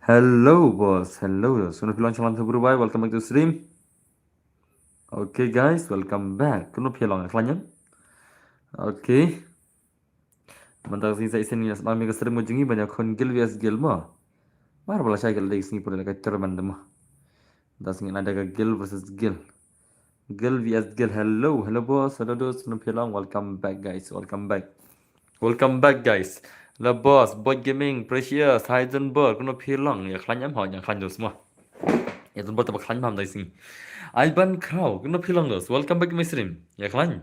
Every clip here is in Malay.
Hello, boss. Hello. Sudah bilang salam berubah. Welcome back to stream. Okay, guys. Welcome back. Kuno bilang kelanjang. Okay. Mantap sih saya sini selama minggu stream ujungi banyak kon gil vs gil mah. Mar bala saya gil dari sini pun dekat terman mah. Das ingin ada ke gil versus gil. Gil vs gil. Hello, hello boss. Hello dos. Kuno bilang welcome back guys. Welcome back. Welcome back guys. The boss, Bot Gaming, Precious, Heisenberg, kuno bilang ya kelanjang hot yang kelanjang semua. Ya tempat tempat kelanjang paham dari sini. Alban Crow, kuno bilang dos. Welcome back to my stream. Ya kelanjang.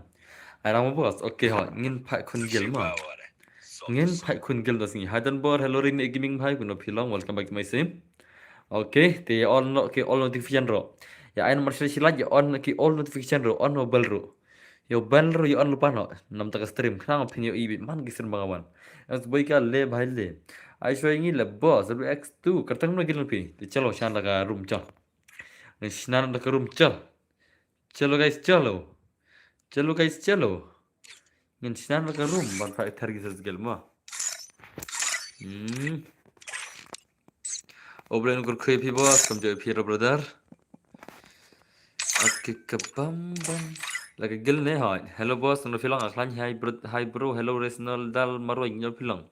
Ada mau bos. Okay hot. Ingin pak kon gil mah. Ngin phai khun gil das ni hadan bor hello rin gaming bhai kuno philong welcome back to my stream. Okay, te on no ke all notification ro. Ya ain marshal silat ya on ke all notification ro on no bell ro. Yo bell ro yo on lupa no. Nam tak stream khang opinion ibi man gisir bangawan. As boy ka le bhai le. Ai showing le boss WX2 kartang no gil pi. Te chalo shan laga room chal. Snan laga room chal. Chalo guys chalo. Chalo guys chalo. Ngin snan laga room ban phai thar gisir gil ma. Oblen kur creepy boss, come join Peter brother. Okay, kabam bam. Lagi gil ne hai. Hello boss, no filang aklan hi bro, hello resnal dal maro ingyo filang.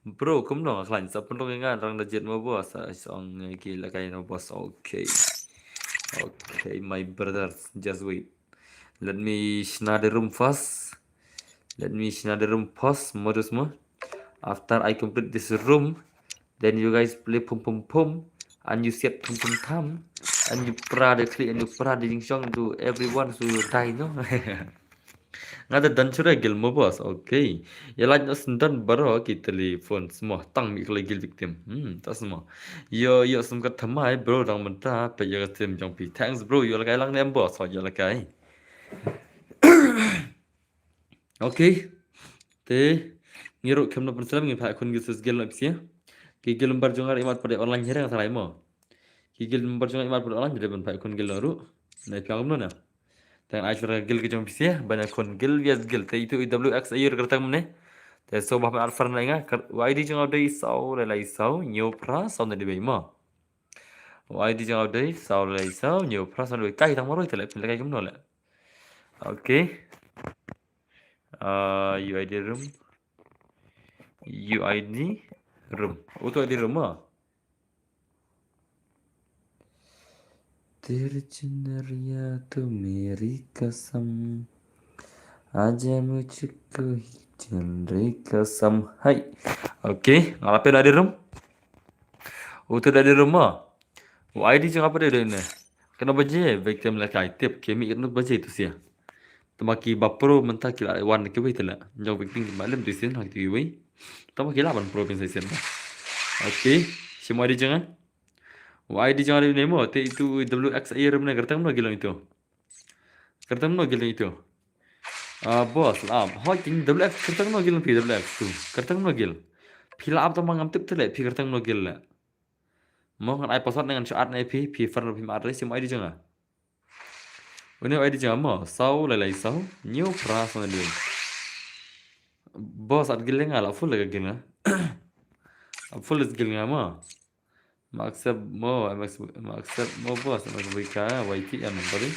Bro, kum dong aklan sa pun dong ngan rang jet mo boss. Song ki lakai no boss. Okay. Okay, my brothers, just wait. Let me shna the room first. Let me shna the room first, modus mo. After I complete this room, then you guys play pum pum pum, and you set pum pum tam, and you prada click and you prada ding song to everyone so you die no. Ngada dan cura gil mo boss, okay. Ya lain sendan baro kita telefon semua tang mi kalau gil victim. Tak semua. Yo semkat thamai bro dang mentah pe yo tim jong pi. Thanks bro yo lakai lang nem boss yo lakai. Okay. Te ngiruk kem no penselam ngi pak kun gisus gil nak sia. Kigil lembar jongar imat pada online herang sarai mo. Kigil lembar jongar imat pada online jadi ben pak kun gil laru. Nah piang no na. Tang asyura gil ke jom pisia banyak kun gil bias gil. Te itu IWX ayur kertang mene. Te so bah alfar na inga. YD jong ada isau lelai isau nyopra sau na dibai mo. YD jong ada isau lelai isau nyopra sau na dibai. Kai tang maro itu lek pilih kai kem no lek. Okay. UID room. UID room. Itu ID room ah. तेरे चिन्हरिया तो मेरी कसम आजा मुझको चिन्हरी कसम hai. Okay, ngalape dari room? Utu dari rumah. ID jangan apa dari ini. Kenapa je? Victim lah kai tip kemi itu baca itu sih. Temaki bapro mentah kila wan ke wei tela. Jauh victim malam tu sih nak tu wei. Temaki lawan pro pun saya Okay, semua ID jangan. ID jangan ada nemo. Te itu WX air mana kertas mana gila itu. Kertas mana gila itu. Boss, hoi ting WX kertas mana gila pi WX tu. Kertas mana gila. Pila apa tu mangam tip tela pi kertas mana gila. Mau kan ai pasal dengan syarat na pi far pi madre semua ID jangan. Ini ID jangan mau. Sau lelai sau. New pras mana dia. Boss at gila ngala full lega gila. Full is gila mau. Maksud mo boss maksud mereka YT yang memberi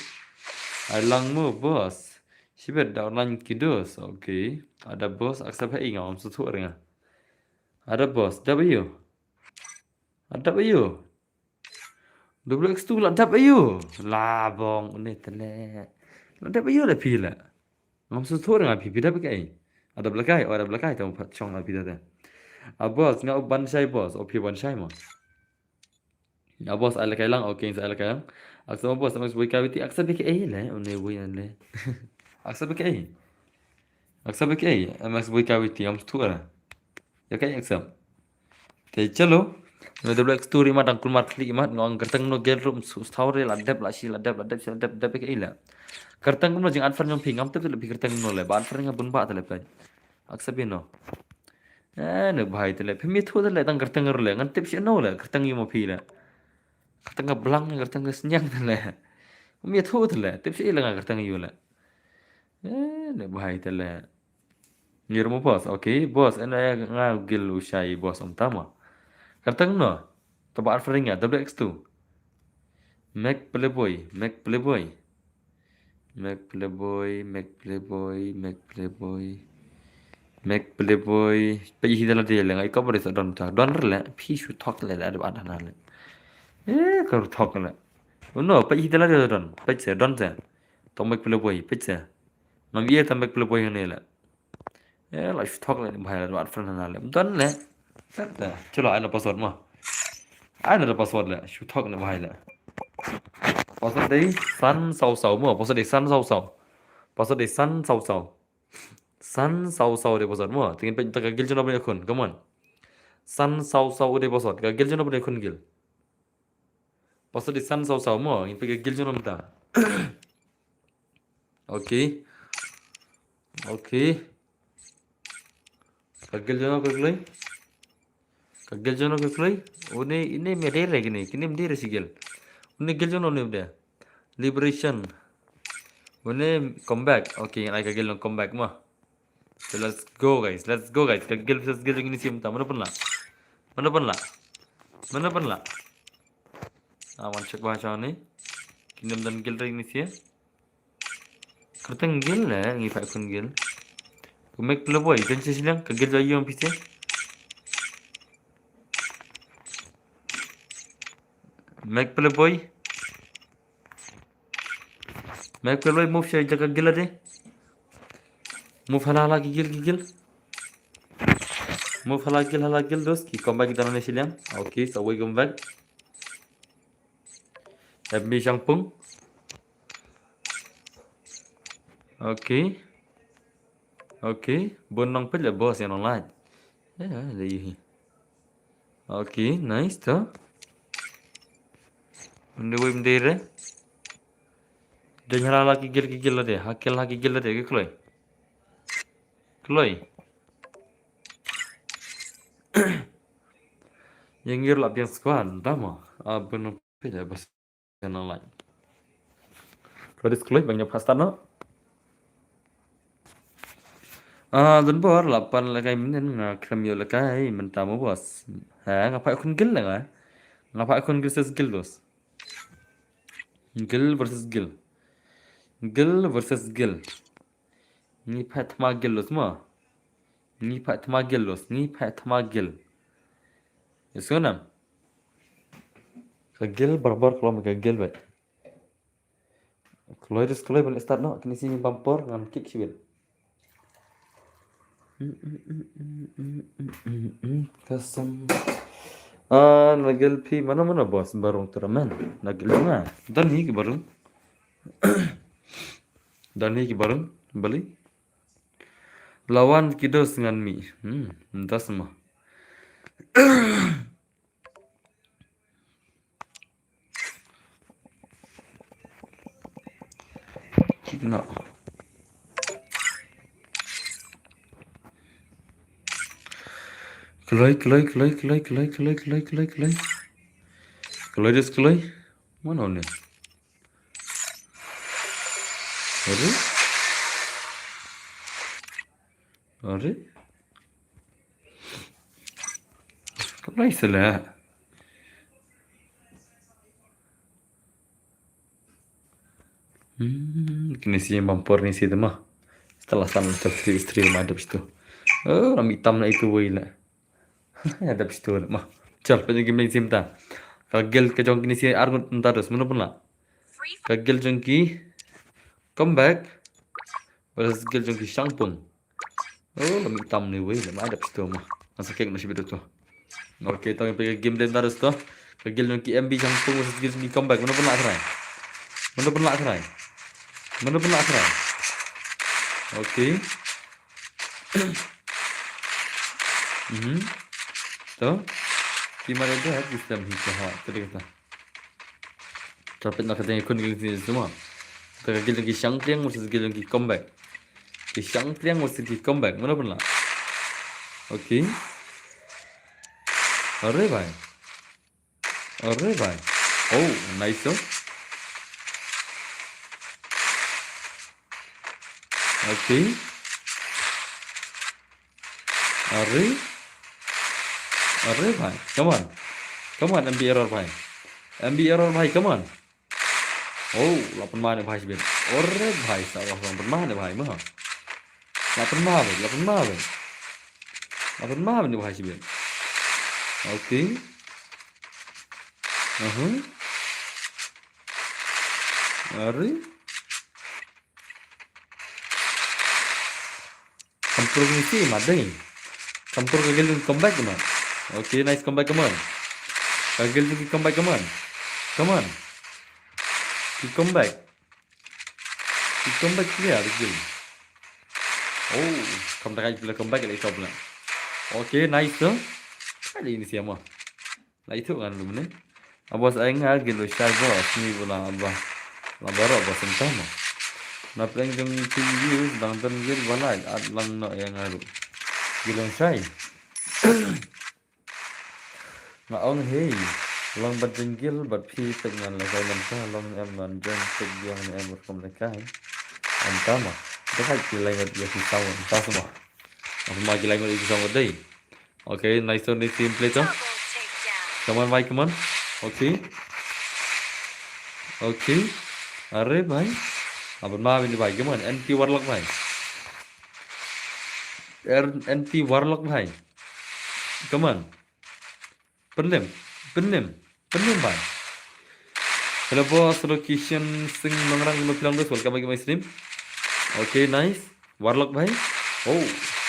alang mo boss sibet dah online kidus okay ada boss accept hai ngam susu orang ada boss W ada W WX2 lah W lah bong ini tele W lah pila ngam susu orang pi dah pakai ada belakang tu chong lah pi dah boss ngau ban sai boss OP ban sai mo. Ya bos ala kailang okay sa ala kailang. Aksa bos sama sebagai kawiti aksa BKA le one way le. Aksa BKA. Accept है क्या MX boy क्या हुई हम तो करा ya kayak accept te chalo no de black story ma dang kulmat klik ma ngong kerteng no gel room story la dep la shi la dep dep ke ila kerteng no jing adver nyom pingam te lebih kerteng no le ba adver nga bun ba te le pe accept no no bhai te le phimi thu te le dang kerteng ro le ngan tip shi no le kerteng yo mo phi le kerteng blang kerteng senyang te le mi thu te le tip shi la nga kerteng yo le no bhai te le Ngirmo bos, oke bos, ena nga gil usai bos om tama. Kerteng no, toba arferinga WX2. Mac Playboy, Mac Playboy, Mac Playboy, Mac Playboy, Mac Playboy, Mac Playboy. Pe hidala dia le ngai cover sa don ta. Don le pi shu talk le ada ada na le. Kau talk le. No, pe hidala dia don. Pe se don se. To Mac Playboy, pe se. Nam ye ta Mac Playboy ne le. La shu talk le bhai la arfren na le. Don le. Sata. Chalo ana password ma. Ana da password le. Shu talk le bhai le. Password đấy sun sầu sầu mua password đấy sun sầu sầu password đấy sun sầu sầu đấy password mua tingin pa ta gil jono bne khun come on sun sầu sầu đấy password ka gil jono bne khun gil password đấy sun sầu sầu mua in pa gil jono mta okay okay ka gil jono ka gloi one ini mere re gini kini mere sigil one gil jono ne udah liberation one come back okay I ka gil come back mah. So let's go guys. Kagil versus gil ini sim ta. Mana pun lah. Awan cek baca ni. Kingdom dan gil ini sih. Kerteng gil lah. Ngi fak kun gil. Kumek pelaboy. Dan sisilang kagil jaya yang pisah. Mac pelaboy move saya jaga gil ada. Move halala gigil. Move halala gil dos. Ki come back kita nasi liam. Okay, so we come back. FB Shangpung. Okay. Bonong pun le boss yang online. Ya, lagi. Okay, nice tu. Benda we mendere. Dan halala gigil ada. Hakil lagi gigil ada ke Kloy. Yang ngir lap yang squad, tama. Benar pila bas yang online. Kalau Kloy banyak pastan no. Dan bor lapan lakai minen krem yo lakai mentamu bos. Ngapai akun gil lah ngapai akun gil versus gil dos. Gil versus gil. Ni pat magil los mo. Ni pat magil. Isu nam. Kagil barbar kalau mereka gil bet. Kalau balik start no, kini sini bumper dengan kick sibil. Kasam. Nagil pi mana bos barung teraman. Nagil mana? Dan ni barung. Balik. Lawan kidos dengan mi. Entah semua. No. Kelai. Mana ni? Are? Kelai salah. Kini sih bumper ni sih mah. Setelah sana istri rumah ada situ. Orang hitam lah itu woi lah. Ada situ mah. Cal pada game ni simta. Kagel ke jong kini sih argut entar terus mana pun lah. Kagel jong ki come back. Versus gel jong ki Shangpung. Orang hitam ni woi lah. Ada situ mah. Masa kek nasi betul tu. Oke, tahu yang pergi game dan terus tu. Kagel jong ki MB Shangpung versus gel jong ki come back. Mana pun lah serai. Mana pun nak serai. Okay. Tuh, gimana dia bisa hijau tadi kata. Tapi nak kata ikut gilin semua. Tergilin ki siang tiang mesti gilin ki comeback. Ki siang tiang mesti ki comeback. Mana pun lah. Oke. Arre भाई. Arre भाई. Oh, nice tuh. Oke. Arre. Arre भाई. Come on. Come on, MB error भाई. MB error भाई, come on. Oh, 8 mana भाई sebentar. Arre भाई, salah 8 mana भाई mah. 8 mana, 8 mana. 8 mana ni भाई sebentar. Oke. Arre. Campur ngisi madai. Campur gagal comeback man. Okay, nice comeback come on. Gagal lagi comeback come on. Come on. Ki comeback. Ki comeback clear gagal. Oh, comeback lagi pula. Okay, nice tuh. Kali ini siapa? Lah itu kan lu ni. Abas aing gagal lu syai bos ni pula abah. Lah baru abas entah mah. Napeng jeng tinggi sedang tenggir balai adlang nak yang ngaruh. Gilang syai. Ngak ong hei. Long bật jingle bật phi tận ngàn là cái làm sao long em bàn trên tận giang em một không là cái anh ta mà cái khách chỉ lại một việc sau anh ta sao mà chỉ lại một việc sau một đây. Okay, nice one, nice team play đó. Come on, bye, come on. Okay. Okay. Arre bhai. Abang ma ini bhai, come on, anti warlock bhai. Anti warlock bhai. Come on. Penem bhai. Hello boss, location sing mengerang 50 dus, welcome back to my stream. Okay, nice. Warlock bhai. Oh,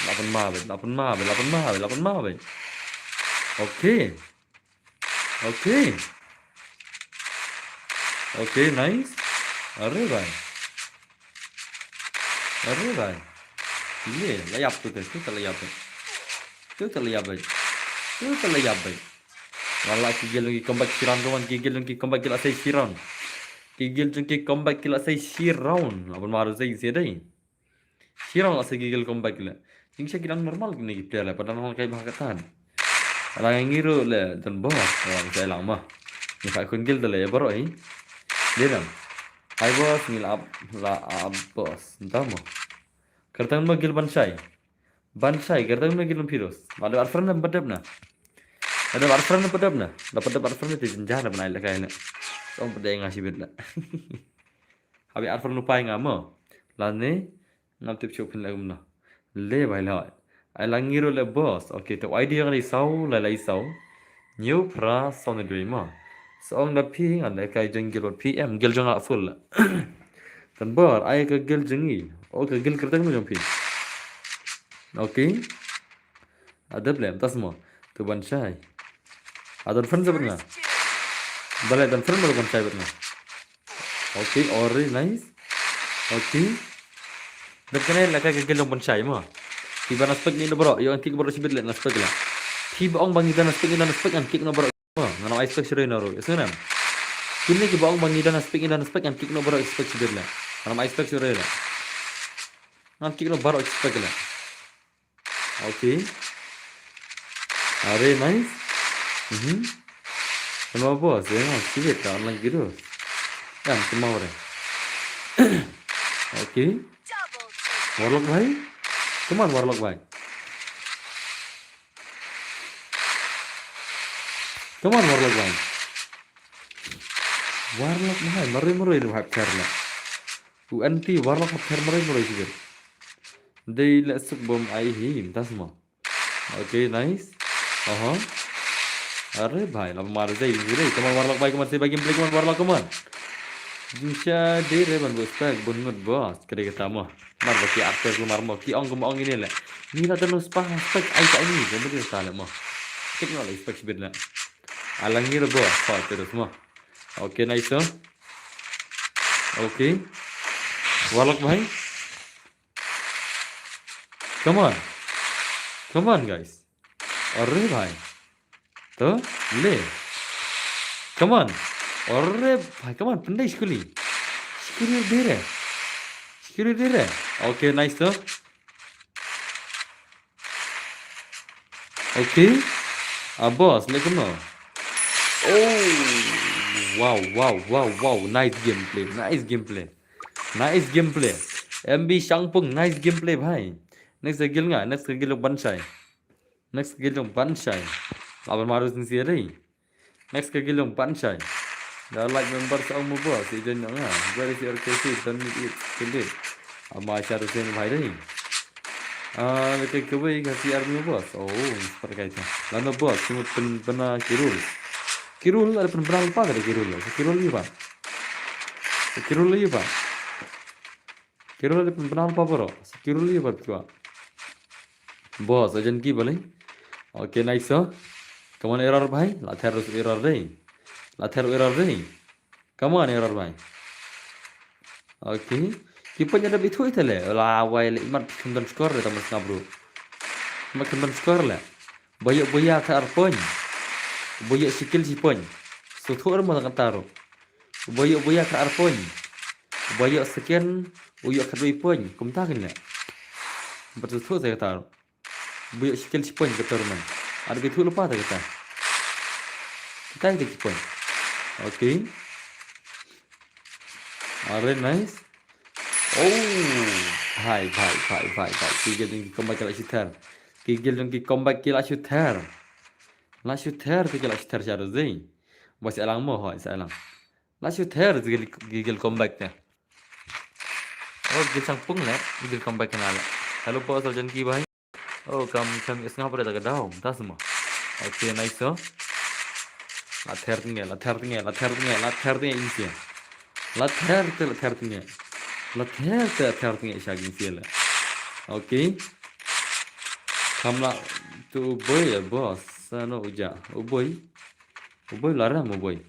8 ma bhai. Okay. Okay, nice. Arre bhai. Ye, layap tu tu terlayap bhai. Wala kigil lagi comeback si round kawan, kigil lagi comeback kila say si round. Abang maru say si dai. Si round asa kigil comeback kila. Sing siya kilang normal kini kita lah, padahal orang kayak bahakatan. Alang yang ngiru le dan bos, orang saya lama. Ni pak kun gil dale baru ai. Dia Hai bos, ngilap la bos. Entah mo. Kertang mo gil bansai, kertang mo gil virus. Ada arfan na badab na. Dapat arfan itu jenjana benai lah kayaknya. Song pada yang ngasih bela. Habis arfan lupa yang ngamo. Lane ngam tip chupin lagi mana. Le bai lah. Ai langiru le bos. Okay, tu idea ngai sau la sau. New pra song dui ma. Song da pi ngan le kai jenggil PM gil jang full lah. Dan bar ai ke gil jengi. Oh ke gil kertang mo jong pi. Okay. Ada blem tas mo. Tu bansai. Ada friend sebenarnya. Balai dan friend baru bansai sebenarnya. Okay, alright, nice. Okay. Dan kena lah kayak gelong bansai mah. Tiba naspek ni bro, yang kick bro sibit lah naspek lah. Tiba ong bangi dan naspek kan kick no bro. Ngana aspek sire naro. Esenam. Kini ki ong bangi dan naspek kan kick no bro aspek sibit lah. Ngana aspek sire lah. Ngan kick no bro aspek lah. Okay. Alright, nice. Kenapa bos? Ya, sibit kan lagi tu. Kan semua orang. Okay. Warlock bhai. Come on, warlock bhai. Warlock bhai, mari lu hacker lah. UNT warlock hacker mari sibit. They let suk bom ai him tas mo. Okay, nice. Arre bhai, lama मार जाए इधर ही कमान warlock bhai कमान से bagi play come on warlock come on Jusha dire ban bos pag bungut bos kede kita mah mar baki aktor lu mar mo ki ong ini lah ni la terus pas spek ai tak ini jadi dia salah mah kek no spek sibit lah alangi ro bos pa terus mah okay nice so okay warlock bhai come on Come on guys. अरे भाई तो ले come on. अरे भाई come on pandai sekali. Sekali dire. Okay nice tuh. Okay. Boss let come on. Oh wow nice gameplay. MB Shangpung nice gameplay भाई. Next skill nggak? Next skill bansai. Lawan Marus ni siapa ni? Next skill bansai. Dah like member sama bos. Sejen yang ah. Where is your case? Don't need it. Kill it. Masih harus ni भाई ni. Lepas kau kasih army bos. Oh, seperti itu. Lalu bos, cuma pernah Kirul ada pernah lupa ada Kirul. Kirul apa? Kirul ada pernah lupa bro. Kirul apa tu? Bos, ajan ki boleh? Okay, nice so. Come on error भाई. Lather error deh. Come on error भाई. Okay. Kipan ada bitu itu le. Lah, awal imat kembali skor le tamas ngabru. Imat kembali skor le. Banyak ke arpon. Banyak skill si pon. Suthor mo nak taruh. Banyak ke arpon. Banyak sekian. Banyak ke dua pon. Kum takin le. Betul saya taruh. Banyak skill si pon ke turun. Ada bitu lupa tak kita. Kita itu si pon. Okay. Alright, nice. Oh, hai. Kigel yang comeback kila shooter. Kigel yang comeback kila shooter. La shooter kila shooter siapa zai? Bos alang mo ho, alang. La shooter kigel comeback nya. Oh, gil sang pung le, gil comeback kenal. Hello bos ajan ki bhai. Oh, kam isnga pare tak daum, tas mo. Okay, nice so. La ther tinge insia. La ther tinge. Shagin siela. Okay. Kamla tu boy ya bos. Sana uja. Boy lara mo boy.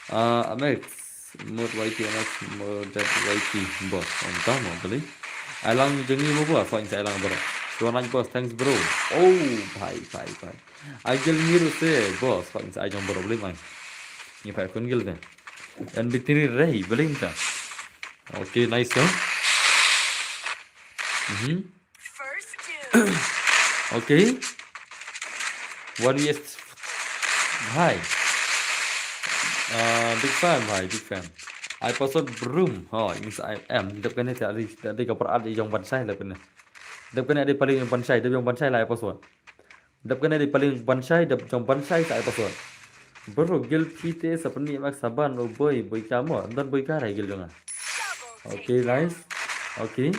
Amex mod YT bos. Entah mo beli. Alang jengi mo bos. Soalnya saya alang bro. Soalnya bos thanks bro. Oh, bhai. Agil miru se bos. Soalnya saya jom bro beli man. Ni phải con gil kan. Dan bitiri rai beli entah. Okay, nice so. Okay. What is Hi. Big fan. I password broom. Oh, means I am. Đập cái này thì đi gặp bạn đi trong bàn sai là cái này. Đập cái này đi paling bàn sai, đập trong bàn sai là I password. Đập cái này đi paling bàn sai, đập trong bàn sai là I password. Bro, gil pite seperti mak saban oh boy kamu, dan boy karai gil dong. Okay, nice. Okay.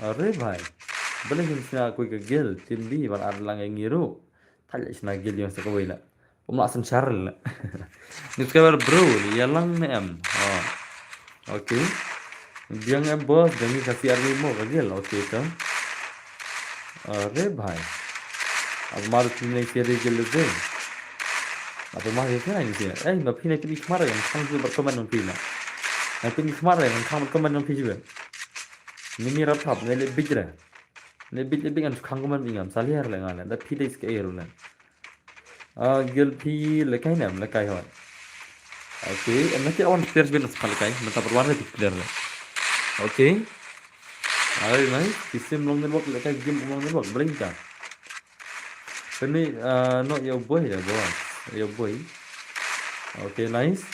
अरे भाई boleh kita aku ke gel tim B bar adlang yang ngiru tanya sina gel yang sekolah lah langsung syarl lah ni sekarang bro ya lang em okay dia ngem bos dan ni kasih army mo ke gel okay kan अरे भाई अब मार tim ni kiri gel tu apa mah itu ni sih mas pina kini kemarin yang kamu berkomen non pina pina kemarin yang kamu berkomen non pina Mimi rapap ne lebih kan kanguman ingam saliar lengan da pide iske eruna gel pi lekai nam lekai hon okay and nanti awan players bin sekali kai menta berwarna di player okay ay nice sistem long network lekai game long network berinca ini no your boy ya boss your boy okay nice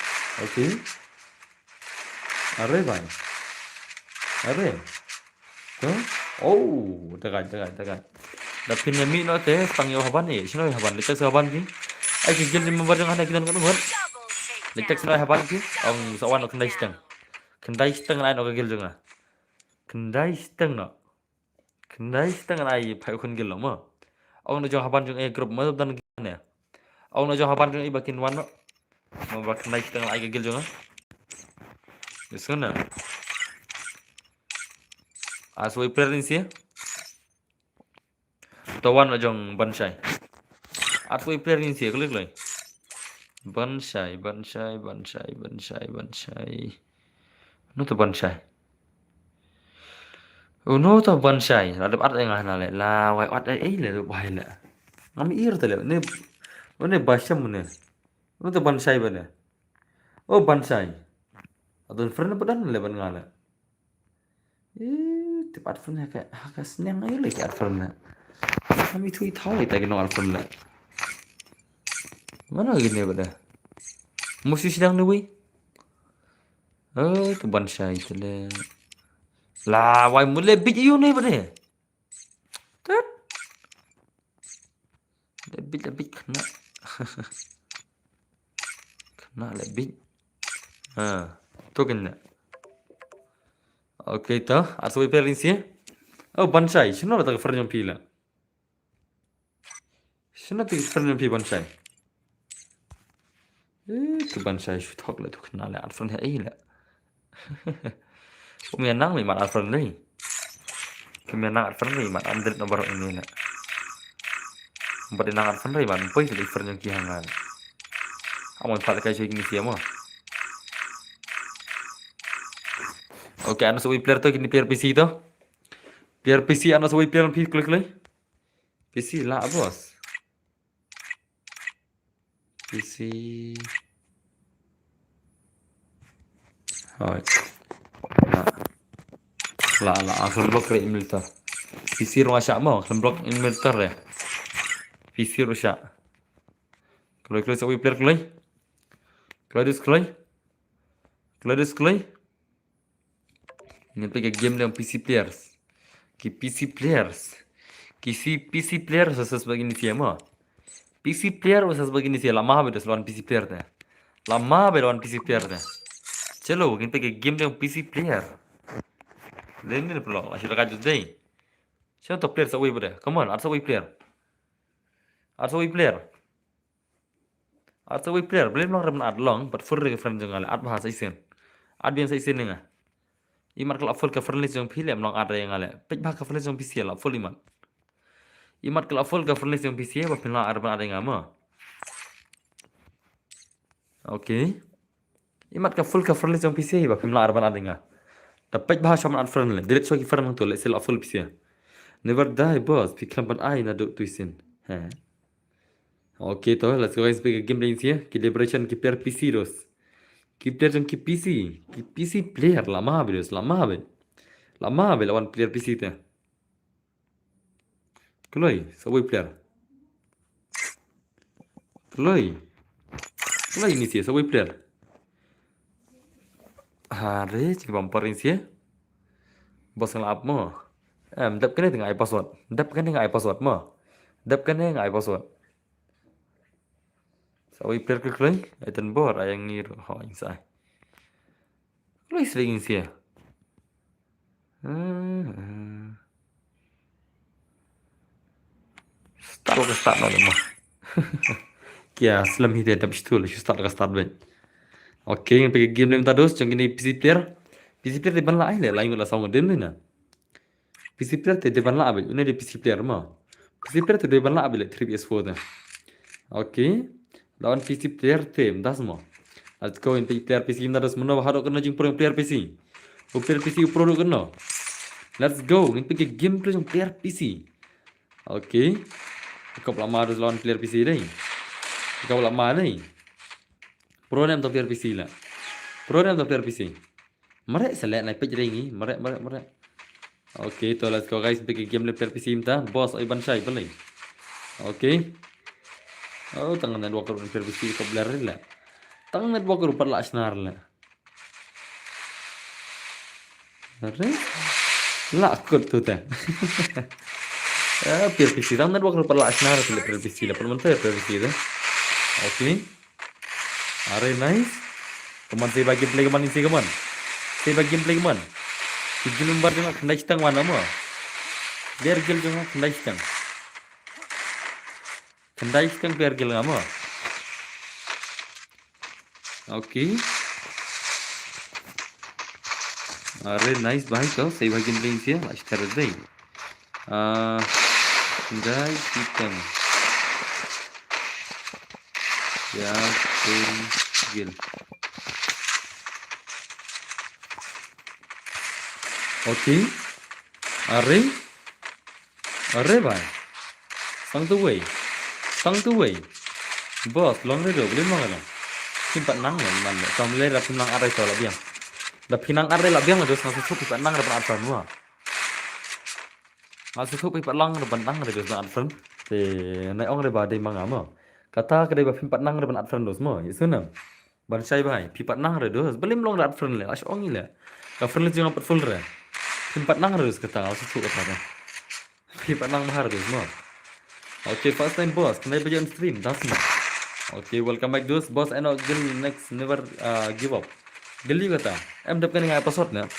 okay are tuh oh dekat dapin yami no teh panggil haban sino haban lecek haban ki ay kigil di membar yang ada kita kan buat lecek sino haban ki ong sawan no kendai steng lain no kigil junga kendai steng ai pai kun gil lo mo ong no jong haban jung grup mo dan gimana ya ong no jong haban jung bakin wan no membar kendai steng ai kigil junga Disana asoi preferensi tawan ajong bansai asoi preferensi klik lagi bansai no to bansai Uno to bonsai, ladap art yang ngana le, la wai art le wai le. Ngami ir tele, ne basam ne. Uno to bonsai bane. Oh bonsai. Adon friend padan le ban ngala. Tip art friend kayak hakas senang ayo le art friend. Kami thui thau le tagi no art friend le. Mana gini bane. Musi sidang ne wi. Oh to bonsai tele. La wai mule bit you ne bane. Tet. Lebih kena. Kena lebih. Tu kena. Okey toh, atau repair sih? Oh, bonsai. Sino tak fern yang pila? Sino tak fern yang pi bonsai? Tu bonsai shoot hok lah tu kena lah. Fern hai lah. Kumianang ni mat fern ni. Kumianang fern ni mat andret nomor ini lah. Empat nang fern ni mat poi sedih fern yang kihangan. Amun pat kai sing ni siapa? Oke, anu sebagai player tu kini player PC tu. Player PC anu sebagai player PC klik. PC lah bos. PC. Hai. Lah, akan blok ke email tu. PC rusak mau, akan blok email tu ya. PC rusak. Klik sebagai player klik. Klik. Ini pakai game dengan PC players. PC players sebagai ni siapa? PC player sebagai ni siapa? Lama beda lawan PC player dah. Lama beda lawan PC player dah. Chalo, kita pakai game dengan PC player. Lain ni pula, asyik nak kajut deh. Siapa tu player sebagai beda? Come on, sebagai player. Boleh long rem ad long, but full ke friend jangan ad bahasa isen. Ad biasa isen ni ngah. Imat kalau full ke friend list yang pilih long ad yang ngale. Pej bah ke friend list yang PC lah full imat. Imat kalau full ke friend list yang PC apa pilih ad ada yang ngama. Oke. Imat ke full ke friend list yang PC apa pilih ad ada yang ngah. Tapi bah sama ad friend lah. Direct so ke friend tu le sel full PC. Never die boss. Pikir pan ai na duk tu isen. Oke toh, let's go guys pakai game lain sih ya. Kita liberation player PC terus. Player jom PC player lama habis lawan player PC tu. Keloi, sebuah player. Keloi ini sih sebuah player. Hari cik bumper ini sih ya. Bos ngelap mo. Dap kena dengan password. Dap kena dengan password. Sebuah player keloi. Item bor ayang ni roh insai. Keloi sering sih ya. Start nak mah. Kia selam hidayah tapi betul. Start ben. Oke, yang pakai game tadi terus, jangan ini PC player di mana lain lah sama dem ni na. PC player di mana lah, ini di PC player mah. PC player di mana lah 3PS4 dah. Oke, lawan PC player tem, dah semua. Let's go in player PC kita terus mana baharu kena jumpa player PC. Player PC produk kena. Let's go, ini pakai game player PC. Oke, kau lama harus lawan player PC ni. Kau lama ni. Pro nem to player PC lah. Player PC. Merek select naik page ringi. Merek. Okay, to let's go guys. Pergi game player PC kita. Boss ay bansai boleh. Okay. Oh, tangan network player PC ko blur lah. Tangan network ऊपर ला स्नार lah. अरे ला कुत tu ta. Player PC tangan network ऊपर ला स्नार player PC lah. Permen player PC tu. Okay. Are nice. Kaman saya bagi play kaman isi kaman. Saya bagi play kaman. Tujuh lembar jangan kena istang mana mo. Biar gil jangan kena istang. Kena istang biar gil ngamo. Okay. Are nice baik kau. Saya bagi play isi ya. Ashtar deh. Kena istang. Ya, gil. Okay. Are, are भाई, sang tu way, boss, long re do, belum mana? Simpan nang ya, mana? Kamu lihat pinang are itu lah biang. Dah pinang are lah biang, terus masuk simpan nang depan advan wah. Masuk simpan nang depan nang terus depan advan. Naik orang depan ada mang ama. Kata kedai simpan nang depan advan terus mo, itu nam. Bansai भाई, simpan nang terus, belum long depan advan le, asyik ongi le. Advan le jangan full re. Simpan nang terus kata, masuk kata. Simpan nang mahar terus mo. Okay, first time boss, can I be on stream? That's me. Okay, welcome back those boss. I know Gil next never give up. Gil juga ta. Em đập cái này episode nữa.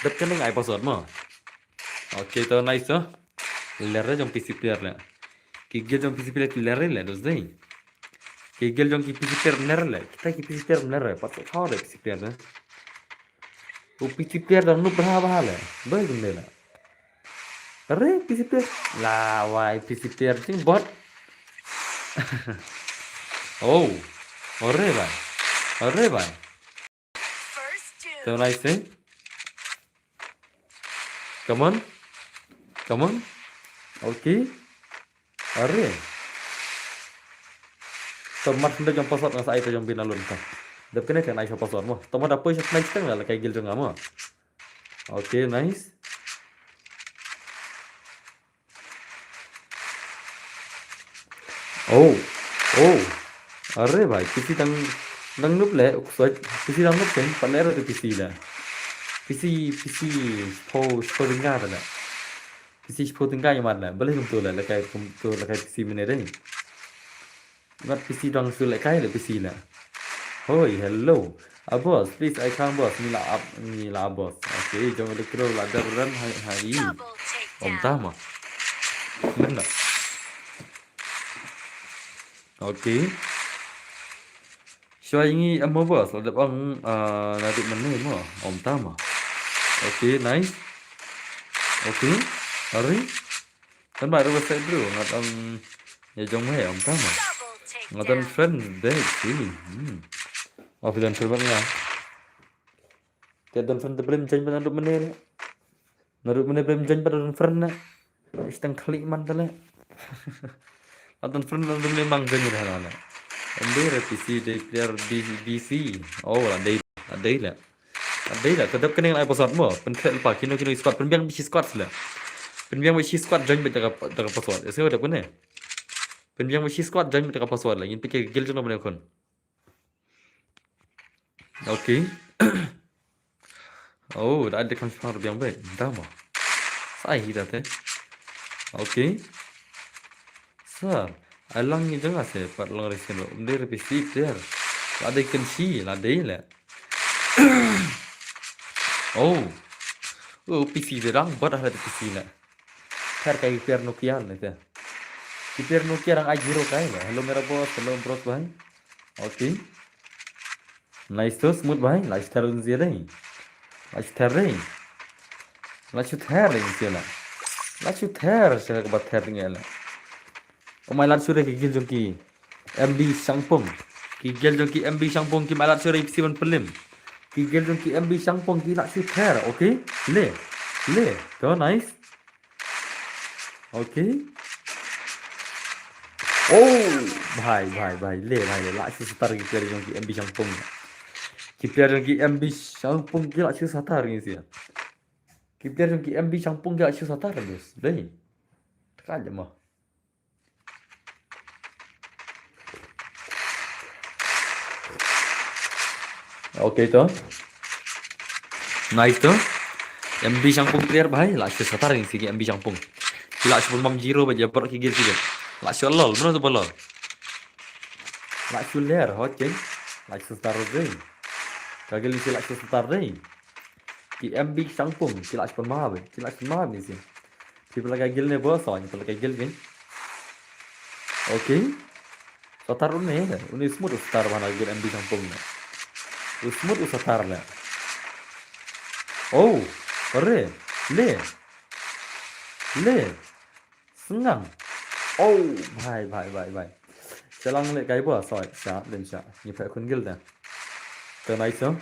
Đập cái này episode mà. Okay, तो nice तो. Lere jom PC player le. Ki Gil jom PC player lere le dos dei. Ki Gil jom ki PC player lere le. Kita ki PC player lere. Patut kau le PC player le. U PC player dah nu berapa le. Baik jom le. Are PC player. Lah, why PC player sing bot. Oh, ore bhai, so nice thing. Come on, okay, are. Tomat sudah jam pasar nggak saya jam binalun kan. Dap kena kan naik pasar mo. Tomat apa sih nice thing lah kayak gil mo. Okay, nice. Oh, are bhai, PC đang núp lệ, PC đang núp trên, bạn lẽ rồi PC là PC sporting ga rồi nè, PC sporting ga như mà là, boleh untuk là cái PC mana đây, not PC đang sur lại cái là PC là, oi hello, boss, please I can't boss, ni là boss, okay, jangan dikira lah ada run hari, ta mà, mana? Okay. So ini mau bos, ada bang nanti mana mo, ta mà. Okay, nice. Okay, hari. Kan baru selesai bro, ngat ya jong mai ta mà. Ngatan friend deh sini. Oh, dan friend ya. Kedan friend belum janji pada nanti mana le. Nanti mana belum janji pada friend na. Istang klik mantel le. Atau friend nanti memang janji dah lah. Under PC declare BC. Oh, ada lah. Tetap kena yang episode mo. Penkel pa kino squad. Penbiang bisi squad lah. Penbiang bisi squad join berjaga password. Saya ada pun Penbiang bisi squad join berjaga password lagi. Pikir gil jono mana kon. Okay. Oh, dah ada confirm biang baik. Dah mo. Sai kita teh. Okay. Sir. Alang ni jangan saya pat lang resin lo. Dia PC player. Ada ikan si, ada lah. Oh, PC derang, buat ada PC lah. Ter kayak player Nokia lah tu. Player Nokia orang i0 kayak lah. Hello mera bos, hello bros bhai. Okay. Nice tu, smooth bhai. Lifestyle unzi dah. Lifestyle lah. Lifestyle saya kebat ter ni lah. Malat sure ki gil jongki MB Sangpong ki gil jongki MB Sangpong ki malat sure siban pelim ki gil jongki MB Sangpong ki lak ter okay le so nice okay oh bhai le lak setar ki player jongki MB Sangpong ki player jongki MB Sangpong ki lak setar ni sia ki player jongki MB Sangpong ki lak setar bos dei tekan je mah. Okay तो nice तो MB Sangpung player भाई लास्ट सतार इंग सी MB Sangpung last pun mam zero baja per ki gil sih last lol benar tu lol last layer hot ceng last star deh kagil isi last star deh ki MB Sangpung ki laस्ट pun mahal ni sih people kagil ne bos soalnya people kagil kan okay star ini smooth star mana gil MB Sangpung smooth usatar lah. Oh, keren, le, senang. Oh, bhai. Jalan le kai bua soi, sha, len sha. Ni phải kun gil dah. Tờ nice không?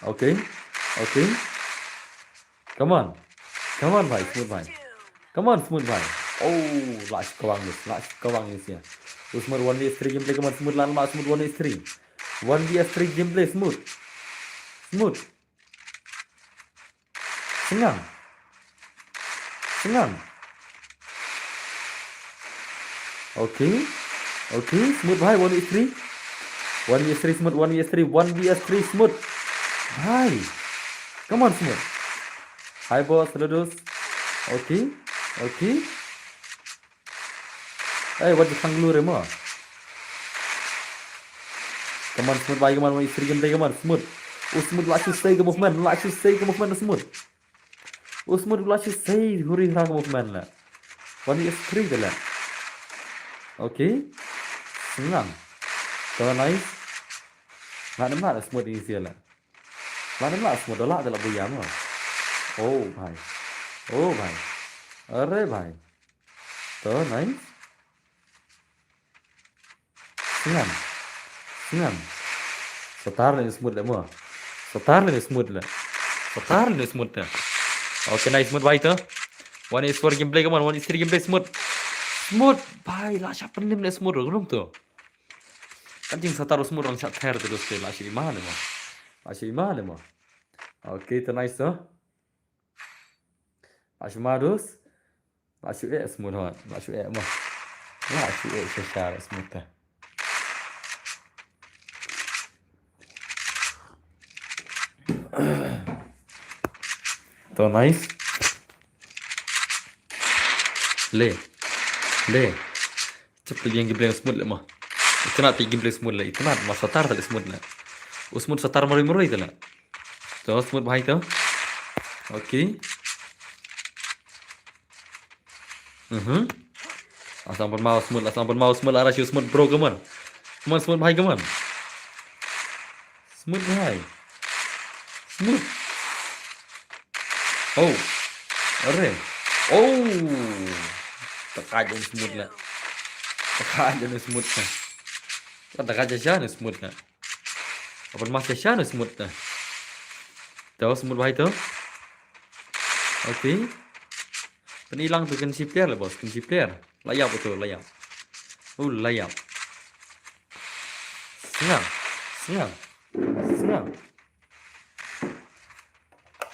Okay. Come on. Come on भाई, smooth भाई. Come on, smooth भाई. Oh, last kawang nis ya. Smooth 1vs3 gameplay, come on, smooth lan mak smooth 1vs3. 1vs3 gameplay smooth. Smooth. Senang. Senang. Okay. Okay, smooth भाई 1vs3. 1vs3 smooth, 1vs3, 1vs3 smooth. Bhai. Come on, smooth. Hi boss, hello dos. Okay. Okay. Hey, what the hang lure mo? Come on, smooth bhai, come on, 1vs3 gameplay, come on, smooth. Oh, smooth, let's just stay the movement, let's just stay the movement, smooth. Oh, smooth, let's just stay hurry hang movement la. 1vs3 the la. Okay. Senang. So nice. Mana mana smooth ini sih la. Mana mana smooth dola adalah buyam lah. Oh भाई, oh भाई, अरे भाई, तो nice. Senang, senang. Setar ni smooth lah mo. Setar ni smooth lah. Setar ni smooth lah. Okay, nice smooth भाई तो. 1vs4 gameplay, come on, 1vs3 gameplay smooth. Smooth भाई, लाशा penim ni smooth belum tu. Kancing setar smooth orang chat ter terus tu lashi mana mo. Lashi mana mo. Okay, to nice tu. Lashi marus. Lashi smooth hot. Lashi mo. Lashi secara smooth tu. तो नाइस ले चप्पल yang gameplay smooth lah mah इतना ती gameplay smooth lah इतना मस्त सतार था smooth lah smooth Sattar मरो itu lah तो smooth भाई तो okay asam pun mau smooth arah smooth bro come on smooth भाई come on smooth भाई smooth oh अरे oh tekan aja smooth lah tekan aja smooth lah tekan aja smooth lah apa masih smooth lah tahu smooth भाई तो oke penilang tuh kunci player lah bos kunci player layap betul layap layap senang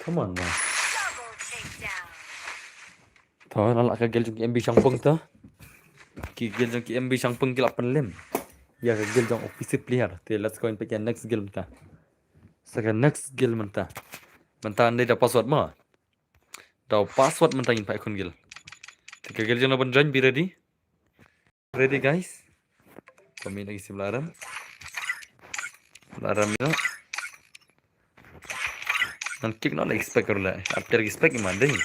come on man thôi nó lại cái gel trong MB sang pung ta ki gel trong MB sang pung ki 8 lem ya cái gel trong office player thì let's go and pick next gel ta second next gel menta ini dah password mah dah password menta in pakai gel thì cái gel trong nó join be ready guys kami lagi si laram itu nan kick nó lại expect कर ले after expect मान deh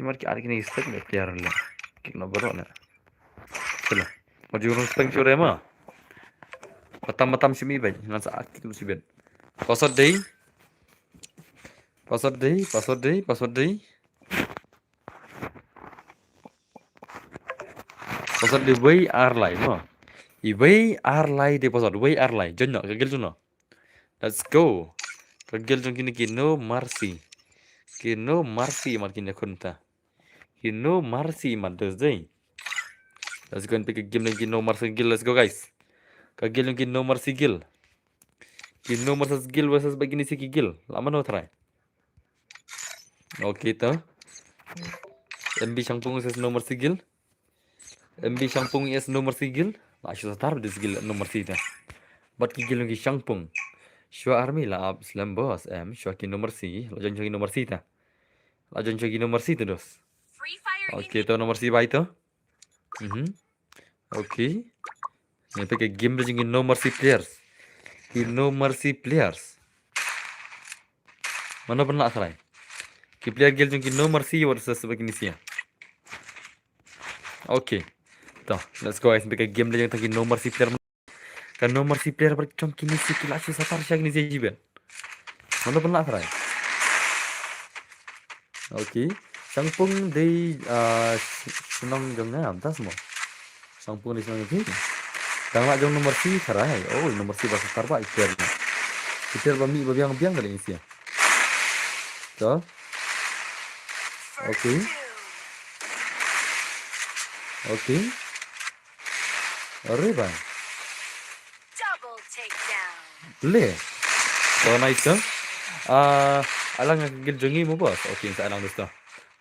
Imar ki arki ni expect me player le kick no baro na chalo maju no expect chore ma matam simi bai nan sa kick lu sibet password dei way ar lai no I way ar lai de password way ar lai jonno kagel jono let's go kagel jon kini no mercy markinya kunta no mercy matters day let's go and pick a game lagi no mercy gill let's go guys kagel lagi no mercy gill no mercy gill versus begini si gill lama no try okay to MB Shangpung versus no mercy gill MB Shangpung is no mercy gill masih setar di gill no mercy ta but gill lagi Shangpung Shua army lah slam boss shua ki no mercy lajon jogi no mercy ta lajon jogi no mercy tu dos okay to no mercy bhai to okay ini pakai game lagi no mercy players mana pernah salah ki player gel jong ki no mercy versus begini sih okay to let's go guys pakai game lagi tadi no mercy player kan no mercy player bercong kini sih kila sih satar sih ni sih jiban mana pernah salah okay Shangpung di senang jongnya apa semua Shangpung di senang itu Tangga jong nomor si sarai oh nomor si bahasa tarba ikir bami biang kali ini sih Tuh. Oke. Oke. Arre bhai. Le. So nice tuh. Alang ngegil jongi mo bos. Oke, sa alang dosto.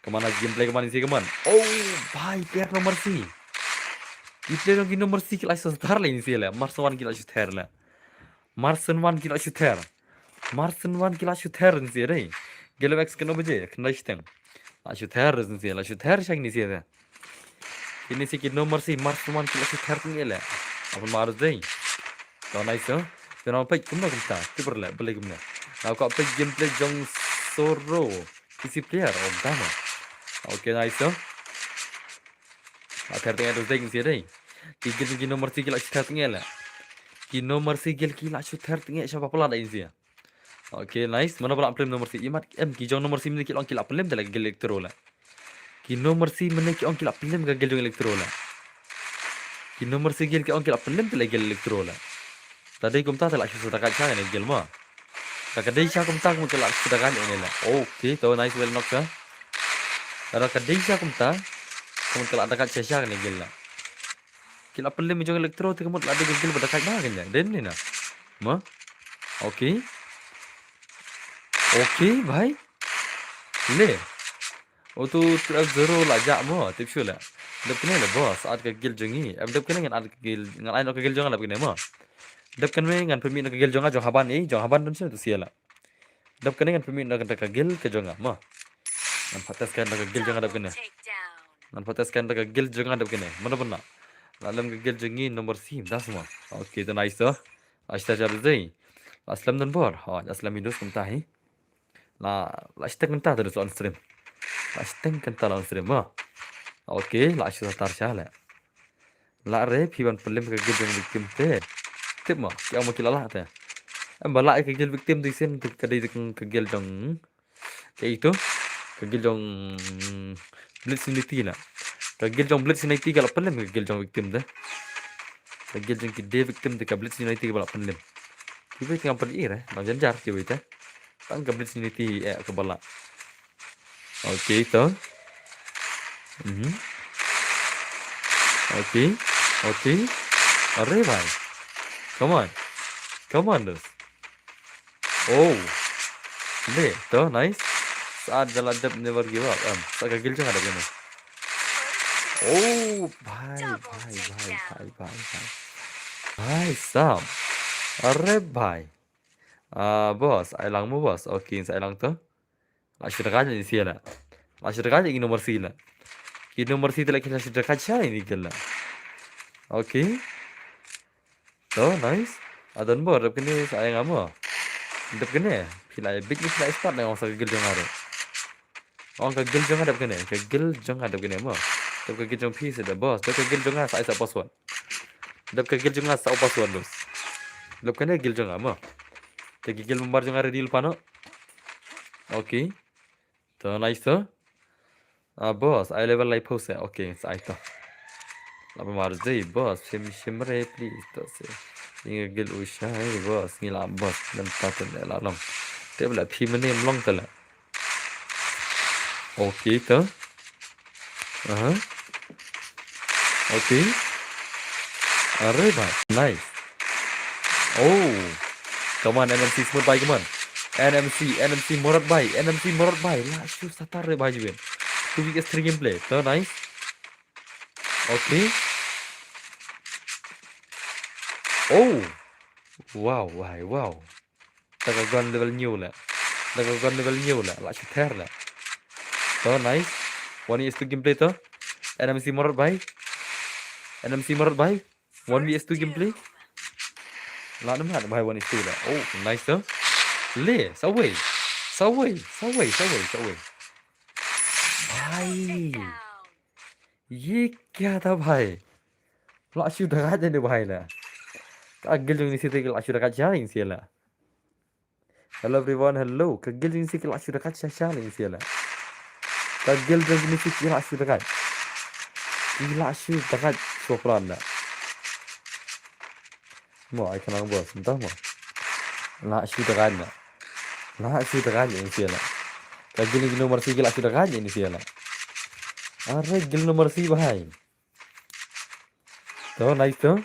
Kemana gameplay kemana sih keman? Oh, bhai, player nomor si. Di player nomor si kila star lah ini sih lah. Marson kila star lah. Marson kila star. Marson kila star ini sih deh. Galax kena baje, kena isteng. La star ini sih, la star sih ini sih dah. Ini sih kila nomor si Marson kila star ini lah. Apa marus deh? So nice tuh. Jangan apa kumna kumta. Tiper lah, boleh kumna. Now kau apa gameplay jong soro. Isi player, oh dama. Oke, nice tuh. Akhir tengah tu deng sih deh. Kiki nomor 3 kila star tengah lah. Ki nomor 3 kila star tengah siapa pula ada ini sih. Oke, nice. Mana pula film nomor 3? Imat ki jong nomor 3 kila kila film dah lagi elektro lah. Ki nomor 3 mana ki kila film gagal jong elektro lah. Ki nomor 3 ki kila film dah lagi elektro lah. Tadi kum tak telah sudah kaca ni gel mah. Kadai siya kum tak mungkin lah sudah kan ini lah. Oke, tahu nice well knock sah. Kalau kadai siya kum tak telah ada kaca siya ni gel lah. Kila film jong elektro tu kamu ada gel pada kaca mana kan ya? Den ni na. Mah? Oke. Oke, bhai. Le. Oh tu zero lah jak mah, tip sure lah. Dap kena lah bos, ad ke gel jongi. Ab dap kena ngan ad ke gel, ngan ai nak ke gel jong lah kena mah. Dap kena ngan pemi nak ke gel jong jong haban ni, jong haban tu tu sia lah. Dap kena ngan pemi nak ke gel ke jong mah. Ngan patas kan nak ke gel jong dap kena. Ngan patas kan nak ke gel jong dap kena. Mana pun nak. Lalam ke gel jongi nomor sim dah semua. Okey tu nice tu. Asta jar zai. Aslam dan bor. Ha, aslam indus kumta hi. La stek kumta terus on stream. La stek kumta on stream mah. Oke, la sudah tarshala. La re piban problem ke gel jong victim te. Tip mah, kaya mau kilala te. Balak ke gel victim di sen ke dai ke gel jong. Kayak itu. Ke gel jong blitz unity lah. Ke gel jong blitz unity kalau problem ke gel jong victim te. Ke gel jong ke de victim te ke blitz unity kalau problem. Tiba tinggal pergi eh, bang janjar tiba itu. Tang ke blitz unity ke balak. Oke, itu. Oke. Arre bhai. Come on dus. Oh. Le, tu nice. Saat jalan dep never give up. Tak gagil jong ada kena. Oh, bhai. Bhai Sam. Arre bhai. Bos, ailang mo bos. Oke, sa ailang tu. Asyik dekat ni sia lah. Asyik dekat ni nomor sila. Ki nomor sila lagi asyik dekat siya ini gila. Oke. Tu nice. Adon bor dap kena sayang kamu. Dap kena. Pilai big ni pilai start dengan orang gagil jong ada. Orang gagil jong ada kena. Gagil jong ada kena mo. Dap gagil jong piece ada bos. Dap gagil jong sa isa password. Dap gagil jong sa password dos. Dap kena gagil jong mo. Te gagil membar jong ada deal pano. Oke. Tu nice tu. Bos, I level life post है. Okay, sa ito. Lapa marus deh, bos. Shimre please tu se. Ini gil usai, bos. Ngila bos dan patut dah lalam. Dia bela pi mana long tu lah. Okay tu. Okay. Arre bhai, nice. Oh. Come on, NMC smooth bhai, come on. NMC Murad bhai. Lah, shu satar re bhai jiben. 2vs3 gameplay. So nice. Okay. Oh. Wow. Tagagon level new lah. Lah shooter lah. So nice. 1vs2 gameplay tu. NMC Murad bhai. 1vs2 gameplay. Lah nama bhai 1vs2 lah. Oh, nice tu. Le, sawai. भाई ये क्या था भाई langsung dah aja nih bahaya lah kagil yung isi tigil langsung dah kaca yang sih lah hello everyone hello kagil yung isi tigil langsung dah kaca yang sih lah kagil yung isi tigil langsung dah kaca langsung dah kaca sopran lah mau ikan ang bos entah mau langsung dah kaca yang sih lah Kagil gil nomor si gil sudah kaji ini sih lah. Are gil nomor si bahai. Tuh naik tuh.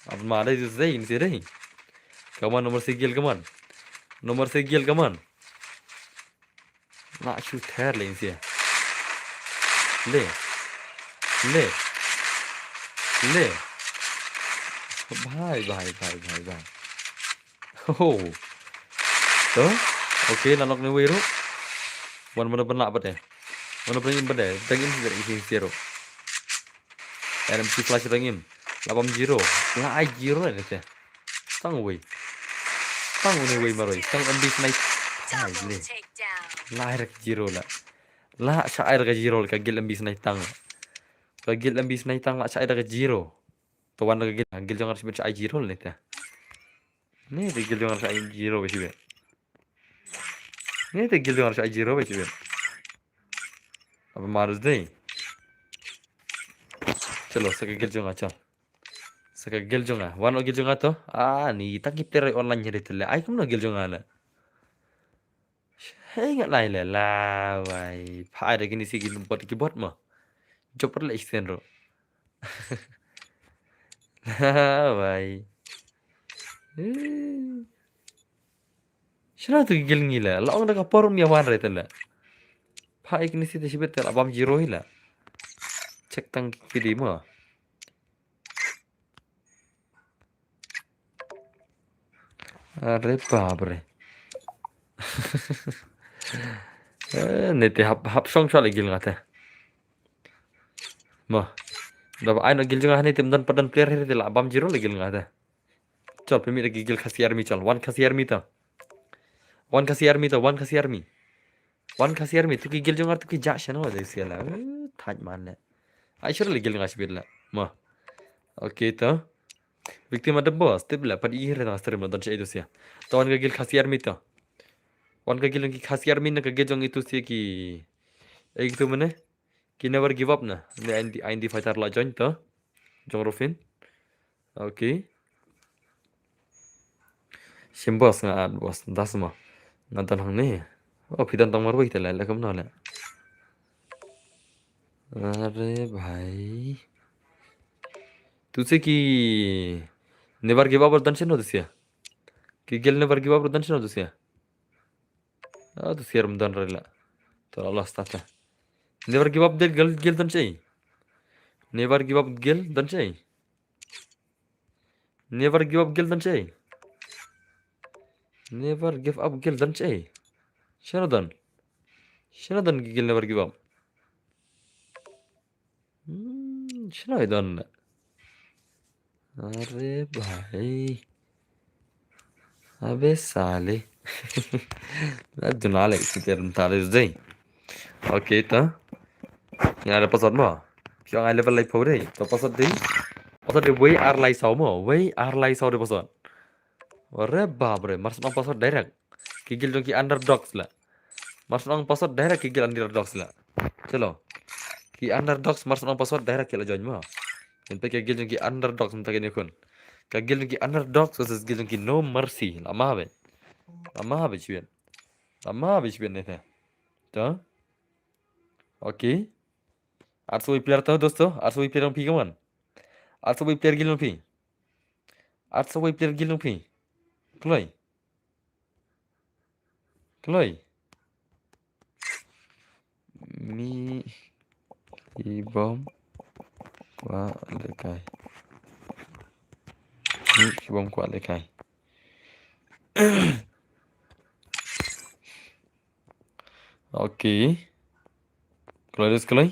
Apa mana itu sih ini sih deh. Kaman nomor si gil kaman. Nomor si gil kaman. Nak shoot hair lah ini sih. Le. Le. Le. Bahai. Oh. Tuh. Oke, nanok ni wiru. Mana pernah apa deh? Mana pernah ini deh? Tengin sih dari isi zero. RMC flash tengin. 80. Lah ai zero ni teh. Tang wei. Tang ni wei maroi. Tang ambis naik. Hai le. Lah air zero lah. Lah syair ke zero kagil ambis naik tang. Kagil ambis naik tang lah syair ke zero. Tuan kagil kagil jangan harus baca ai zero ni teh. Ni kagil jangan harus ai zero besi be. Ni kagil jangan harus ai zero besi be. Apa marus deh? Chalo, sakagil jonga chal. Sakagil jonga. Wan ogil jonga to? Ni taki player online nyari tele. Ai kum ogil jonga la. Hey ngat lai la la wai. Phai de kini sigi bot ki bot ma. Joper la extend ro. La wai. Shana tu gil ngila. La ong da ka porum ya wan re tele. Phai kini si de sibet tel abam jiro hila. Cek tang kidi ma. Are babre. Nete hap song soal gil ngata. Ma. Dab ai no gil jonga hani tim dan padan player hiri tela abam jiro le gil ngata. Chal pemi lagi gil khasi army chal. Wan khasi army ta. Wan khasi army ta. Wan khasi army. Wan khasi army tu ki gil jonga tu ki ja shano de siala. Thaj man le. Ai shur le gil ngas bidla. Ma. Okay ta. Victim ada boss tibla pad ihre ta stream dan chai dosia. Ta wan gil khasi army ta. Wan gil ki khasi army na ka jong itu si ki ek tu mane ki never give up na. Ne indi fighter la join ta. Jong Rufin. Okay. Simbos nga bos das ma. Nantan hang ni. Oh pidan tang marwai tela la kam na la. अरे भाई तुझे की never give up dan sino dusia ki gel never give up dan sino dusia tu siarum dan rela to Allah stata never give up del gel dan chai never give up gel dan chai never give up gel dan chai never give up gel dan chai sino dan gel never give up sino dan अरे भाई अबे साले दुना lagi sekitar tali zai oke ta yang ada password mo yang ada level live deh to password deh way ar lai sau mo way ar lai sau deh password अरे बाप रे marsud ang password direct kigil dong ki underdogs lah marsud ang password direct kigil underdogs lah chalo ki underdogs marsud ang password direct kila join mo Sampai kayak gil ki underdog sampai kini kun. Kayak gil ki underdog versus gil ki no mercy. Lama habe cuy. Lama habe cuy nih teh. Tuh. Oke. Arso player tahu dosto. Arso player yang pi kaman. Arso player gil pi. Arso player gil pi. Keloi. Mi ibom. Wah, lekai. Ni bom kuat lekai. Oke. Keloi.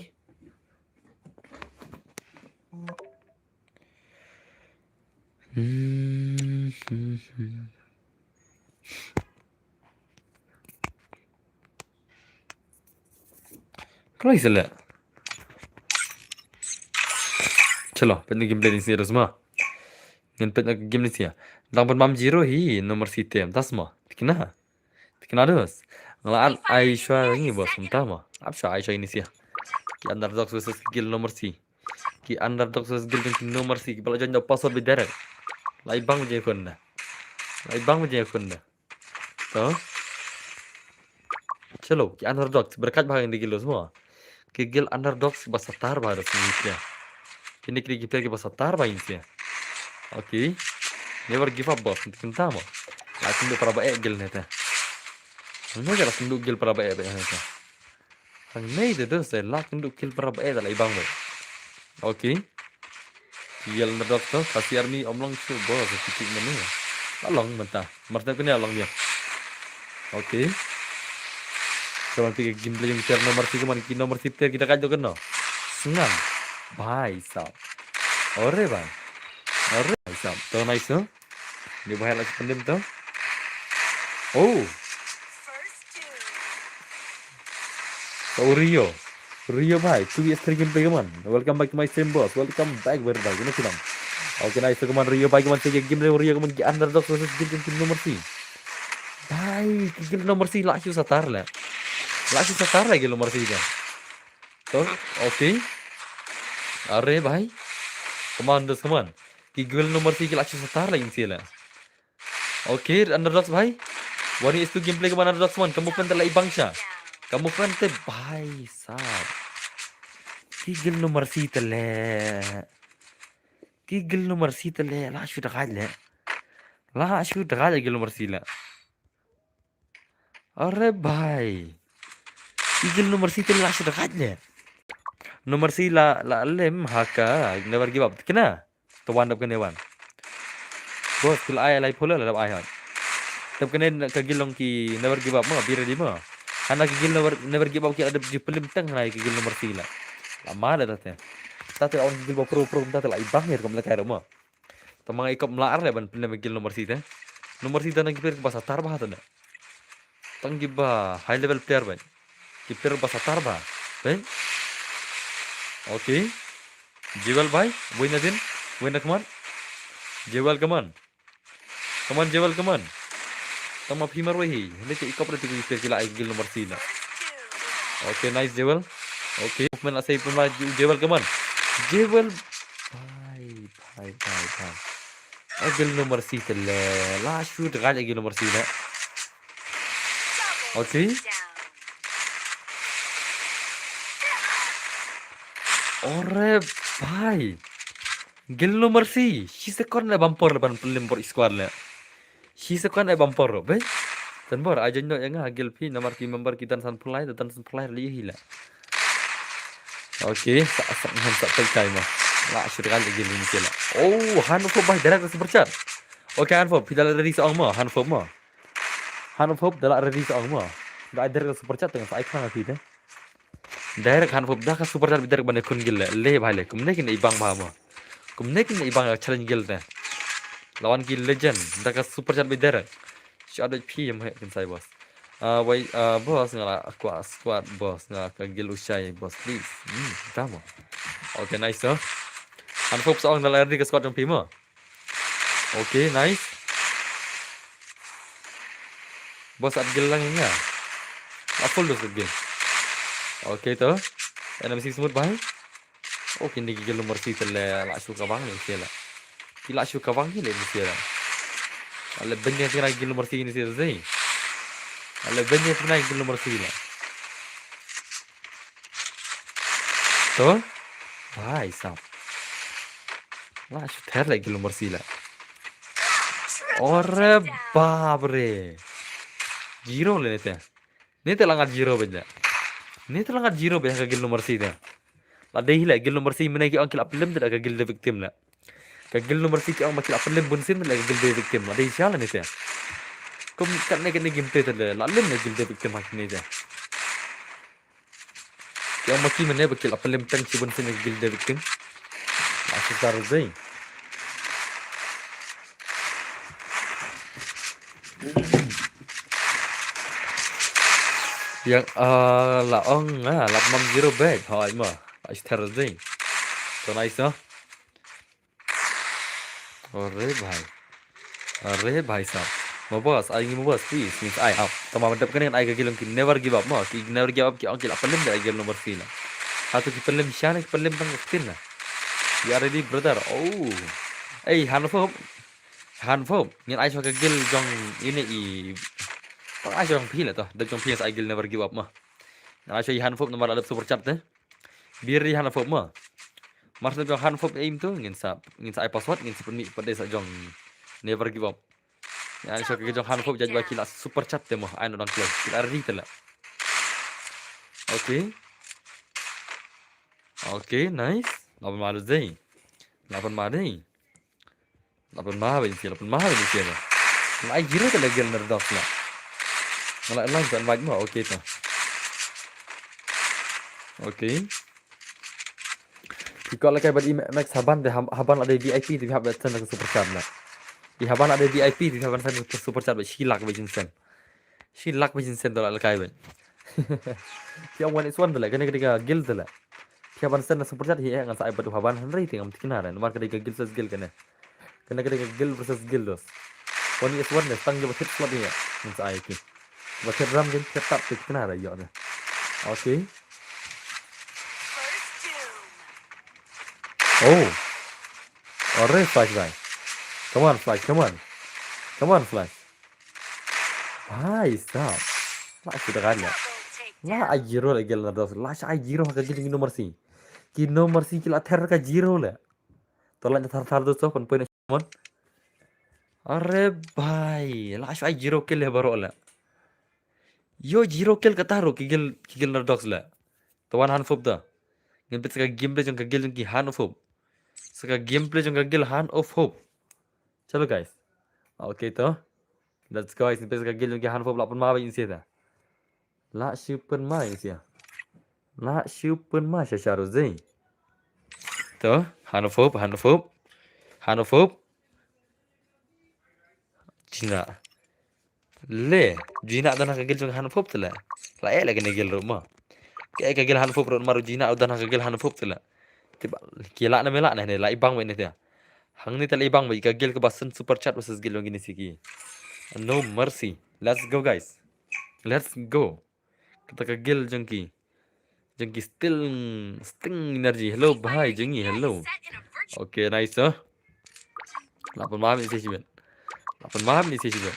Keloi sila. चलो पहले game play नहीं रसमा इन पे गेम नहीं सिया दांपन माम जीरो ही nomor sitem tas ma tikna dos ngalan Aisyah ini bos entah ma apa Aisyah ini sih ki underdog versus skill nomor si ki underdog versus skill nomor si kalau jangan password bidara lai bang je kunna to Chalo, ki underdogs berkat bahang di gilo semua. Ki gil underdogs basa tar bahar sini. Kini kiri kita ke basa tar bahing sih. Oke. Never give up boss. Kita mau. Lakin do para bae gil neta. Ini kan lakin do gil para bae neta. Ang nei de dos lakin do gil para bae dalai bang. Oke. Gil underdogs tuh kasih army omlong su bos kecil mana. Along mentah. Marta kini along dia. Oke. Kalau tiga gameplay yang tier nomor 3 man nomor 3 kita kajo kena. Senang. Bhai sab. Ore bhai. Ore bhai sab. To nice no? Ni bahaya lagi pendim to. Oh. So Rio. Rio bhai, tu biasa gameplay kaman. Welcome back to my stream boss. Welcome back bhai. Ini film. Oke nice kaman Rio bhai kaman tiga gameplay Rio kaman ki underdog versus game nomor 3. Bhai, game nomor 3 langsung satar lah. Langsung satar lagi nomor 3. तो ओके अरे भाई कमान दस कमान की गिल nomor 3 langsung setar lagi sih lah oke underdogs भाई wani itu gameplay kemana underdogs man kamu kan telah bangsa kamu kan te भाई साहब की गिल nomor 3 telah की गिल nomor 3 telah langsung dekat lah langsung dekat lagi nomor 3 lah अरे भाई की गिल nomor 3 telah langsung dekat lah nomor si la lem haka never give up kena to one up kene wan bos kil ay lai phola la ay han tab kene ka gilong ki never give up ma bira di ma hana ki gil never give up ki ada di pelim tang lai ki gil nomor si la ma da ta on gil bo pro ta la ibang yer kam la kaya ma to mga ikop mlaar le ban pelim gil nomor si ta nomor si ta nang kipir basa tar ba ta na tang giba high level player ban kipir basa tar ba ben okay जेवल भाई वही नदीन वही न कमान जेवल कमान कमान जेवल कमान तम अभी मर वही लेकिन एक कपड़े तिको इस्तेमाल किला एक गिल nomor 3 ओके नाइस जेवल ओके मूवमेंट ऐसे ही पमा जेवल कमान जेवल भाई भाई भाई भाई गिल nomor 3 ले ला शूट गाज गिल nomor 3 ओके Ore भाई Gill nomor si sikon le bumper ban pelim por squad le sikon le bumper be tan bor aja ndo yang gil pi nomor ki member kita san play tan san play li hila oke sak han sak tay ma la syur gal gil ni sila oh han fo bai dara super chat oke han fo pidal ready sa ma han fo dala ready sa ma da dara super chat tengah sai khana ti de direct han fo da ka super chat direct bane kun gil le bhai le kumne kin ibang ma ma kumne kin ibang challenge gil te lawan ki legend da ka super chat direct shot pi em he kin sai bos wai bos ngala squad bos ngala ka gil usai bos please tama okay nice so han fo song da ready ka squad pi mo okay nice bos at gil lang nya full dos gil oke to NMC smooth bhai oh kini gigil nomor 3 le la shu ka bang ni sela kila shu ka bang ni sela ale benya tina gigil nomor 3 ni sela zai ale benya tina gigil nomor 3 la to bhai sab la shu ther la gigil nomor 3 la ore baap re zero le nete langat zero benda ini telah ngat zero be gil nomor 3 dah la dei la gil nomor 3 mena ki ang kila pelim da gil de victim la ka gil nomor 3 ki ang makila pelim bunsin la gil de victim la dei siala ni te kum kan ne game te la lim ne gil de victim hak ni da ki ang maki mena bakila pelim tang si bunsin gil de victim la sar zai yang là ông là mâm zero bed hỏi mà ai thở gì to nice no अरे भाई साहब my boss I give boss please means I up tama madap kan ai gagilong ki never give up mo ki never give up ki ang kila pelim da gil nomor 3 atau ki pelim siya ki pelim tang stin na you are ready brother oh hey hanfo ngin ai so gagil jong ini Tong ai jong phi le to de jong phi sa gil never give up ma ai chơi han phop nomor ada super chat te bir ri han phop ma mas de jong han phop aim tu ngin sa ai password ngin sepen mi pada sa jong never give up ya so ke jong han phop jadi kila super chat te mo ai no dong close kila ri te la oke oke nice lapan malu dei lapan ma dei lapan ma ben si lapan ma ben si na ai jiro te la gel ner dok la Malah lang kan mic mo okay to. Okay. Thì gọi là cái bật Max Haban thì Haban ada VIP thì Haban sen là super chat lah. Di Haban ada VIP thì Haban sen super chat với silak với jinsen. Silak với jinsen đó là cái vậy. Thì ông Wan Iswan lah kan ketika guild lah. Thì Haban sen super chat thì ngan sa bật Haban Henry thì ngam tikna nomor ketika guild versus guild kan. Karena ketika guild versus guild dos. Wan Iswan lah tang jawab hit slot ya. Ngam sa iki. Và thêm ram đến tetap tikna lah yo. Okay. Oh. Alright, Flash guy. Come on, Flash, come on. Come on, Flash. Stop. Flash sudah kan ya. Lah ajiro lagi lah dos. Lah ajiro ka gini nomor si. Ki nomor si kila ter ka jiro lah. Tolak tar dos pun poin mon. Arre bhai, lah ajiro kill ya baro lah. Yo jiro kill ka taru kigil nardox lah. Tawan han fob da. Ngin pet ka gameplay jong ka gil jong ki han fob. Saka gameplay jong gagil hand of hope. Chalo guys. Okay to. Let's go guys. Pes gagil jong hand of hope la pun ma ba insia ta. La super ma insia. La super ma shasharo zai. To hand of hope, hand of hope. Hand of hope. Jina. Le, Jina dan gagil jong hand of hope tala. La la gane gil ro ma. Ke gagil hand of hope ro maru Jina dan gagil hand of hope tala. Tiba kila na mela na ne la ibang we ne ta. Hang ni tala ibang ba gagil ke basen super chat versus gil gini siki. No mercy. Let's go guys. Let's go. Kita kagil jengki. Jengki sting energy. Hello bhai jengi hello. Okay nice huh. Lapan malam ni sesi ben. Lapan malam ni sesi ben.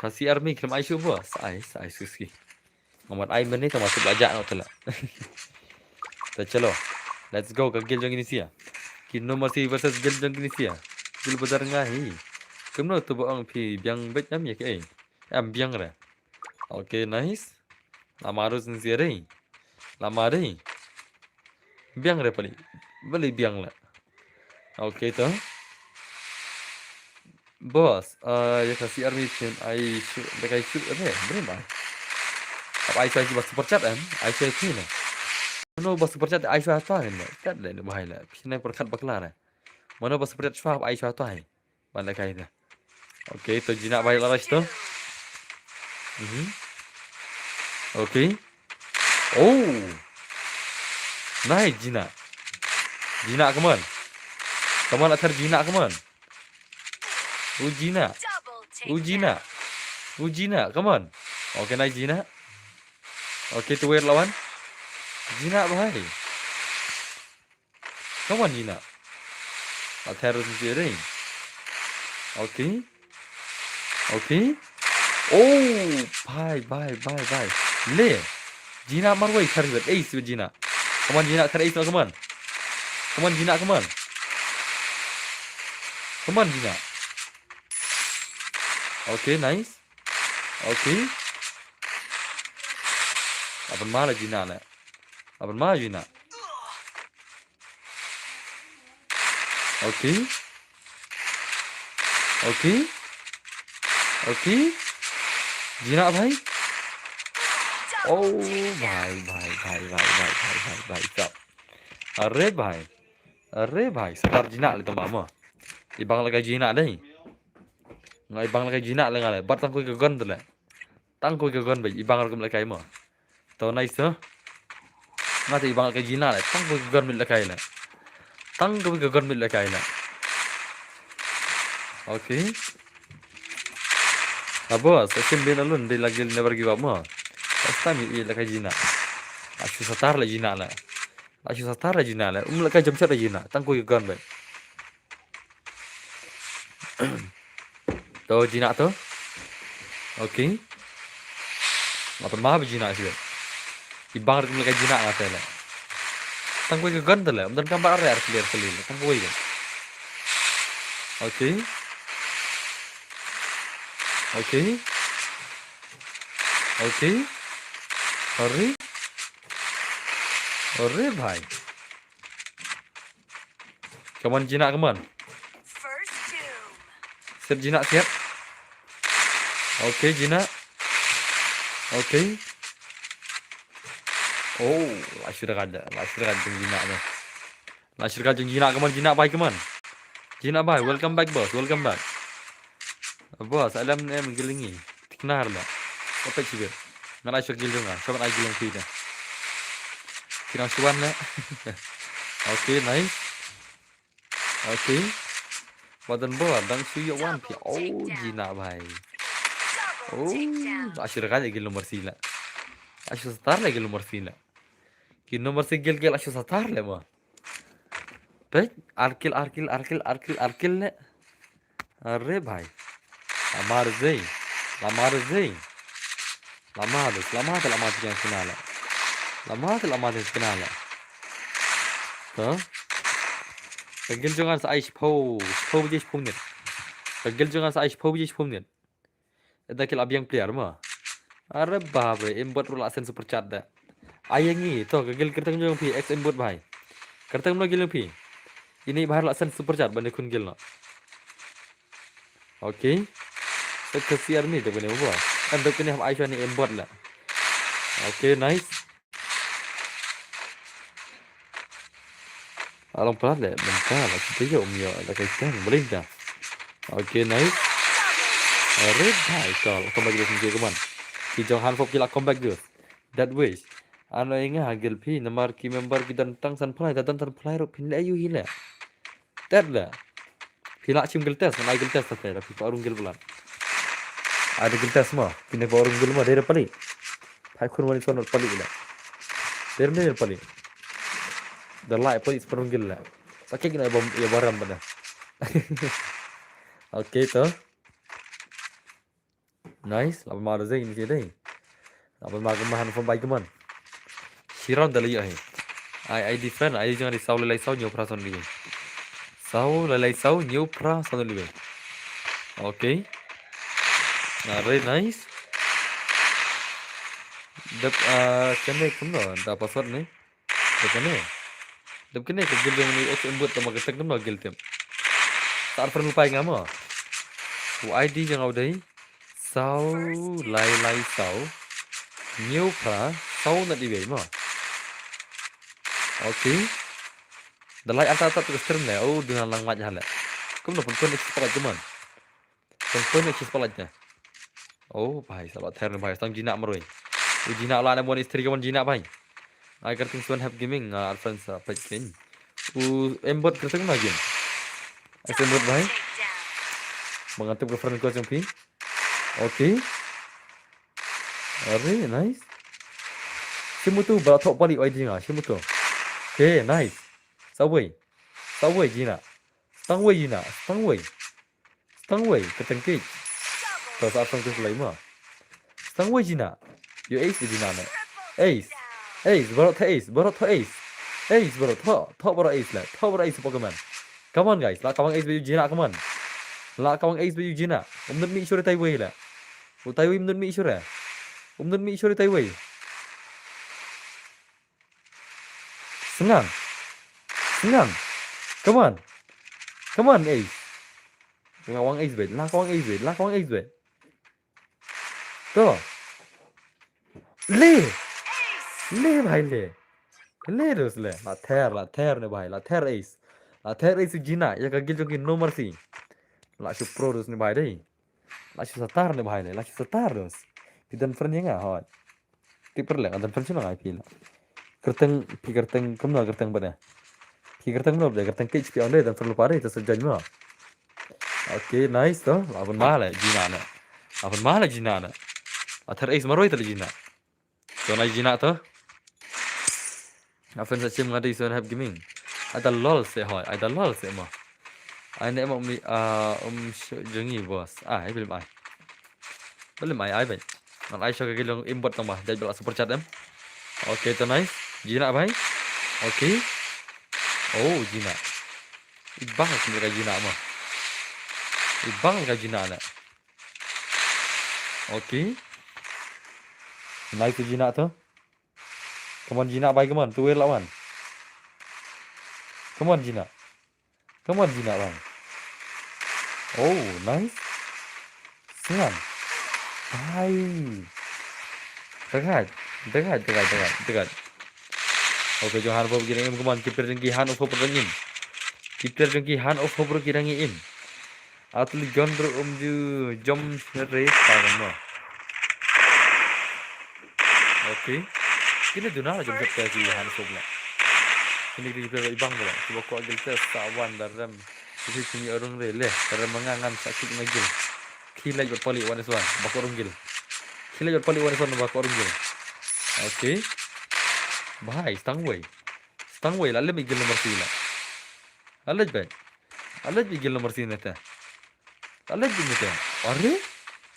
Kasih army kem ai shubo. Sai suski. Amat ai men ni termasuk belajar no tela. Ta chalo. Let's go kagil jeng ini sia. Kino masih versus gil jeng ini sia. Gil badar ngahi. Kemno tu boang pi biang bet nyam ya ke. Am biang ra. Okay nice. Lama harus nsiare. Lama deh. Biang re pali. Beli biang lah. Okay to. Boss, ya kasih army pin ai shoot dekai shoot apa? Berapa? Apa ai saya super chat kan? Ai saya pin. Mana bos super chat ai saya tahu kan? Kat le bahai lah. Pin perkat bakla lah. Mana bos super chat swap ai saya tahu. Mana kai dah. Okay, to jinak baik lah tu. Okay. Oh. Nice Gina. Gina come on. Come on atar Gina come on. Gina. Gina. Gina come on. Okay nice Gina. Okay tu wear lawan. Gina bahai. Come on Gina. Atar sendiri. Okay. Okay. Oh, bye. Le. Gina marwai kharibet. Ace with Gina. Come on Gina, ace come on. Come on Gina, come on. Come on Gina. Okay, nice. Okay. Apa mana Gina le? Apa mana Gina? Okay. Okay. Okay. Gina bhai. Oh bhai. Stop. Arre bhai. Setar Gina le tu mama. Ibang lagi Gina deh. Ngai ibang lagi Gina le ngale. Bat tang koi ke gon tu le. Tang koi ke gon bhai. Ibang lagi le kai mo. To nice huh? Ngati ibang lagi Gina le. Tang koi ke gon mil le kai le. Tang koi ke gon mil le kai le. Okay. Bos, asim bin alun di lagi never give up mo. First time i lagi Gina. Asu satar la Gina la. Lagi jam chat la Gina. Tang koi ke gon bhai. To Gina to. Okay. Lapan mah bejina sih. Ibang rin mulai jina ngate le. Tang gue kegan le. Dan gambar are clear kali le. Tang gue kan. Oke. Oke. Oke. Hore. Hore bhai. Come on jina, come on. Siap jina siap. Oke jina. Oke. Oh, lashir kada jeng jina nih. Lashir kada jeng jina, come on jina bhai, come on. Jina bhai, welcome back boss, welcome back. Boss, alam em gilingi. Tiknar lah. Apa sih? Nggak lashir gil dong, coba lagi giling pida. Kirang suan lah. Oke, nice. Oke. Badan bola dan suyo one pi. Oh, jina bhai. Oh, lashir kada gil nomor sila. Lashir star lagi nomor sila. Ki nomor sigil gil lashir star le mo. Baik, arkil le. Arre bhai. Lamar zai. Lama yang kenal. Lama yang kenal. Tuh. Pegil jangan sa aish po biji pungit. Pegil jangan sa aish po biji pungit. Ada kil abiyang player mo. Arre babre, embot rula sen super chat dah. Ayangi, tuh kegil kertang jangan pi ex embot bhai. Kertang mo gil pi. Ini bahar laksan super chat bande kun gil no. Oke. Sekesiar ni tu bende mo. Kan dok ni aish ni embot lah. Oke, nice. Alam pelat le, bentar lah kita je umyo lah kaitan boleh dah. Oke, nice. Red bhai kal, comeback dia sendiri kawan. Ki jong han fop kila comeback dia. That way. Ano inga hagil pi namar ki member ki dan tang san play dan tan play ro pin ayu hila. That lah. Pila chim gil test, mana gil test tapi pi parung gil bulan. Ada gil test mah, pin parung gil mah dari pali. Pai kun wani son pali ila. Dari pali. The light pali parung gil lah. Sakit kena bom ya baram pada. Oke tuh. Nice, lapan mah rezeki ni deh. Lapan mah kemahan from baik keman. Siram dah lihat ni. I different. I jangan risau lelai sau new pra son libe. Sau lelai sau new pra son libe. Okay. Very nice. Dap kene kumno. Dap password ni. Dap kene. Dap kene ke gil yang ni ex embut sama ketek kumno gil tem. Tak perlu pai ngamo. ID jangan udai. Sau lai sau new pra sau nak di mo. Oke. Dalai ata tu stream le. Oh dengan lang mat hala. Kum no pun expert teman. Pun expert aja. Oh bhai salah ther bhai sang jinak meroi. Jinak lah nak buat isteri kawan jinak bhai. I kerting suan have gaming friends page. Embot kerting lagi. Embot bhai. Mengatip ke friend ko jumpi. Okay. Very nice. Simutu beratok balik ID ngah. Simutu. Okay, nice. Sawai Gina. Stangway. Ketengkik. Kau saat sang tu selai mah. Stangway Gina. You ace di Gina nak. Ace. Barat ace. Ace barat. Top barat ace lah. Top barat ace Pokemon. Come on guys. Lah kawang ace baju Gina come on. Lah kawang ace baju Gina. Umnut mi isure Taiway lah. Taiway umnut mi isure. Taiway. Senang. Come on ace. Kawang ace bet. Lah kawang ace bet. Tuh. Le bhai le terus le. La ther ne bhai. La ther ace Gina. Ya kagil jokin no mercy. La su pro terus ne bhai deh. La su satar ne bhai le. La su satar terus. Pidan friend yang hot. Tiper le. Adan friend ngai pila. Kerteng kemna kerteng pada. Kerteng no dah kerteng kich pi on dan perlu pare tu sejan mah. Oke, nice tuh. Lapan mahal Gina na. Athar ace maroi tu Gina. Sonai Gina tuh. Apa yang saya mengadai soal have gaming. Ada lol se mah. I nak mau jengi bos. Belum ai baik. Ngan Aisyah ke gilong import tambah. Jadi belak super chat em. Oke, itu nice. Jinak bhai. Oke. Oh, jinak. Ibang ka jinak mah. Ibang ka jinak nak. Oke. Nice tu jinak tu. Come on jinak bhai, come on. Tu way lawan. Come on jinak. Come on jinak bang. Oh, nice. Senang. Bhai. Dekat. Oke, jo han fob kirang im come on. Keeper jengki han of fob rangin. Keeper jengki han of fob kirang in. Atli gondro ju jom race pagan mo. Oke. Kini duna jom septa ji han fob la. Kini keeper ibang bola. Coba ko agil tes sawan daram. Jadi sini orang rele. Daram mangangan sakit ngagil. Kilai berpali wan swan. Bakorong gil. Kilai berpali wan swan bakorong gil. Oke. Bhai, Stangway lalle bigil nomor 3. Alaj bhai. Alaj bigil nomor 3 neta. Alaj bigil. Arre?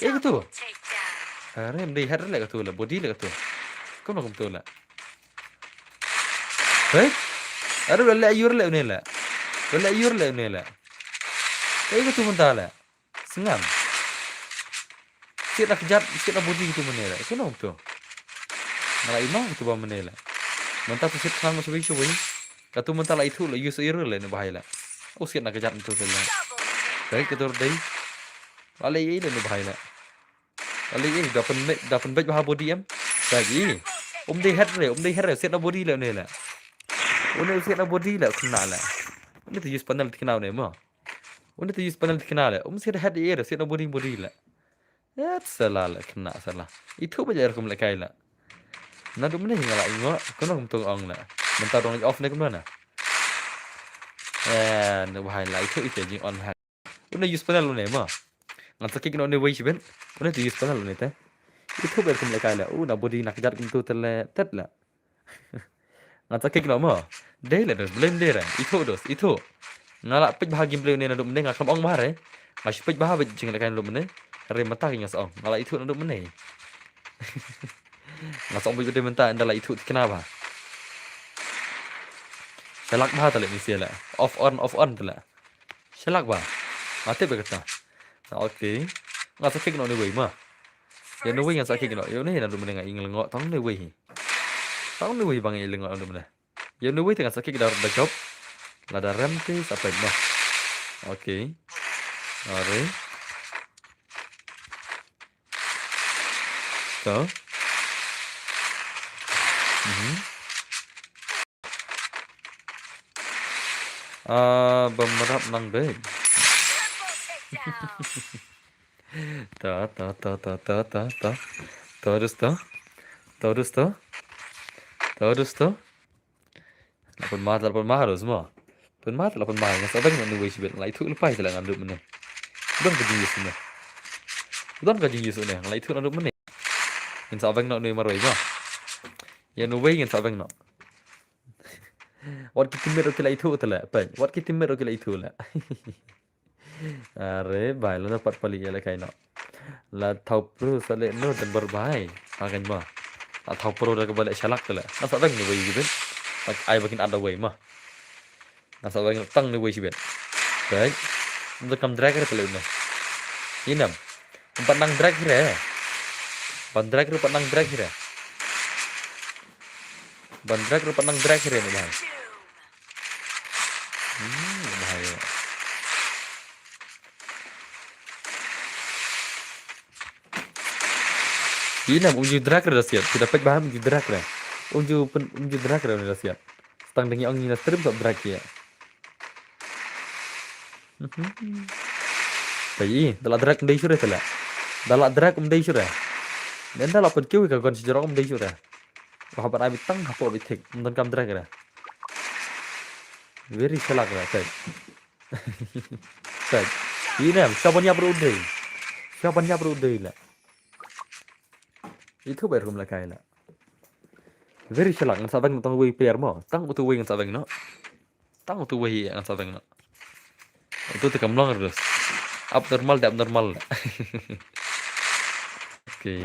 Ek tu. Arre, mdei har le tu la, body le tu. Kom tu la. Hei? Arre lalle ayur le ne la. Lalle ayur le ne la. Ek tu mentala. Sengam. Sira kejap, sira body tu menela. Kono tu. Mala imam tu ba menela. Mentah tu sit sang masuk isu wei. Katu mentah lah itu lah use error lah ni bahaya lah. Oh sit nak kejap tu lah. Baik ketur dai. Lali ini lah ni bahaya lah. Lali ini dapat baik bahaya body em. Lagi. Dai head le sit na body lah ni lah. Ni sit na body lah kena lah. Ni tu use panel kena ni mah. Ni tu use panel kena lah. Sit head air sit na body lah. Ya salah lah kena salah. Itu bajar kum lekai lah. Nadu mana hingga lah ingat, kena tung ong lah. Bentar dong off ni kemana? Ni bahaya lah itu jing on hack. Una use panel lu ni mah. Ngan sakit kena ni way siben. Una tu use panel lu ni teh. Itu ber kum lekai lah. Na body nak kejar kum tu terle tet lah. Ngan sakit kena mah. Deh lah dos blame deh lah. Itu. Ngalak pej bahagi blame ni nadu mana ngakam ong mahar eh. Masih pej bahagi jing lekai lu mana. Hari mata kena seong. Ngalak itu nadu mana. Ngasok boleh gede mentah anda lah itu kenapa? Selak bah tak le misi lah. Off on tak lah. Selak bah. Mati berkata. Oke. Ngasok kek no ni way mah. Ya no way ngasok kek no. Ya ni nandu menengah ingin lengok tang ni way. Tang ni way bang ingin lengok nandu menengah. Ya no way tengah sakit dah job. Lada rem tu sampai mah. Oke. Are. So. Bemerap nang deh. Ta. Terus tu. Lapan mah harus mah. Lapan mah. Ngas abang nak nulis sebet. Lai itu lepas je lah ngandup mana. Udah kaji Yesus ni. Lai itu ngandup mana. Ngas abang nak nulis maroi mah. Ya nulis ngas abang nak. Wat kita mer okey lah itu lah. Wat kita mer okey lah itu lah. Are bahai lo dapat pali ya lekai nak. La tau pro sale no dan berbahai. Makan mah. La tau pro dah kebalik syalak tu lah. Nasa bang ni way gitu. Ai bakin ada way mah. Nasa bang tang ni way sibet. Baik. Untuk kam drag tu lah. Inam. Empat nang drag kira. Bandrak rupa nang drag kira. Bandrak rupa nang drag kira ni bahai. Bahaya. Ini unjuk drag dah siap. Tidak pek bahan unjuk drag dah. Unjuk drag dah siap. Stang dengan angin stream tak drag ya. Bayi, dalam drag mendai sudah telah. Dalam drag mendai sudah. Dan dalam perkiu kan sejarah mendai sudah. Bahapan abis tang apa abis tek menton kam drag dah. Very selak dah tak. Tak. Ini siapa ni berudai? Siapa ni berudai lah? Itu baru melakai lah. Very selak. Ngan sabang tang way player mo. Tang utu way ngan sabang no. Tang utu way ngan sabang no. Itu tekam long terus. Abnormal, tak abnormal. Oke.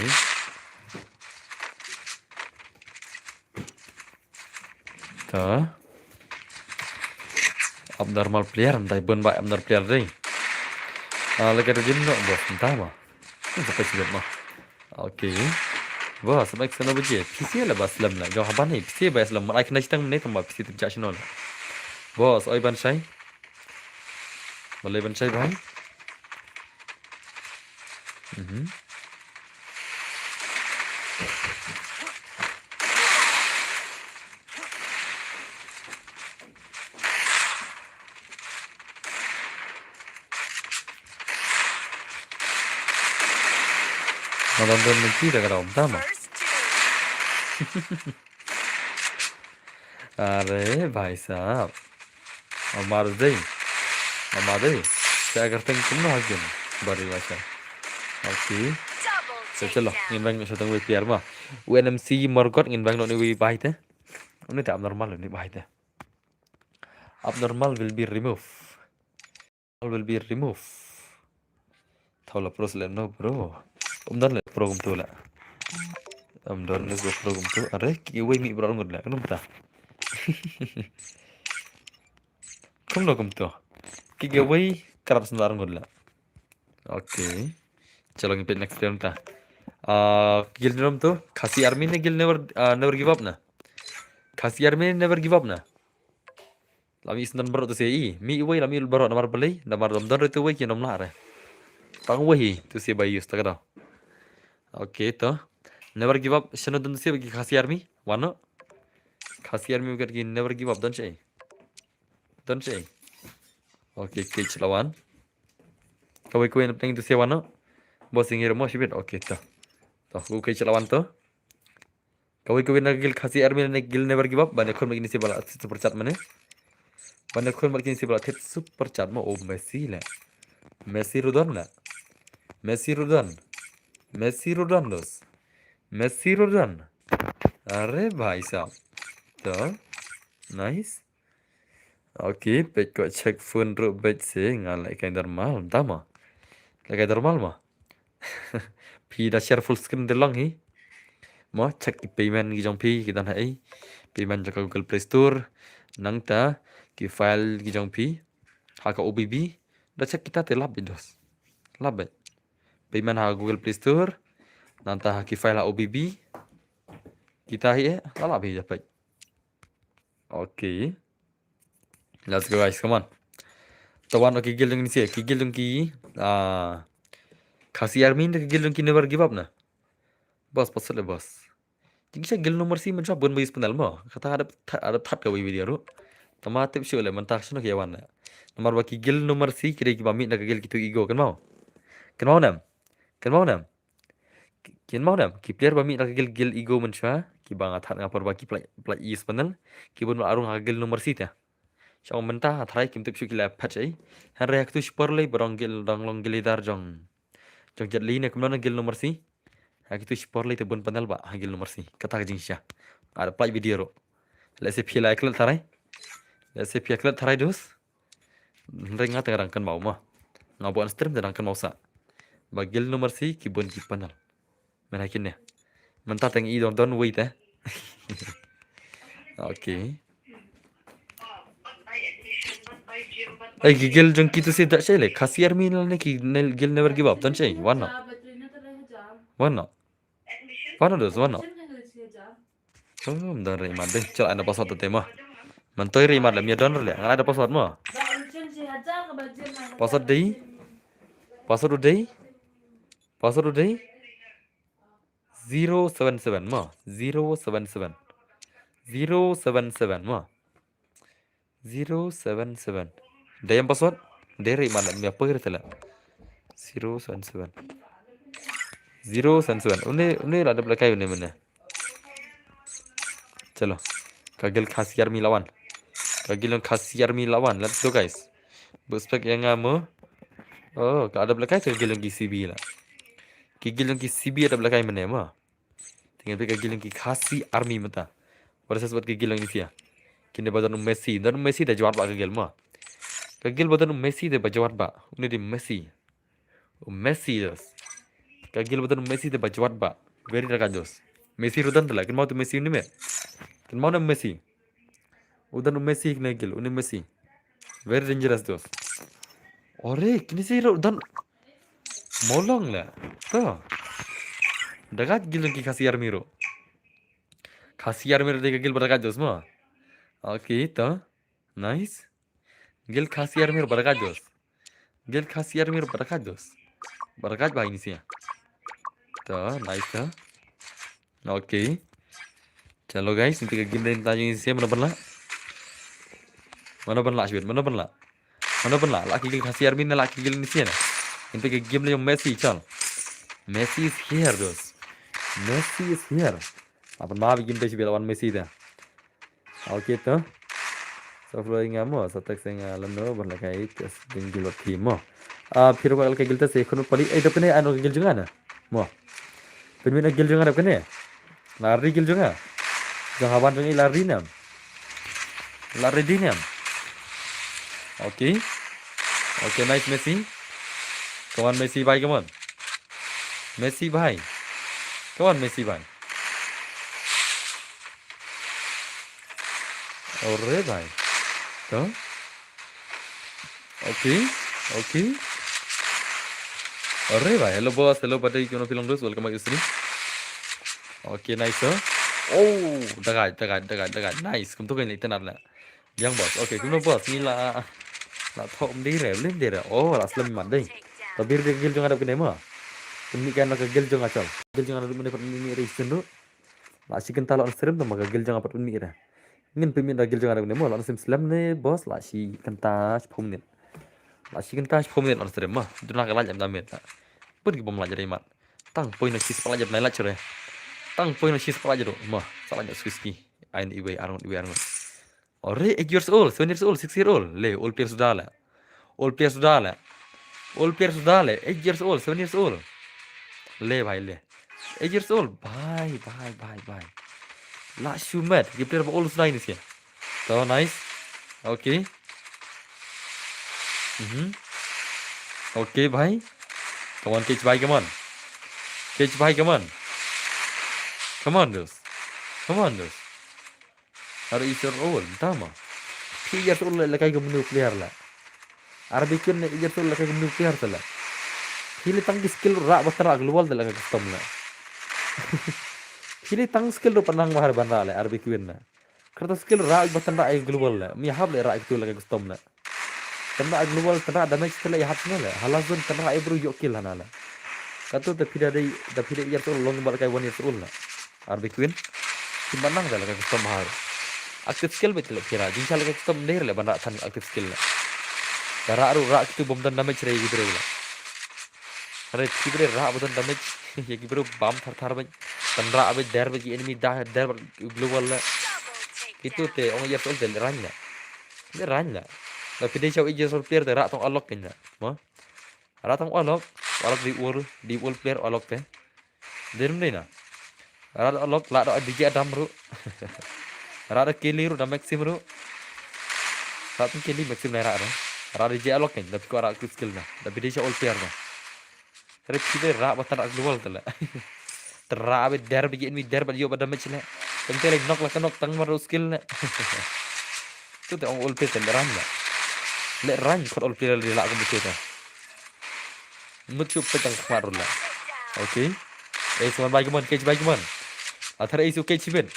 Tuh. Abnormal player, entah pun baik abnormal player deh. Lagi ada gym no, bos, entah mah. Sampai sudah mah. Oke. Bos, baik sana buje. PC lah bas lam lah. Jawapan ni PC bas lam. Ai kena citang ni tambah PC tu cak channel. Bos, oi ban sai. Boleh ban sai bhai. Nonton nanti dah kau entah mah. अरे भाई साहब हमारे क्या करते हैं तुम ना हजन बड़ी भाषा oke so chalo ngin bang so tang we pier ma UNMC morgot ngin bang no ni we bai te ini tak abnormal ni bai te abnormal will be removed thawla pros le no bro dan le program tu la dan le program tu are ki we mi bro ngod la kan ta không đâu tu ki ge we karap sendar ngod la oke chalo ngin next time ta guild name tuh Khasi Army ne guild never give up na Khasi Army never give up na lami isnan baru tu sei mi wei lami baru namar belai namar domdon itu wei ki nom lar tang wei tu sei bayi sta kada oke to never give up shano don sei bagi Khasi Army wano Khasi Army ki never give up don sei oke ke lawan kawai kawai napeng tu sei wano bos ingir mo sibet oke to ku ke lawan to kawai nagil Khasi Army ne gil never give up banyak kon begini sih bala super chat mana banyak kon begini sih bala super chat mo oh Messi lah Messi Rodon lah Messi Rodon अरे भाई साहब तो nice oke pet kok cek phone ro bet sih ngalai kayak normal entah mah kayak normal mah pi dah share full screen delong hi mau cek payment gijong pi kita hai payment jaka Google Play Store nang ta ki file gijong pi haka OBB dah cek kita telap bidos labet payment ha Google Play Store nanta ki file ha OBB kita hi lalap hi dapat oke let's go guys come on tawan oke gil dong ni ki gil dong ki Khasi Army ne gil dong ki never give up na bos pasal le bos Jika gil nomor si mencoba pun bagi sepenal mo kata ada that ke video ru tama tip sih oleh mentah seno kiawan na nomor bagi gil nomor si kira ki bami nak gil gitu ego kan mau nam ki player bami nak gil ego mencoba ki bang that ngapor bagi play is penal ki bun arung gil nomor si ta Siya mentah atrai kim tip sih kila patch ai han reak tu super lay barang gil dang long gil dar jong jet li ne kemudian gil nomor si Haki sport lay tebun panel ba hagil nomor si kata jing sya ada play video ro let's say pila eklat tharai dos ringa terang kan mau mah ngabuan stream terang kan mau sa bagil nomor si kibun ki panel menakin ne mentah teng I don wait oke gigil jong kitu si tak sele Khasi Army ne ki gil never give up don chay wana dos wana dan rimat deh cel ada password tu tema mentoi rimat lah mi don le ada password mo password dei 077 mo 077 mo 077 deh yang password deh rimat lah mi apa kira tela 077 Ini ada belakang ini mana? Chalo, kagil Khasi Army lawan. Let's go guys. Buspek yang ngamu. Oh, ada belakang kagil yang CB lah. Kagil yang CB ada belakang mana mah? Tinggal kagil yang Khasi Army mata. Pada sesuatu kagil yang ini Kini badan Messi dah jawab pak kagil mah. Kagil badan Messi dah jawab pak. Ini di Messi das. Kagil badan Messi dah jawab pak. Very terkajos. Messi rudan telah. Kan mau tu Messi ni me. Kan mau nama Messi. उधर मेसी ने गिल उन्हें Messi very dangerous दोस्त अरे किसी उधर molong lah tuh dekat gil की khasiar miro देखा गिल berdekat दोस्त mah oke तो nice गिल khasiar miro berdekat दोस्त गिल khasiar miro berdekat भाई ini sih तो nice तो oke चलो guys nanti ke game lain tanya sih mana pernah sih mana pernah laki Gill khasiar miro laki Gill ini sih nanti ke game lain Messi चल Messi is here दोस्त Messi is here अपन माँ भी गिनते हैं lawan Messi dah oke तो Soflo inga mo satak senga lano berlakai tes tinggi loti mo फिर वाल के गिलता से खनु पड़ी ए दपने आनो गिल जुगा ना mo penmina गिल जुगा दपने lari गिल जुगा jahawan jungi lari nam lari dinam oke nice Messi come on Messi bhai come on Messi bhai come on Messi bhai अरे भाई तो ओके अरे भाई hello boss hello buddy क्यों ना film terus welcome back to stream oke nice तो dekat nice kum tu kan itu nada yang boss oke kum boss ni lah thom đi lên đi rồi là slim mặt đây tapi dia gil jangan ada kena mah ini kan nak gil jangan acal gil jangan ada mendapat ini reason tu lah si kental on stream tu maka gil jangan dapat ini dah ingin pemimpin gil jangan ada kena mah langsung slim ni bos lah si kentas pemimpin lah si kentas pemimpin on stream mah tu nak kalah jam damit pun kita belajar imat tang poin nak si pelajar naik lah cure tang poin nak si pelajar tu mah salah jam swiski ain iwe arun Ore 8 years old 7 years old 6 years old le old player sudah lah 8 years old 7 years old le भाई ले 8 years old भाई lah shumet dia player old sudah ini sih so nice oke oke भाई come on catch भाई come on dos Are 8 years old tama 3 years old lah kayak nuclear lah Arabikin 8 years old lah kayak nuclear lah Hili tang skill rak batera global lah kayak custom lah Hili tang skill panang bahar bandar lah Arabikin lah Kertas skill rak batera global lah mi hab le rak itu lah kayak custom lah Tena global tena damage tela ya hatna lah halazun tena bro yokil hana lah Katu da pida years old long bal kayak 1 years old lah Arabikin Timbanang lah kayak custom bahar aktif skill betul kira jinsal kayak custom deh lah bandar tan aktif skill lah Darah aru rak itu bom dan damage rey gitu lah Karena kibre rak bom dan damage ya kibre bam thar baj tan rak baj der baj enemy der global lah itu te orang years old del ranya dia ranya tapi dia show years old player rak tong unlock kena mah rak tong unlock di wall player unlock te derum deh na rak unlock la do DJ Adam ru rak kili ru da maximum ru rak kili maximum rak ru rak DJ unlock kan tapi ko rak skill na tapi dia show all player na Tapi kita rak batan rak global tu lah. Terak abis der begini mi der baju pada match lah. Tentu lagi knock lah knock tang maru skill lah. Tu tu orang all player tenderan lah. Lek run kau all player dia lah aku betul dah. Mutu petang maru lah. Okay. Semua baik man catch baik man. Athar ace catch ben.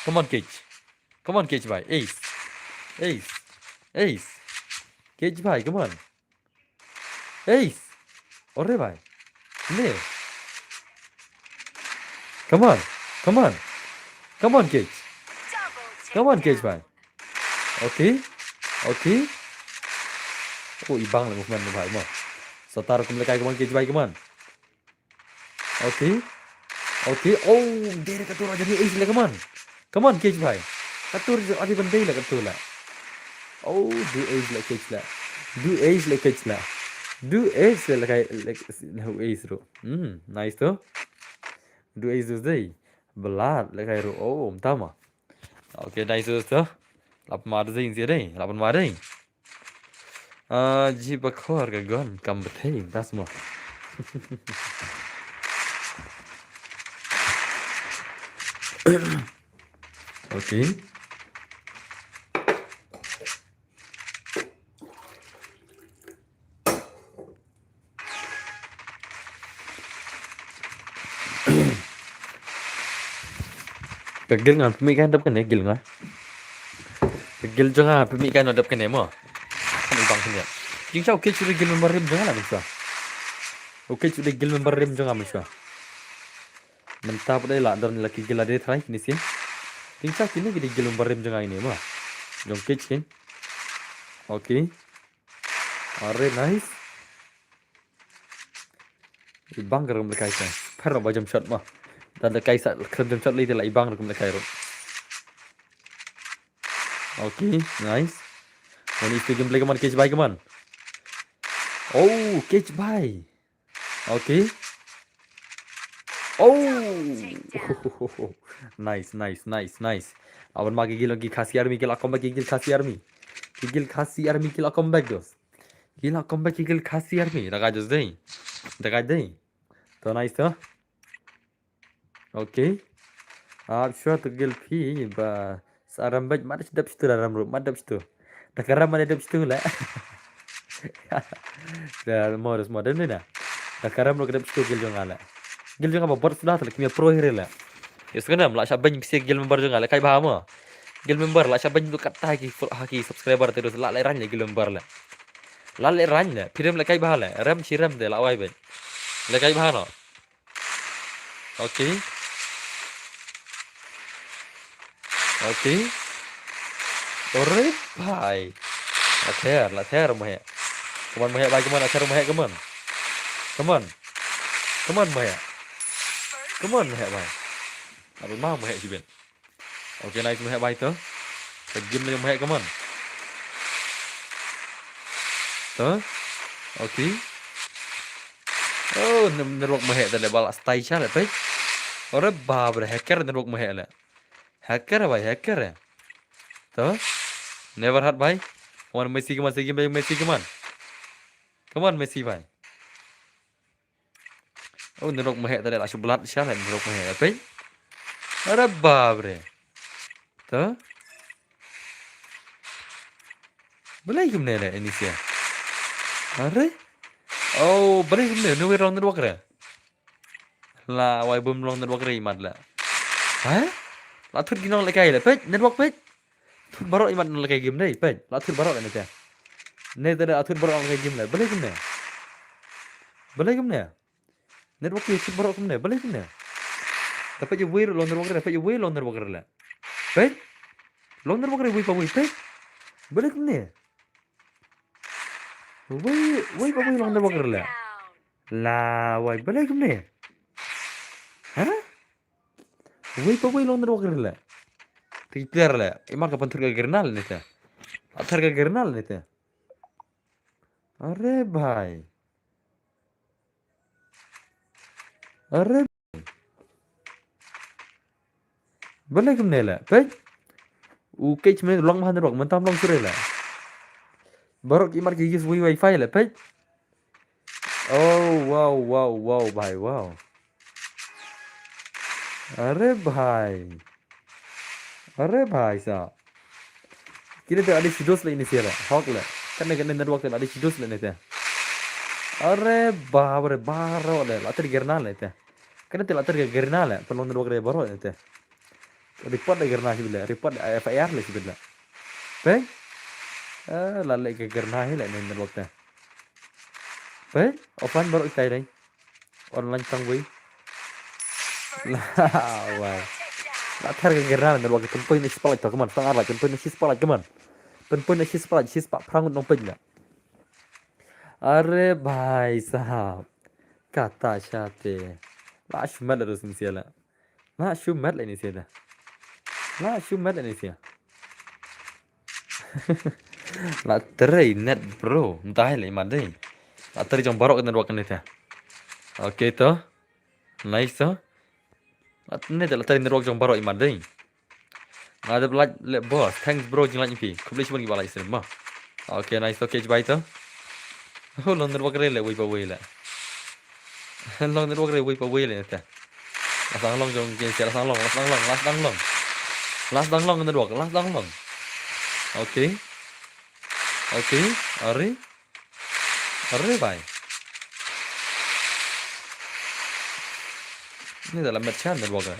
Come on catch bhai. Ace. Catch bhai come on. Ace. Orre bhai. Le. Come on catch. Come on catch bhai. Okay. Oh ibang lah movement bhai mo. Satar kum lekai come on catch bhai come on. Okay. Oh dia katur jadi ace lah come on catch bhai. Katur adi bandai lah katur lah. Oh do ace lah catch lah. Do ace lah kayak like ace ro. Nice tu. Do ace tu deh. Belat lah kayak ro. Oh tama. Okay nice tu. Lapan mar deh ini deh. Lapan mar deh. Ji bakor ke gon kam betul. Das semua. Okay. Kegil ngan pemikiran dap kene gil ngan. Kegil jangan pemikiran dap kene mo. Kan ibang kene. Jing cha oke curi gil member rim jangan bisa. Oke curi gil member rim jangan bisa. Mentap deh lah dan laki gil ada try ni sih. Jing cha kini gil gil member rim jangan ini mo. Jong kitchen. Oke. Are nice. Ibang geram lekai sa. Pero ba jam shot mo. Dan lekai sa jam shot lite lah ibang geram lekai ro. Oke, nice. Ini itu gameplay keman catch by keman. Oh, catch by. Oke. Oh. Nice. Awan magi gil lagi khasi army gil akom bagi gil khasi army. Gil khasi army gil akom back dos. Gil akom back gil khasi army. Daga jos dei. To nice to. Oke. Sure to gil pi ba saram back mat sedap situ dalam rum mat dap situ. Dakaram mana dap situ lah. Dan modern ni dah. Dakaram lo kedap situ gil jong ala. Gil jong apa bot sudah telik punya pro hero lah. Ya sekarang lah siapa bisa gil member jong ala kai bahama. Gil member lah siapa untuk kata haki subscriber terus lah leran ya gil member lah. Lah leran lah. Film lah kai bahala. Ram siram deh lah awai ben. Lah kai bahana. Oke. Ore bhai. Lather mah. Keman mah bhai keman acer mah keman. Keman mah. Keman mah bhai. Aduh mah mah si ben. Oke nice mah bhai to. Segim le mah keman. To. Oke. Oh, network mah tadi bal stay chale pe. Ore baab re hacker network mah la. Hacker bhai hacker ya. To. Never had bhai. One Messi keman segim Messi keman. Come on Messi bhai. Oh network mah tadi la sebelat chale network mah pe. Ore baab re. To. Boleh gimana lah ini sih? Are? Oh, boleh gimana? Nuwe round network re? Lah, why bum long network re imat lah? Hah? Lah thut ginong lekai lah, pej network pej. Thut barok imat nol lekai game deh, pej. Lah thut barok ni teh. Ni tadi thut barok lekai game lah. Boleh gimana? Boleh gimana? Network ni thut barok gimana? Boleh gimana? Dapat je way long network re, dapat je way long network re lah. Pej? Long network re way pa way, pej. Boleh gimana? Way pa way long network re lah. Lah, why boleh gimana? Hah? Way pa way long network re lah. Tikler lah. Imak kapan terga gernal ni teh. Terga gernal ni teh. Are bhai. Are. Boleh gimana lah? Pej? Ukej me long mahan network mentam long sure lah. Barok imak gigis wifi lah, pej. Oh, wow, bhai, wow. Are bhai sa. Kini tu ada sidos lah ini sih lah, hok lah. Kan network tu ada sidos lah ni teh. Are baro lah, latar gernal lah teh. Kan tu latar gernal lah, pelong network dia baro ni teh. Report lah gernal sih bila, report FIR lah sih bila. Pe? Lalai ke gernal lah ni network teh. Pe? Offline baro itai dah. Online tangway. Lah, wah. Latar gernal network tempoy ni sepalat tu keman, sangat lah tempoy ni sepalat keman. Tempoy ni sepalat, sepak perang nombor je. Are bhai sahab. Kata syate. Lah shumat lah rusim siala. Lah shumat lah ini siala. Lah shumat lah ini siala. Lah terai net bro. Entah lah iman deh. Lah terai jom barok network ni teh. Oke to. Nice to. Lah terai network jom barok iman deh. Ada belat bos. Thanks bro jeng lagi pi. Kubli cuma gibalai sini mah. Oke nice to catch by to. Oh long network re le way pa way lah. Long network re way pa way lah teh. Lasang long jong jenis lasang long. Last dang long network, last dang long. Oke. Are bhai. Ini dalam match network.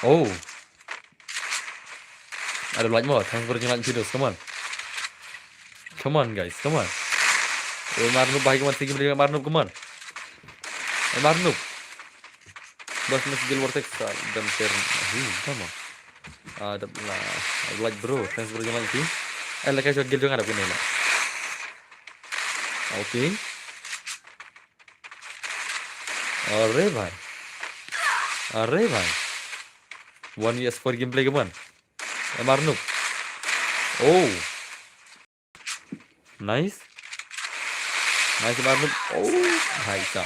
Oh, ada like more. Thanks for watching videos. Come on guys, come on. Marnub भाई come on, tinggi beli Marnub, come on. Marnub. Bos masih di luar teks dan share. Come on. Ada like bro. Thanks for watching video. Like aja gil juga ada punya lah. Oke. Alright bhai. Alright bhai. 1 years for gameplay come on. Marnub. Oh. Nice. Nice Marnub. Oh, hai sao.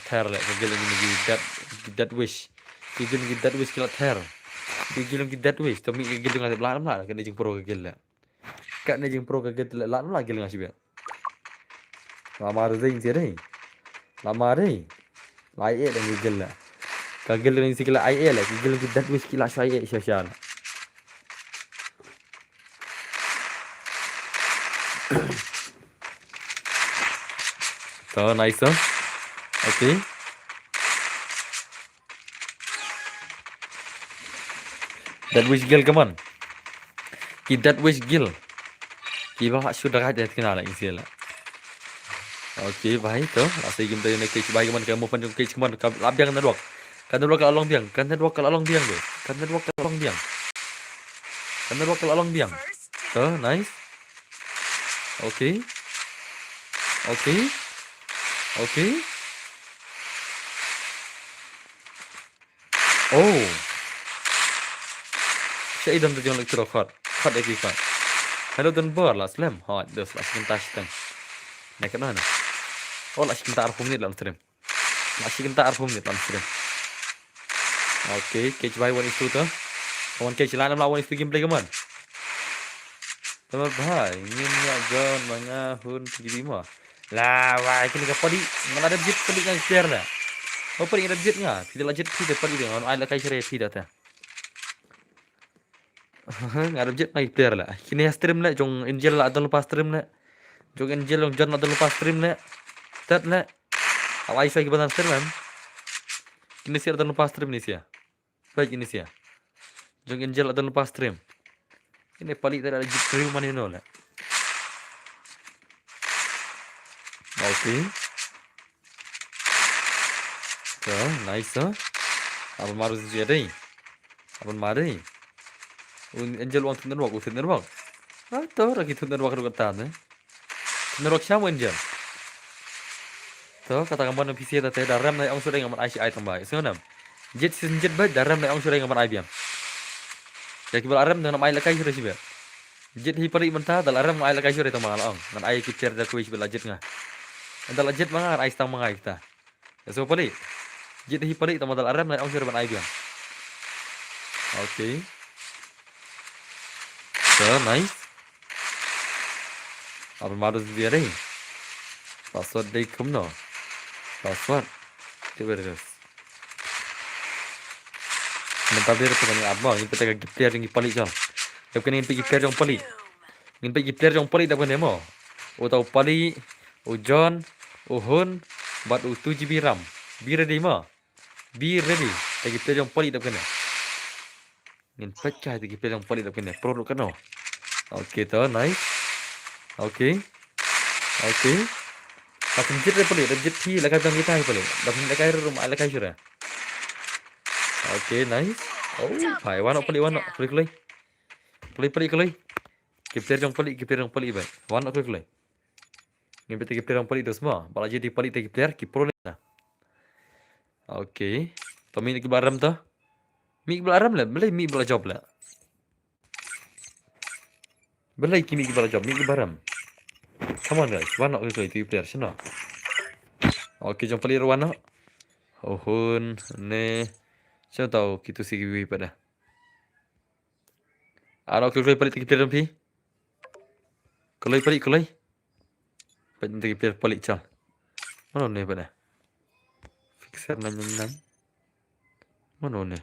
Ther lại cái gil ini give that wish. Cái gil give that wish kila ther. Cái gil give that wish. Tapi cái gil ngasih belaan lah. Cái này jeng pro cái gil lah. Cái này jeng pro cái gil belaan lah gil ngasih biar. Lama ada yang sih deh. Lama deh. Lai dan gil lah. Cái gil ini sih kila ai lah. Cái gil give that wish kila saya sia-sia. So nice huh? Okay. That wish gill come on. Keep that wish gill. Kiba sudah ada kenal lah isi lah. Okay, baik tu. Asal game tadi nak cage baik man kamu pun cage man lap biang kan network kalau long biang. Kan network kalau long biang tu. Kan network kalau long biang. Kan network kalau long biang. So nice. Okay. Okay. Okay. Oh. Saya idam tu jangan lektor khot. Khot lagi khot. Hello dan bar lah slam. Hot dos lah sebentar seteng. Nak mana? Oh lah sebentar arfum ni dalam stream. Lah sebentar arfum ni dalam stream. Okay, catch by one is two tu. Kawan catch lah dalam lawan is gameplay kawan. Teman bahai, ingin nak John mengahun 75. Lah, wah, ini kapal di mana ada jet pelik yang share lah. Oh, pelik ada jet ngah. Tidak jet tidak pelik dengan ai lah kai share tidak ta. Ngarep jet naik player lah. Kini stream lah, jong Angel lah atau lupa stream lah. Jong Angel jong John atau lupa stream lah. Tet lah. Awai saya kebetulan stream kan. Kini sih atau lupa stream ni sih ya. Baik ini sih ya. Jong Angel atau lupa stream. Ini paling tidak ada jet stream mana ni lah. Okay. So, nice huh? Abang maru sih ada ni. Abang maru. Angel wang tunan wak. Atau lagi tunan wak rukat tan. Tunan wak siapa Angel? So, kata gambar PC tadi daram naik orang sudah ngamat IC item baik. So, nam. Jet season jet baik daram naik orang sudah ngamat IBM. Jadi kalau aram dengan ai lakai sudah sih ber. Jet hipari mentah dal aram ai lakai sudah tambah lang. Dan ai kipcer dah kuis bela jet ngah. Dal jet mangar ai stang mangai kita. Ya so pali. Jet hipari tambah dal aram naik orang sudah ngamat IBM. Okay. So, nice. Apa marus dia ni? Password day kumno. Password. Tiba terus. Mentah dia tu ni abang. Ini kita pergi player yang paling jauh. Tapi ni pergi player yang paling. Ini pergi player yang paling tak boleh mo. O tahu paling. O John. O Hun. But o 2 GB RAM. Be ready mo. Be ready. Pergi player yang paling tak boleh. Ini pecah pergi player yang paling tak boleh. Pro kan no. Okay tu nice. Okay. Okay. Pasal jet dia paling. Jet hi lakai bang kita hi paling. Dapat lakai rumah lakai sudah. Okay, nice. Oh, hai wanok pelik wanok. Pelik. Kipter yang pelik baik. Wanok pelik. Ni betul kipter yang pelik tu semua. Bala jadi pelik tak kipter, kipro lah. Okay. Tomi ni kibaram tu. Mi kibaram lah. Belai mi bala job lah. Belai kimi kibala job. Mi kibaram. Come on guys. Wanok pelik kipter sana. Okay, jom pelik wanok. Ohun ne. Siapa tahu kita sih giveaway pada. Anak kelai palit tiga player pi. Kelai. Palit tiga player palit cal. Mana ni pada? Fixer nan. Mana ni?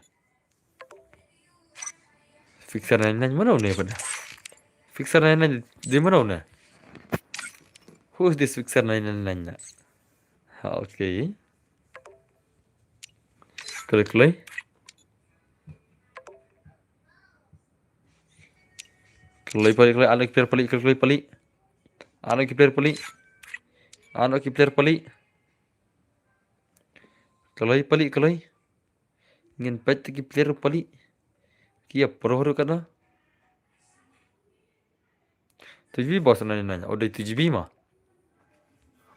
Fixer nan mana ni pada? Fixer nan di mana ni? Who is this fixer nan? Okay. Kelai. Keloi pali, keloi anak player pali, keloi pali. Anak player pali. Anak player pali. Keloi pali, keloi. Ngin pet ki player pali. Kia pro huru kana. 7B bos nanya. Oh, dari 7B mah.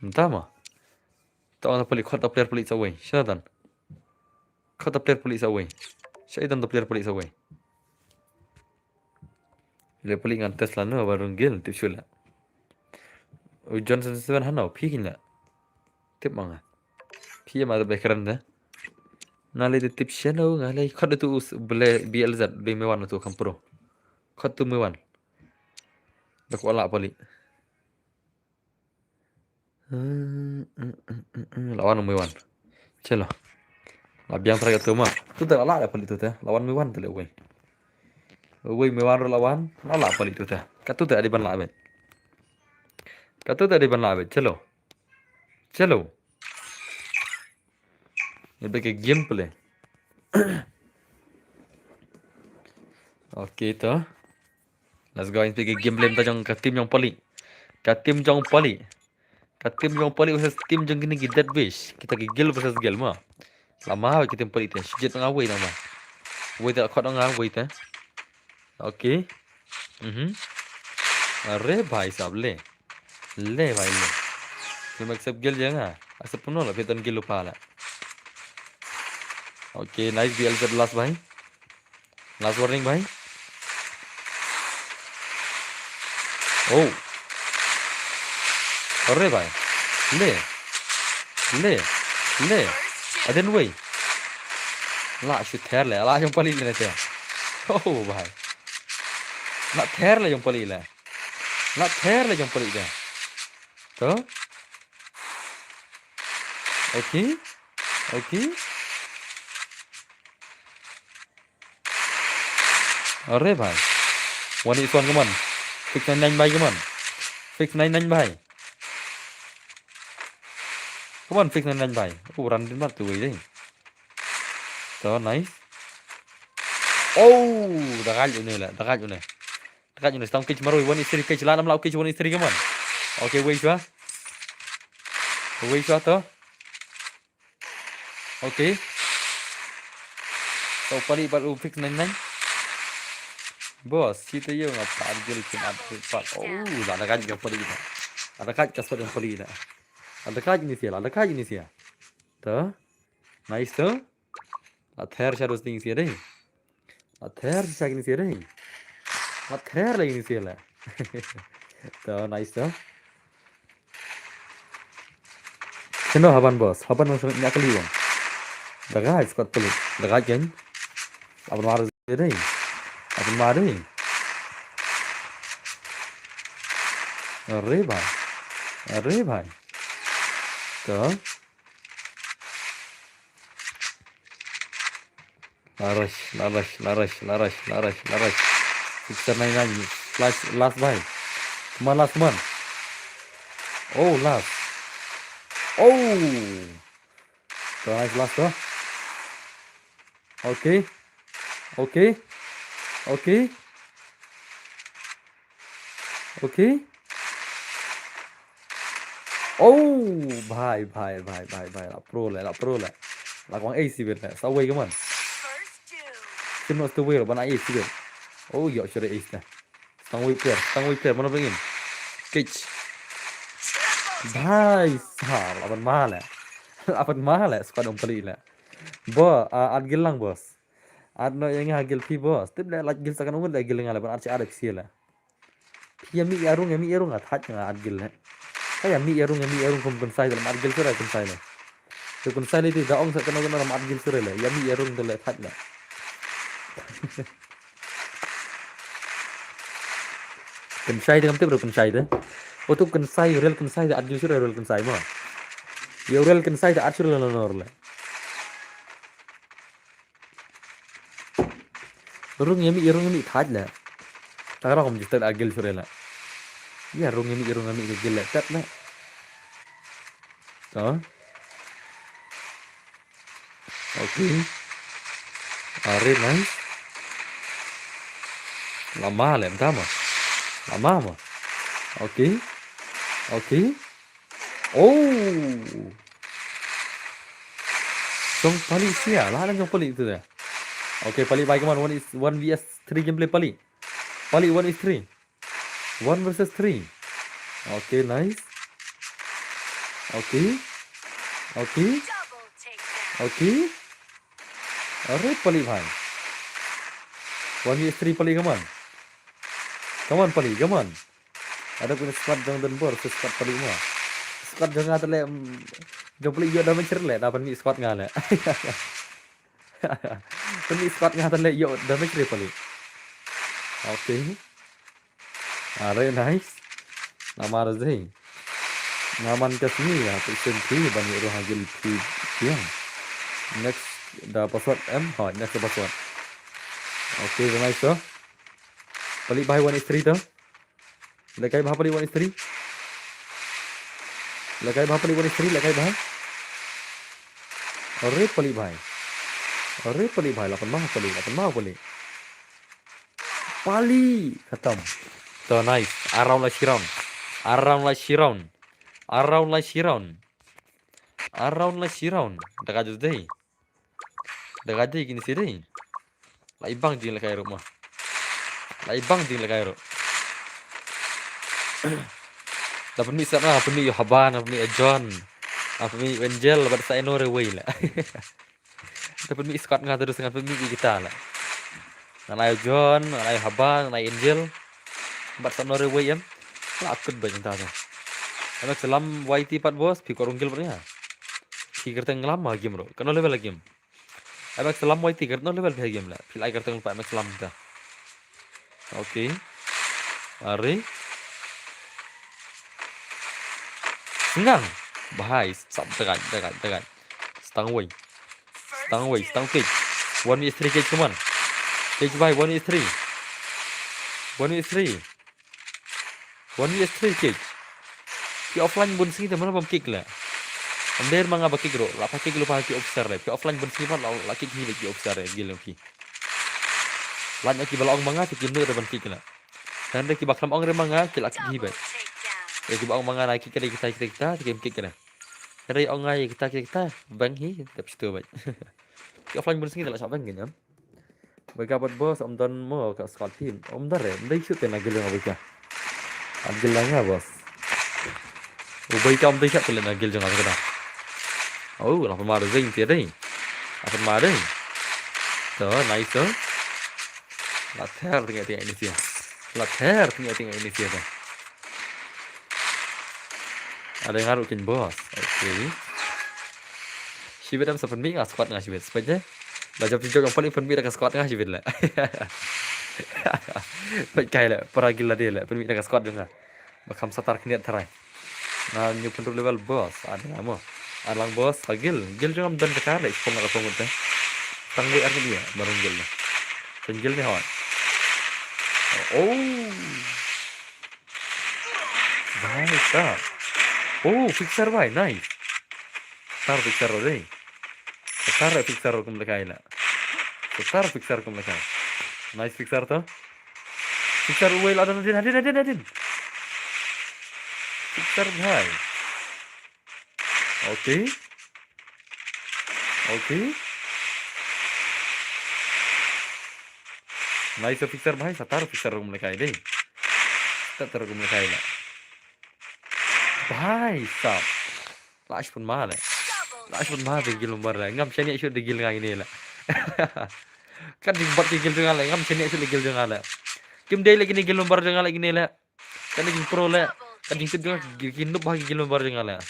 Entah mah. Tak ada pali, kau tak player pali sawai. Syaitan. Kau tak player pali sawai. Syaitan tak player pali sawai. Bila pali ngan Tesla no baru gil tip shula. Johnson 7 hanau pikin la. Tip manga. Pia mah bekaran dah. Ngalai tip channel ngalai kau tu boleh BLZ be mewan tu kan pro. Kau tu mewan. Dak wala pali. Lawan mewan. Celo. Labiang terakhir tu mah. Tu tak ala pali tu teh. Lawan mewan tu le wei. Wei mewan lawan. Ala pali tu teh. Katu tak ada ban la bet. Katu tak ada ban la bet. Celo. Celo. Ini pakai game play. Okay tu. Let's go. Ini pakai game play kita jong ke tim yang pali. Ke tim jong pali. Ke tim jong pali versus tim jong gini dead wish. Kita ke gil versus gil mah. Lama kita tim pali tu. Sejak tengah wei nama. Wei tak kau tengah wei tu. Okay. अरे भाई साहब ले भाई ले फिर मैं सब गिल जाएगा ऐसे पुनो ला फिर तन गिल उपा ला ओके नाइस बीएल कर लास्ट भाई लास्ट वार्निंग भाई ओ अरे भाई ले ले ले अदन वही ला शुद्ध ठहर ले ला जम पली लेने थे ओ भाई ला ठहर ले जम पली ले ला ठहर ले जम पली ले तो ओके ओके अरे भाई वन इस वन कमन फिक्स नाइन भाई कमन फिक्स नाइन भाई कमन फिक्स नाइन भाई ओ रन दिन बात तुई deh तो नाइस ओ dekat ni setang kecil maru wan istri kecil lah lau kecil wan istri kemana oke wait tu oke so pali baru fix neng bos kita yang apa anjir cuma empat oh ada kan yang pali kita ada kan kasar yang pali kita ada kan ini sih tu nice tu ather harus tinggi sih deh ather sih ini sih deh ather lagi ini sih lah tu nice tu Kena haban bos, haban masuk ni akali bang. Dagai squad pelik, dagai kan? Apa marah ni? Apa marah ni? अरे भाई तो लारश फिक्सर नहीं ना लास्ट भाई कमान लास्ट कमान ओ लास्ट ओ तो nice last तो okay okay okay okay ओ भाई ला प्रो ले ला quang AC Việt này sao quay cái mình cái nó tôi quay bana AC Việt oh yo chơi AC này tăng quay player mana pengen catch भाई साहब अपन mahal है squad peli lah bo ad gil lang bos ad no yang hagil pi bos tip la gil sakan umur la gil ngala ban arci ada kecil lah pi mi yarung at ad gil lah kayak mi yarung kom sai dalam ad gil sura kom sai lah tu kom sai itu daong sa kana dalam ad gil sura lah ya mi yarung tu la that lah kom sai dengan tip kom sai dah oh tu kom sai real kom sai ad gil sura real kom sai mah ya real kom sai ad sura la nor lah Rung yami thaj la. Takra kom jistal agil sure la. Ya rung yami gil la tat la. To. Okay. Are nice. Lama la tama. Lama mah. Oke. Oke. Oh. Jong pali sia lah jong pali itu dah. Oke, pali baik man 1 vs 3 gameplay pali. Pali 1 is 3. 1 versus 3. Oke, nice. Oke. Oke. Oke. Alright, pali bhai. 1 vs 3 pali, come on. Come on pali, come on. Ada punya squad jong dan bor squad pali mah. Squad jong ngata le jong pali yo damage le dapat mi squad ngale. Pali squad ngata le yo damage le pali. Oke. Alright, nice. Nama Razai. Naman kasih ya, persen 3 bani roh hagil 3 yang. Next dah password M, next password. Oke, nice tu. Pali bhai 1 is 3 tu. Lekai bhai pali 1 is 3. Lekai bhai pali 1 is 3, lekai bhai. Arre pali bhai. Arre pali bhai, 8 mah pali, 8 mah pali. Pali, khatam. So nice. Around like Shiron. Around like Shiron. Around like Shiron. Around like Shiron. Dekat je deh. Dekat je gini sih deh. Lai bang jing lekai rumah. Lai bang jing lekai ru. Dapat mi sana, dapat mi Yohaban, dapat mi John, dapat mi Angel, dapat saya no reway lah. Dapat mi Scott ngah terus dapat mi kita lah. Nalai John, nalai Yohaban, nalai Angel, dapat saya no reway kan. Lah akut banyak tahu. Anak selam YT 4 bos, pikir unggil punya. Pikir tengah lama game bro, kena level lagi game. Anak selam YT kena level lagi game lah. Pilih agar tengah anak selam dah. Oke. Mari. Sengang. Bahai, sab dekat. Stang way. Stang cage. 1 vs 3 cage come on. Cage by 1 vs 3. 1 vs 3. 1 vs 3 cage. Ki offline bun sini teman bom kick lah. Ambil mga bakik ro. La pakik lupa ki obser le. Ki offline bun sini pan la kick hi ki obser le gil ki. Lan ki balong mga ki kindu depan kick lah. Dan ki baklam ong re mga ki la kick hi bet. Ki balong mga na kick kita game kick lah. Dari ong ngai kita bang hi tap situ bet. Ki offline bun sini la sa bang gin. Bagi apa bos om don mo ka squad team. Om dar re, ndai shoot na gil nga bika. Agil nga bos. Ubay ka om dai chat le na gil nga kada. Oh, lapan mara zing tiada ni. Lapan mara. So, nice tu. Later tengok ini dia. Later tengok ini dia tu. Ada yang ngaruhin bos. Okay. Sibit am sepen mi nggak squad nggak sibit. Sebenarnya baca video yang paling penting dengan squad nggak sibit lah. Baik lah. Peragil lah dia lah. Penting dengan squad juga. Bakam satar kini terai. Nah, new control level bos. Ada nama. Alang bos, gil juga dan dekat lah, sepong atau sepong itu. Tangguh air dia, baru gil lah. Penggil ni hawan. Oh, nice tak? Oh, fixer baik, nice. Tar fixer deh. Tar fixer kum lekai lah. Tar fixer kum lekai. Nice fixer tu. Fixer well ada nadin. Fixer baik. Oke. Nice fixer bhai, satar fixer rum lekai deh. Satar rum lekai lah. Bhai sab. Lash pun mahal. Digil umbar lah. Ngam sini isu digil ngai ini lah. Kan dibuat digil dengan lah. Ngam sini isu digil dengan lah. Kim day lagi digil umbar dengan lagi ni lah. Kan digil pro lah. Kan digil juga ginup bagi digil umbar dengan lah.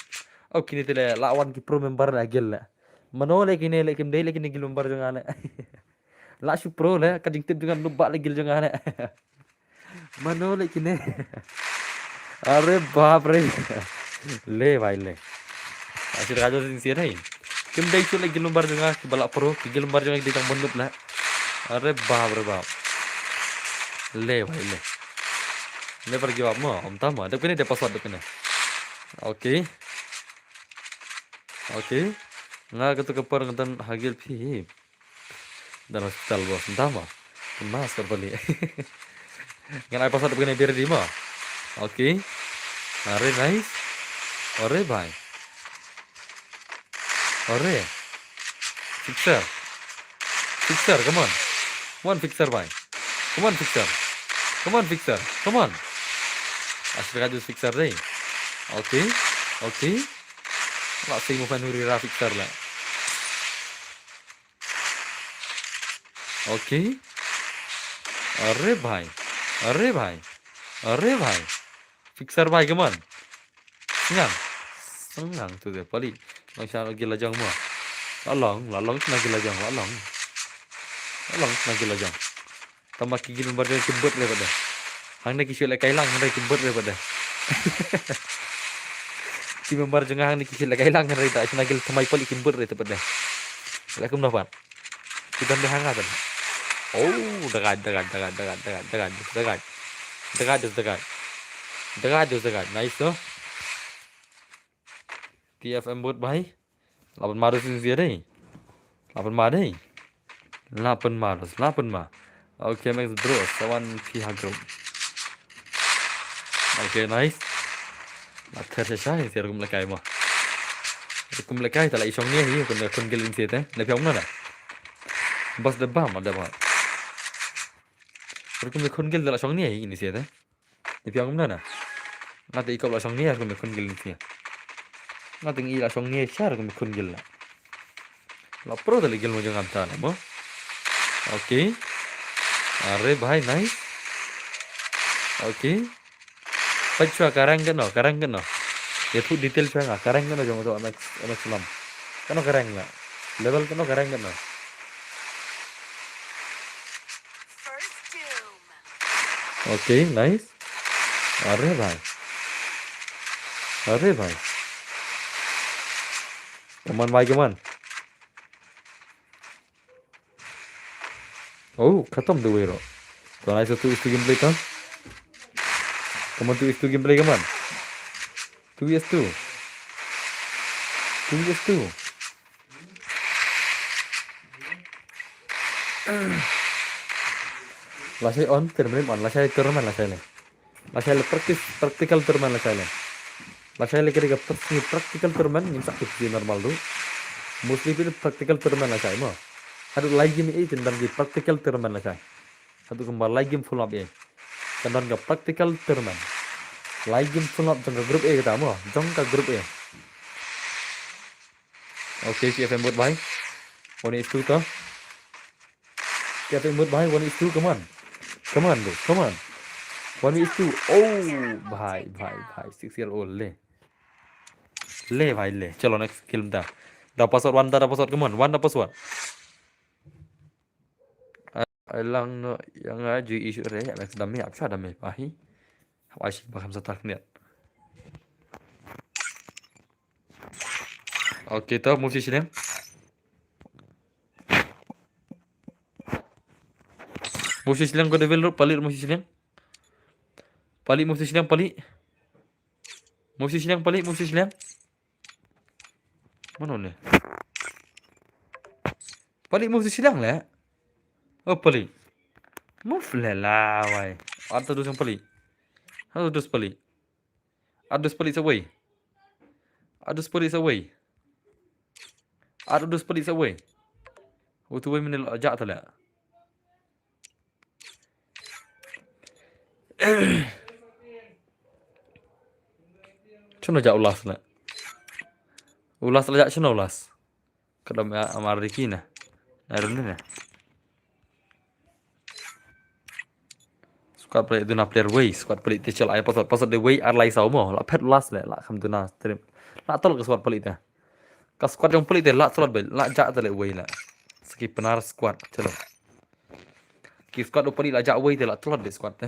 Oh kini tidak lawan ki pro member lagi lah. Manole kini lagi kim day lagi ni gilumbar jangan lah. La su pro lah kading tip dengan lubak lagi jangan lah. Manole kini. Are baap re. Le bhai le. Asyik raja sincere hai. Kim day su lagi gilumbar jangan ki balak pro ki gilumbar jangan di tang bandup lah. Are baap. Le bhai le. Le pergi baap mo om tama. Dak kini dia password dak kini. Oke. Nga kata kepar ngan hagil pi. Dan hospital bos entah mah. Mas terbalik. Ngan ai password begini biar di mah. Oke. Are nice. Ore bhai. Ore. Fixer. Fixer, come on. Come on, fixer bhai. Come on, fixer. Come on, fixer. Come on. Asli kajus fixer deh. Oke. Oke. Lak sing mau nuri ra fixer lah. Oke. Are bhai. Are bhai. Are bhai. Fixer bhai, come on. Senang. Senang tu deh pali. Macam lagi lajang mah. Lalong kena gila jang, lalong kena gila jang. Tambah gigi lembar dia kebut daripada. Hang nak kisah lek kailang, hang kebut daripada. Si membar jengah hang nak kisah lek kailang, hang tak senagil kemai pali kebut daripada. Lek kum dapat. Kita dah hang ada. Oh, dekat. Nice tu. TFM buat baik. 8 Maret dia deh. 8 Maret. 8 Maret. Okay, Max bro, sawan pihak group. Okay, nice. Nak tersiasai siar kum lekai mah. Kum lekai tak lagi isong ni hi kun gelin siat Nak piang mana? Bas debam ada bah. Kum kun gel tak isong ni hi ini siat Nak piang mana? Nak ikut isong ni kum kun gelin siat. Nak tinggi isong ni siar kum kun gel lah. Lapro tak lagi gel mo jang amta na mo. Okay. Are bhai nice. Okay. Pachwa karang kan no. Ya tu detail saya nggak karang kan jom tu anak selam. Kan karang lah. Level kan karang kan no. Okay, nice. Are bhai. Come on. Oh, khatam do wero. So nice to gameplay kan. Come on to gameplay come on. 2vs2. Lasai on, termin on. Lasai turman lasai le. Lasai le practical turman lasai le. Lasai le kira practical turman yang sakit di normal tu. Mostly itu practical turman lasai mo. Ada lagi game ini tentang di practical turman lasai. Satu kembali lagi game full up ya. Tentang ke practical turman. Lagi game full up tentang grup A kita mo. Jangka grup A. Okay, CFM buat baik. 1-2 toh. CFM buat baik 1-2 come on. Come on. 1-2. Oh, bhai. 6-year-old le. Le bhai le. Chalo next kill dah. Dah password 1 dah password come on. 1 dah password. Alang no yang aja isu re ya max dami apa dami pahi. Asyik baham satak niat. Okay, toh move sini. Move sini ko develop palit move sini. Palit. Mana ni? Palit move sini lah. Oh pali. Move lah wai. Ada tu yang pali. Adus pali away. Oh tu wai menil ajak tu lah. Cuma ajak ulas lah. Ulas ajak cuma ulas. Kadang amar dikina. Narun ni. Squad play tu nak player way, squad play tu cel ayah pasal the way arlai sau mo, lah pet last lah kam tu na stream, lah tol ke squad play tu, ke squad yang play tu lah slot bel, lah jak tu le way lah, skip penar squad celo, ki squad tu play lah jak way tu lah slot de squad tu,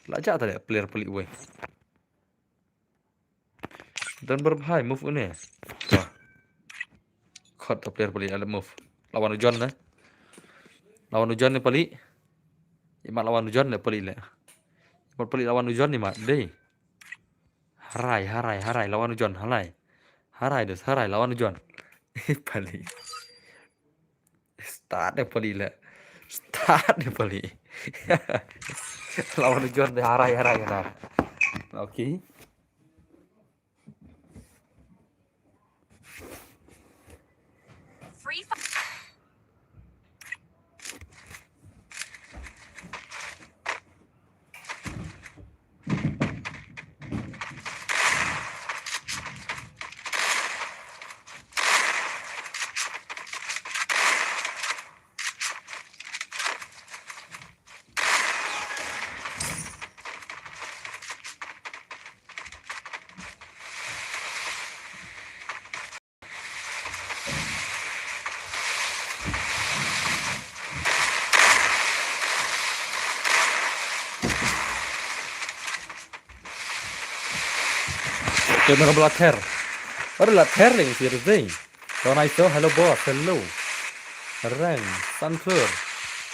lah jak tu le player play way, dan berbahaya move ni, cut tu player play ada move, lawan ujian ni play. Imat lawan ujian le peli le. Imat peli lawan ujian ni mat deh. Harai lawan ujian harai. Harai lawan ujian. Peli. Start le peli le. Start nih pali. Lawan tujuan deh harai nah. Oke. Oke, mana belater? Ada belater nih sih deh. So nice tuh, hello boss, hello. Reng, Sunflower,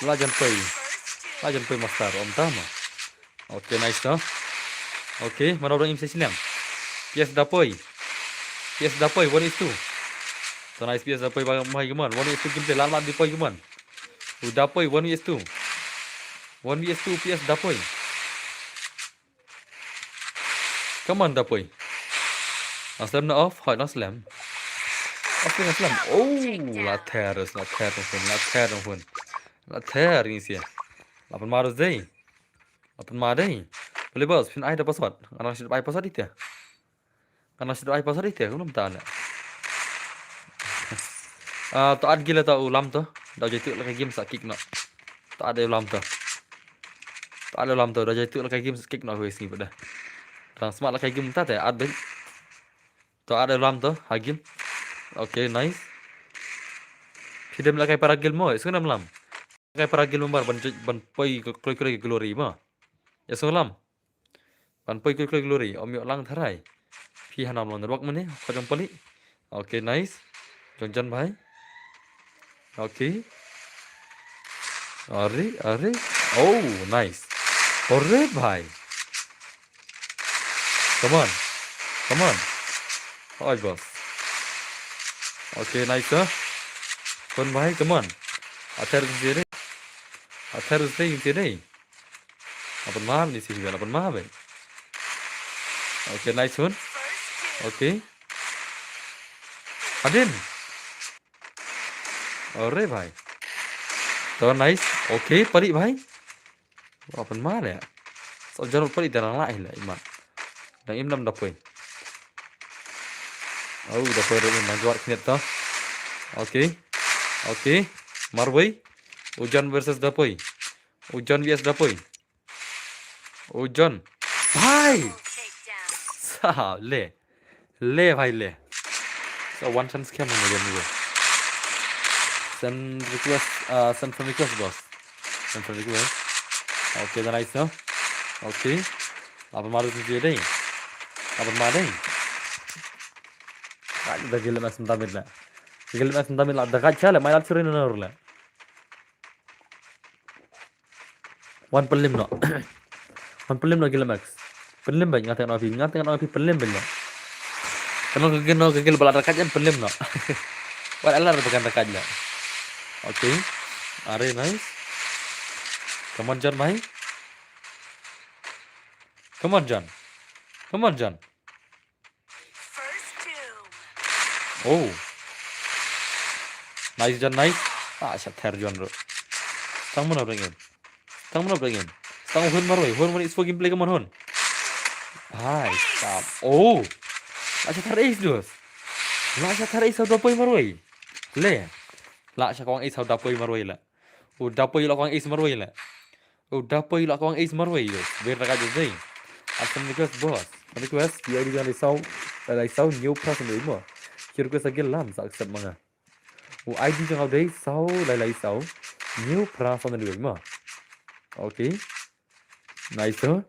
Lajan Pui Master, Om Tama. Oke, nice tuh. Oke, mana orang imsi silang? Yes, Dapoy, 1 is 2. So nice, yes, Dapoy, mahal gimana? 1 is 2 gameplay, lalat Dapoy gimana? Dapoy, 1 is 2. 1 is 2, PS Dapoy. Come on, Dapoy. Slam na off, hỏi nó slam. Off slam. Oh, later dong. Later ini sih. Lapan marus deh. Lapan madai. Boleh bos, pin ai dapat password. Karena sudah ai password itu ya. Aku belum tahu. To ad gila tau ulam tuh. Dah jadi lagi game sakit nak. To ada ulam tuh. Dah jadi lagi game sakit nak wes ni pada. Dan smart lagi game tak ada ad. To ada ulam tuh, hagim. Oke, nice. Tidak lagi para game mo, sekarang malam. Lagi para game bar ban poi koi glory mo. Ya sekarang. Ban poi koi glory. Om yuk lang tharai. Phi hanam lon rock mana? Kau jom poli. Oke, nice. Jonjan bhai. Oke. Are. Oh, nice. Ore bhai. Come on. Oh, boss. Oke, nice tuh. Kon bhai, come on. Athar usai sini. Apun mahal di sini, apun mahal bhai. Oke, nice one. Oke. Adin. Ore bhai. So nice. Oke, pari bhai. Apun mahal ya. So jangan pari darah lain lah iman. Dan imam dapoy. Oh, dapoy rin manjuar kinet tuh. Oke. Marway. Ujan versus dapoy. Ujan vs dapoy. Ujan. Bhai. Sah le bhai le. So one chance scam on again. Send friend request boss. Send friend request. Oke, dah nice no. Oke. Apa maru dia deh? Apa maru? Kali dah gila mas mentamil lah. Dah kaca lah. Main alcurin nor lah. One pelim no. One pelim no gila max. Pelim banyak ngatain api pelim banyak. Kalau kegel balad kaca pelim no. Wal alar bukan kaca. Oke. Are nice. Come on John bhai. Come on John. Oh. Nice John, nice. Shather John bro. Stang mana bringin. Stang hun maroi. Hun is for gameplay come on hun. Hai, stop. Oh. Shather ace dos. Shather ace sao dapoi maroi. Le. Kawang ace sao dapoi maroi la. Dapoi la kawang ace maroi la. Dapoi la kawang ace maroi dos. Biar raga deh. Akan request boss. Request dia di sau new person đấy mà. Chỉ request lagi lam sa accept mga. ID trong đấy sau sau new person đấy mà. Oke. Nice tuh.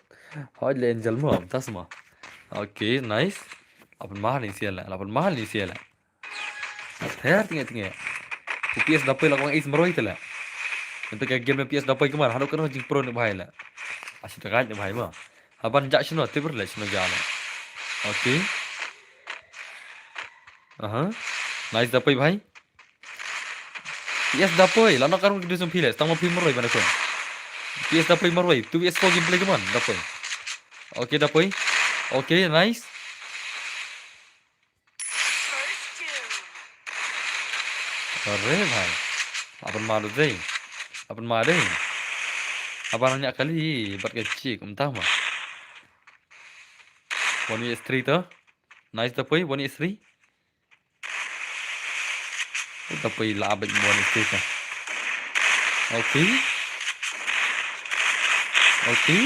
Hỏi lên angel mà tas mà. Oke, nice. Lapan mahal ni siala. Ter tinggal. PS dapat lah kau ace meroi tu lah. Untuk game PS dapat kemana? Hadap kan jing pro ni bahaya lah. Asyik terkait ni bahaya mah. Haban jak sino tiber lah sino jalan. Oke. Nice dapat bhai. PS dapoi, lano karung gitu sum piles, tamo pi moroi bana kon. PS dapoi moroi, tu PS ko gameplay gaman dapoi. Oke dapoi. Oke, nice. Keren bhai. अपन मारो deh. अपन मारे. Apa nanya kali, buat kecik, entah mah. 1vs3 tuh. Nice dapoi, 1vs3. Dapoi labik 1vs3 tuh. Oke. Oke.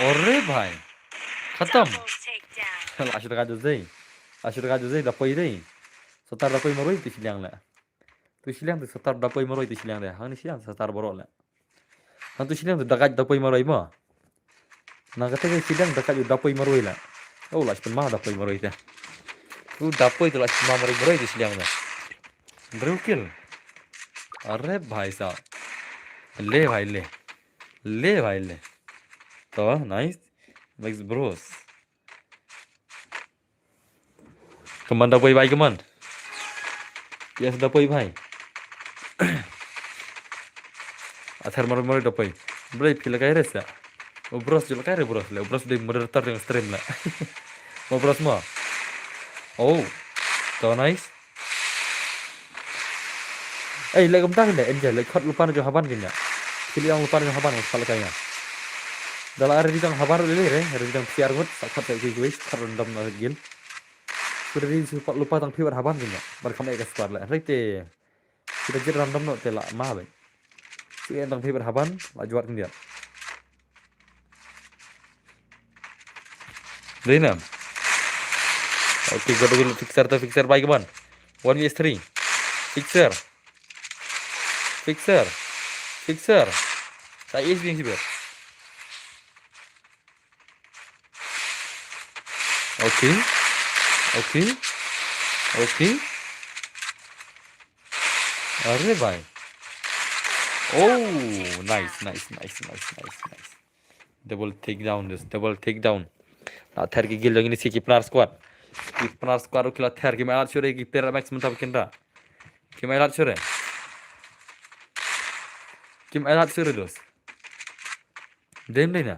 Ore bhai. Khatam. Ashur ka deh. Ashur ka deh dapoi deh. Setar dapoi moroi tu silang lah. Tu silang tu setar dapoi moroi tu silang deh. Hang ni silang setar borok lah. Hang tu silang tu dakat dapoi moroi mah. Nah kata silang dakat dapoi moroi lah. Oh lah sepen mah dapoi moroi dah. Tu dapoi tu lah sepen mah moroi tu silang dah. Berukil. अरे भाई साहब ले भाई ले ले भाई ले तो nice makes bros kemana dapoi भाई keman yes dapoi भाई athar mar mar dapoi bro feel kayak res ya bros juga kayak bros le bros di moderator yang stream lah mau bros mah oh to nice le kumtang deh enjoy le khot lupa jo haban gini ya pilih yang lupa jo haban kalau kayaknya dalam area di tang habar lele re area di tang siar ngut sakot kayak gue karundam na gil sudah di lupa tang piwar haban gini berkamai ke squad lah rete sudah jadi random no tela mah be si tang piwar haban lajuat dia Zainam oke gue dulu fixer baik man 1vs3 fixer saya is yang sibuk oke अरे भाई oh nice double takedown nah ther ki gil ini si kipnar squad ukila ther ki malat sure ki pera max mentab kinda ki malat sure dos dem na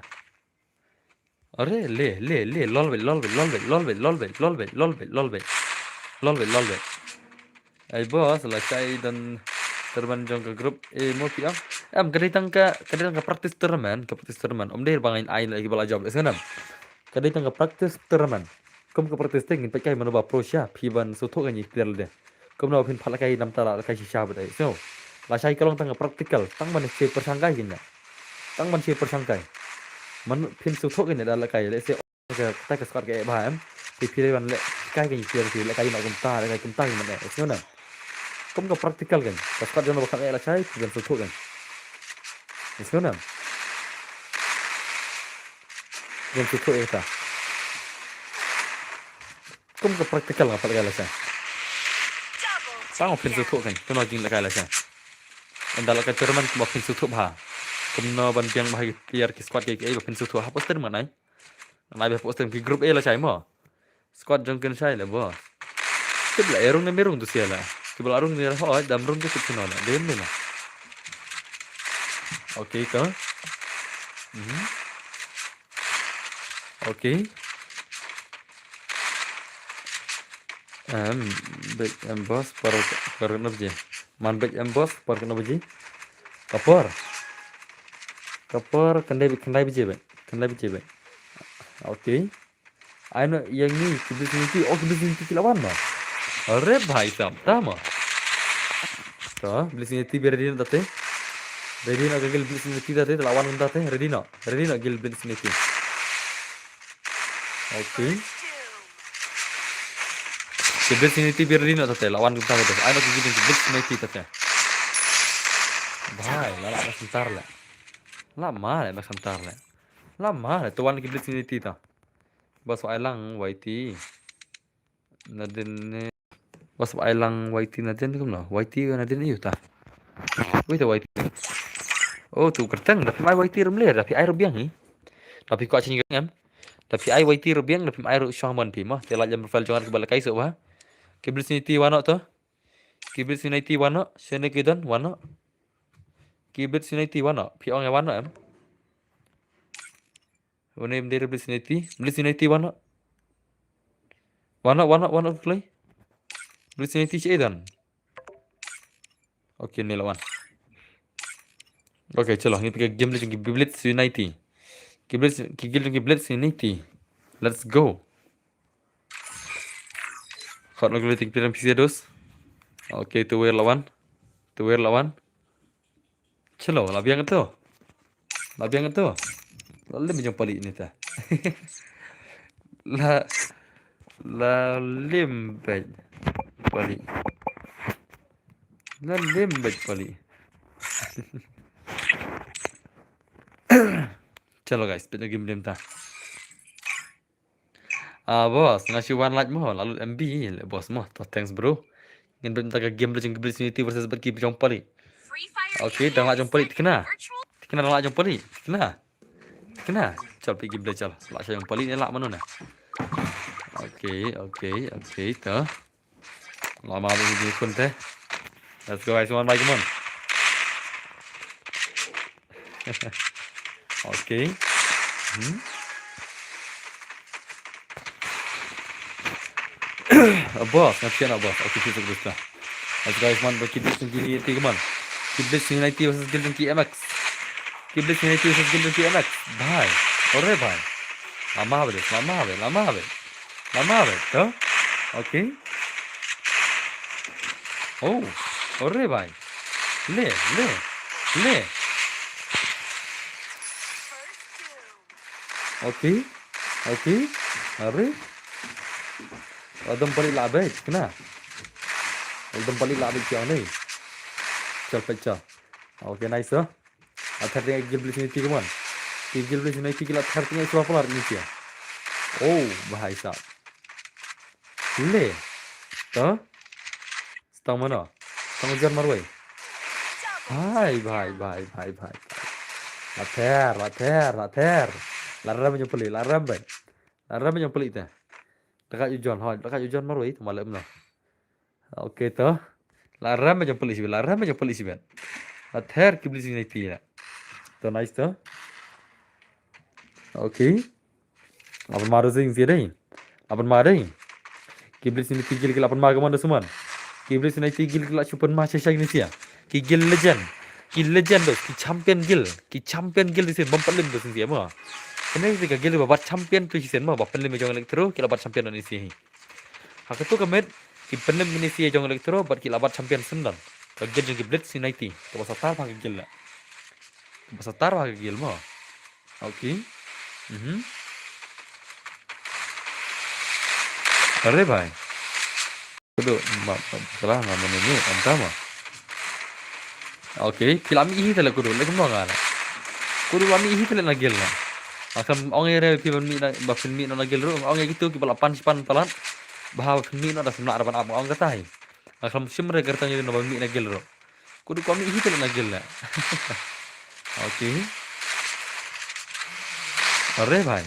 अरे ले lol ay bos lah saya dan teman jong ke grup mau piang kadang ka praktis turnamen om deh bangin ain lagi bala job senam kadang ka praktis turnamen kom ka praktis ting pakai manoba pro sha piban so to ganyi tel deh kom no pin phala kai nam tara kai sha badai so lah saya kalong tang praktikal tang man se persangkai gini tang man se persangkai man pin so to ganyi dala kai le se ka ka squad kai baham pi ban le kai ganyi pi le kai ma kum ta gini mana so na kom ka praktikal kan kaskat jono bakal ela chai dan sutuk kan isona dan sutuk eta kom ka praktikal apa lagi alasan sang pin sutuk kan kono jing lagi alasan andala ka Jerman kom pin sutuk ba kom no ban piang ba clear ki squad ke pin sutuk ha poster manai be poster ki grup ela chai mo squad jong kan chai le bo tibla erung ne merung tu siala Kibal arung ni raho damrung ke kitchen ona dem ni na okay ka okay baik boss par nabje man baik boss par nabje kapar kendai bije baik okay aina yang ni kibis ni lawan mah अरे भाई साहब tama to blising ti ready na tate ready na gil blising ti tate lawan unta tate ready na gil blising ti okay ke blising ti ready na tate lawan unta tate ayo gil blising ti tate bhai la sentar la lama la to wan ki blising ti ta bas wa lang wai ti na din bos ailang YT natin kum no YT natin iyo ta wait YT oh tu kertang tapi mai YT remler tapi air biang ni tapi kau cing ngam tapi ai YT rebiang tapi air shaman pi mah tela jam profile jangan kebal kai so ba kiblis ni ti wano to Kibrit Unity warna, sini kidan warna. Kibrit Unity warna, piang yang warna em. Warna em dari Blitz Unity warna. Warna play. Blitz Unity cidan. Oke, ini lawan. Oke, चलो, ini pakai game lagi Blitz Unity. Blitz Unity. Let's go. Kau nak lihat tiga PC dos. Oke, itu lawan. Chalo, labiang itu. Lalu macam palik ni ta. La limbaj palik. Chalo guys, kita game ta. Bos, ngasih one like mo, lalu MB, bos mo. Thanks bro. Ingin bentar game Blitz Unity versus bagi macam palik. Oke, dah nak jumpa kena. Dah nak jumpa kena. Chal pergi belajar. Lak saya yang paling elak mana nah. Oke, tuh. Lama begini pun teh. Let's go guys, one by come on. Oke. Bos, nanti nak bos. Oke, kita terus dah. Let's go guys, man, bagi sendiri come on. Blitz Unity versus Gildan KMX. Blitz Unity versus Gildan KMX. Bhai. Ore bhai. Lama habis. Tuh. Oke. Oh. Ore bhai. Le. Oke. Are. Adam paling labet. Kena. Adam paling labet kau ni. Pecah. Oke, nice tuh. Akhirnya Blitz Unity come on. Blitz Unity kita akhirnya sudah keluar ni dia. Oh, bahaya sah. Le. Tuh. Setang mana? Setang ujian marwai. Hai. Later. Laram macam pelik dah. Dekat ujian marwai tu malam lah. Oke tuh. Laram macam pelik sih. Later Blitz Unity ya. Tuh nice tuh. Oke. Apa maru sih ni? Apa maru? Blitz Unity gil apa maru mana semua? Blitz Unity gil super macam siapa ni sih? Gil legend tu, champion gil di sini bampelim tu sini mah. Kenapa sih gil babat champion tu sini mah bampelim jangan elektro kita babat champion ni sih. Aku tu kemet penem ni sih jangan elektro babat kita babat champion sendan. Gil jangan Blitz Unity. Tu pasal tar pakai gil lah. Mah. Oke. Are bhai. Kudu salah nama ni antama. Oke, kilami ini telah kudu lagi mana? Kudu kami ini telah nagel lah. Asam orang yang film ni nak nagel ru, orang yang gitu kita pan talan. Bahwa film ni ada sebenar apa orang kata hai. Asam semua kertanya itu nak nagel ru. Kudu kami ini telah nagel lah. Oke. Are bhai.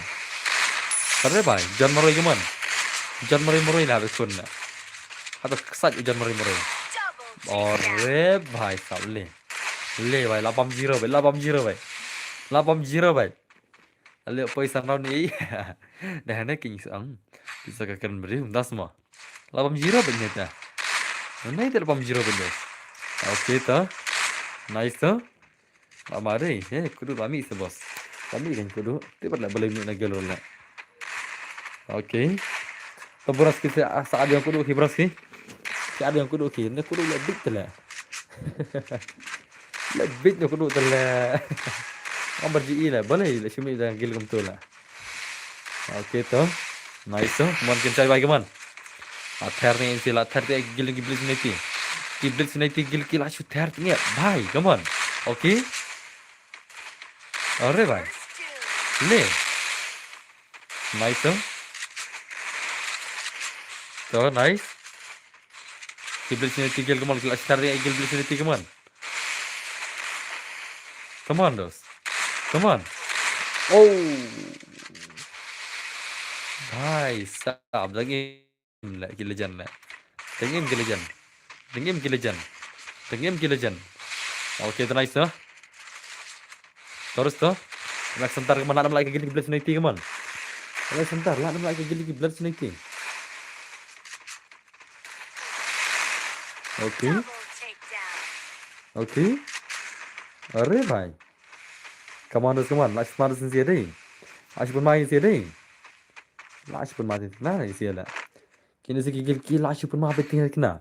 John Murray gimana? John Murray lah betul lah. Atau kesat John Murray. Ore bhai saule. Le bhai 80 bhai. 80 bhai. Ale paisa nau ni. Dah nak king sang. Bisa kakan beri undas mah. 80 bhai ta. Nai ter 80 bhai. Oke ta. Nice ta. Amare kudu kami se bos. Kami kan kudu tiba lah boleh nak gelo lah. Oke. Tebras kita saat yang kudu kibras ni. Ada yang kudu kini, kudu lebih telah. Lebih tu kudu telah. Orang berji lah, boleh lah cuma jangan gil kum tu lah. Oke tu, nice tu, mungkin cari baik man. Akhirnya insilah, akhirnya gil Blitz Unity. Blitz Unity gil kilah cu akhirnya, baik, come on. Oke. Ore baik. Le. Nice tu. So nice. Blitz Unity gil come on, kilah akhirnya gil Blitz Unity come on. Come on, dos. Come on. Oh. Hai, sab lagi legend lah. Tengin ke legend. Tengim ki legend. Tengim ki legend. Oke, itu nice tuh. Terus tuh. Nak sebentar kemana nam lagi gili Blitz Unity kemana? Sebentar lah nam lagi gili Blitz Unity. Oke. Oke. Arre भाई. Come on, come on. Let's start this here. Let's put my here. Let's put my nah is here lah. Kini si gigil ki let's put my bit here kena.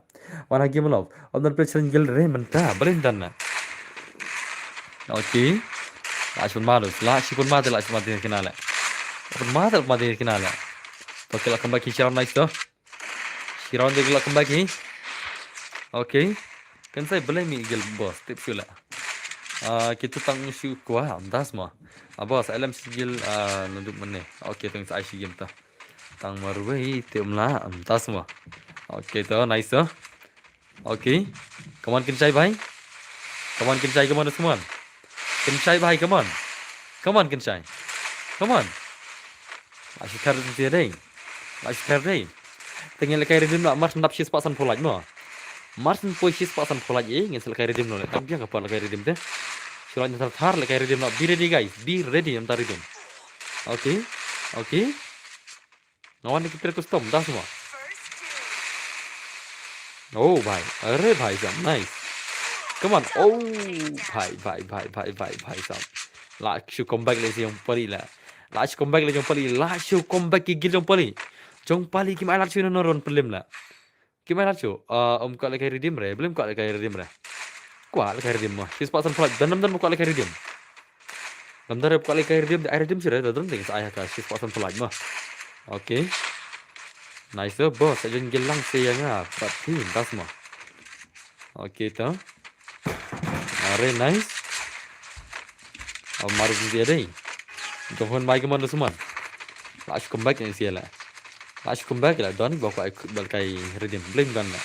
Wana game love. Ondan pe challenge gil re menta. Balen dan na. Oke. Let's put my let's put my kena lah. Put my kena lah. Oke lah kembali Shiron nice tuh. Shiron dia lah kembali. Oke. Kan saya boleh mi gil boss tips lah. Kita tang syu kuah amdas mah. Bos, alam sigil nunduk mana? Oke, tang saya sigil ta. Tang marwai temla amdas mah. Oke, tu nice tuh. Oke. Come on kincai bhai. Come on kincai come on semua. Kincai bhai come on. Come on kincai. Come on. Masih ter dia deh. Masih ter deh. Tinggal lekai redim nak mars nap shis pasan polaj mah. Mars pun shis pasan polaj ingin selekai redim nolak. Tapi dia kapan lekai redim deh? Surat yang terthar lekai redim nak. Be ready guys. Be ready yang redim. Oke. Oke. Nawan ni kita custom dah semua. Oh bhai. Arre bhai sam nice. Come on. Oh bhai sam. Lakshu comeback le yang pari lah. Lakshu comeback le yang pari. Lakshu comeback ki gil yang pari. Jong pali ki mai lakshu noron pelim lah. Gimana cu? Kau lagi redeem re? Belum kau lagi redeem re? Kau lagi redeem mah. Sis pasan flat. Dan kau lagi redeem. Dalam kau lagi redeem. Air redeem sih re. Dalam tinggal saya kan. Sis pasan flat mah. Oke. Nice bos. Saya jangan gelang saya ngah. Berarti das mah. Oke tu. Are nice. Mari dia deh. Jangan main kemana semua. Last comeback yang siapa? Last comeback lah, don bawa balkai redeem, blame gun lah,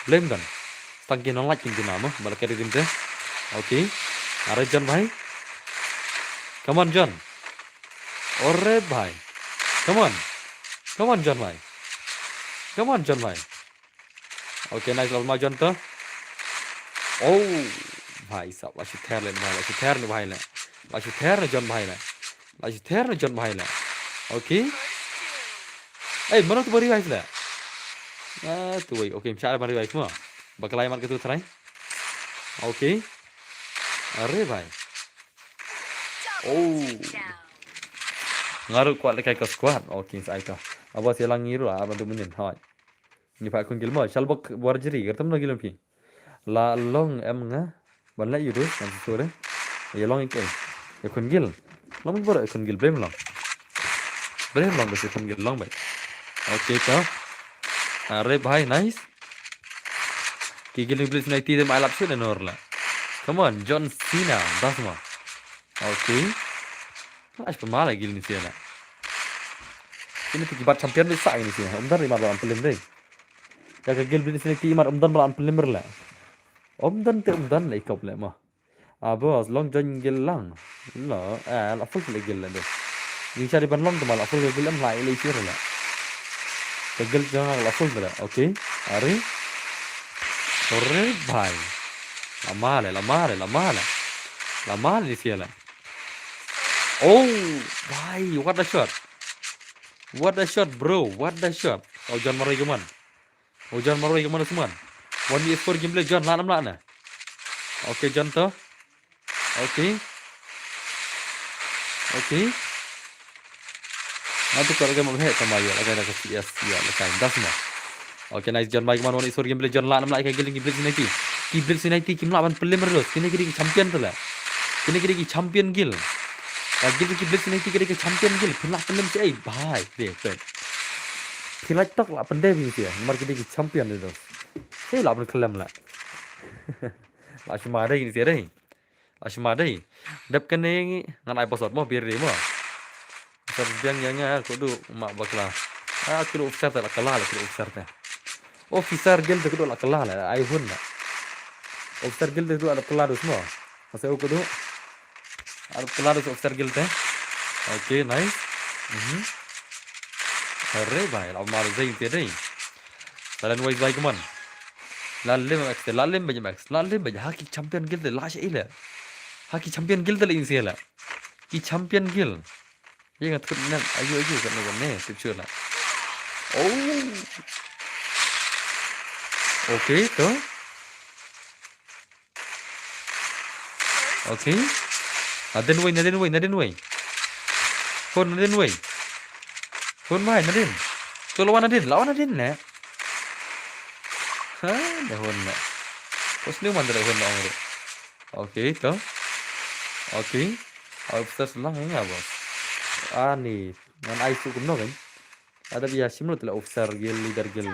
blame gun. Tangki nolak kintu nama, balkai redeem deh. Oke, are John bhai, come on John, orre bhai, come on John bhai, come on John bhai. Oke, nice lama John tuh. Oh, bhai sab, masih ter le bhai, masih ter le bhai le, masih ter le John bhai le, masih ter le John bhai le. Oke. Mana tu beri guys lah? Tu woi. Oke, misalnya beri guys semua. Bakal ayam gitu try. Oke. Arre bhai. Oh. Ngaruh kuat lekai ke squad. Oke, saya tu. Abang saya langiru lah. Abang tu menin. Hai. Ni pak kun gilmo. Shalbok warjeri. Kertem lagi lempi. La long em nga. Ban lại yurus. Nanti sore. Ya long ikai. Ya kun gil. Long baru kun gil blame long. Blame long besi kun gil long baik. Oke tu. Arre bhai nice. Kigil Blitz Unity dia malap sih nor lah. Come on John Cena dah semua. Oke. Ash pemala gil ni sih lah. Ini tikibat champion besar ini sih. Omdan lima balan pelim deh. Jaga gil Blitz Unity imar omdan balan pelim berla. Omdan te omdan lah ikop lah mah. Bos long John gil lang. Lah, lah full gil lah deh. Ni cari ban long tu malah full gil am lah ilai sih lah. Tegel jangan langsung ber. Oke. Are. Orre bhai. Lama le siala. Oh, bhai, what a shot. What a shot, bro. What a shot. Oh, John Maroy keman. Semua. 1v4 gameplay John lah na. Oke, John tu. Oke. Nanti kalau kamu melihat sama ya, lagi ada kes ya, lekai dah semua. Oke, nice John, baik mana orang isor gameplay John lah, nama lagi giling Blitz Unity. Blitz Unity kim lawan pelim terus. Kini kiri champion tu lah. Kini kiri champion gil. Lagi kiri Blitz Unity kiri champion gil. Pernah pelim sih, bhai, deh. Kira tak lah pendek ni sih. Nomor kiri champion itu. Saya lah berkelam lah. Langsung ada ini sih deh. Langsung ada. Dap kene ngan episode mau biar dia mau. Serbiang yang aku tu mak bakla. Aku tu officer tak kalah lah aku officer tu. Officer gil tu lah kalah lah. Ayun lah. Officer gil tu ada kalah tu semua. Masa aku tu ada kalah tu officer gil tu. Oke, nice. Arre bhai, lah mar zain te deh. Kalian wise bhai keman. Lalim Max, lalim baja Max, lalim baja. Haki champion guild lash ile. Haki champion guild le insi la. Ki champion guild. Ye ngat kut nan ayu kan ne sip chula. Oh. Okay to. Okay. Nadin way. Phone Nadin way. Phone mai Nadin. Tu lawan Nadin ne. Ha, dah hon na. Pos ni man dah hon na ngere. Okay to. Okay. Officer lang ya bos. Ani, nan ai su kumno kan. Ada biasa simul tela officer gil leader gil.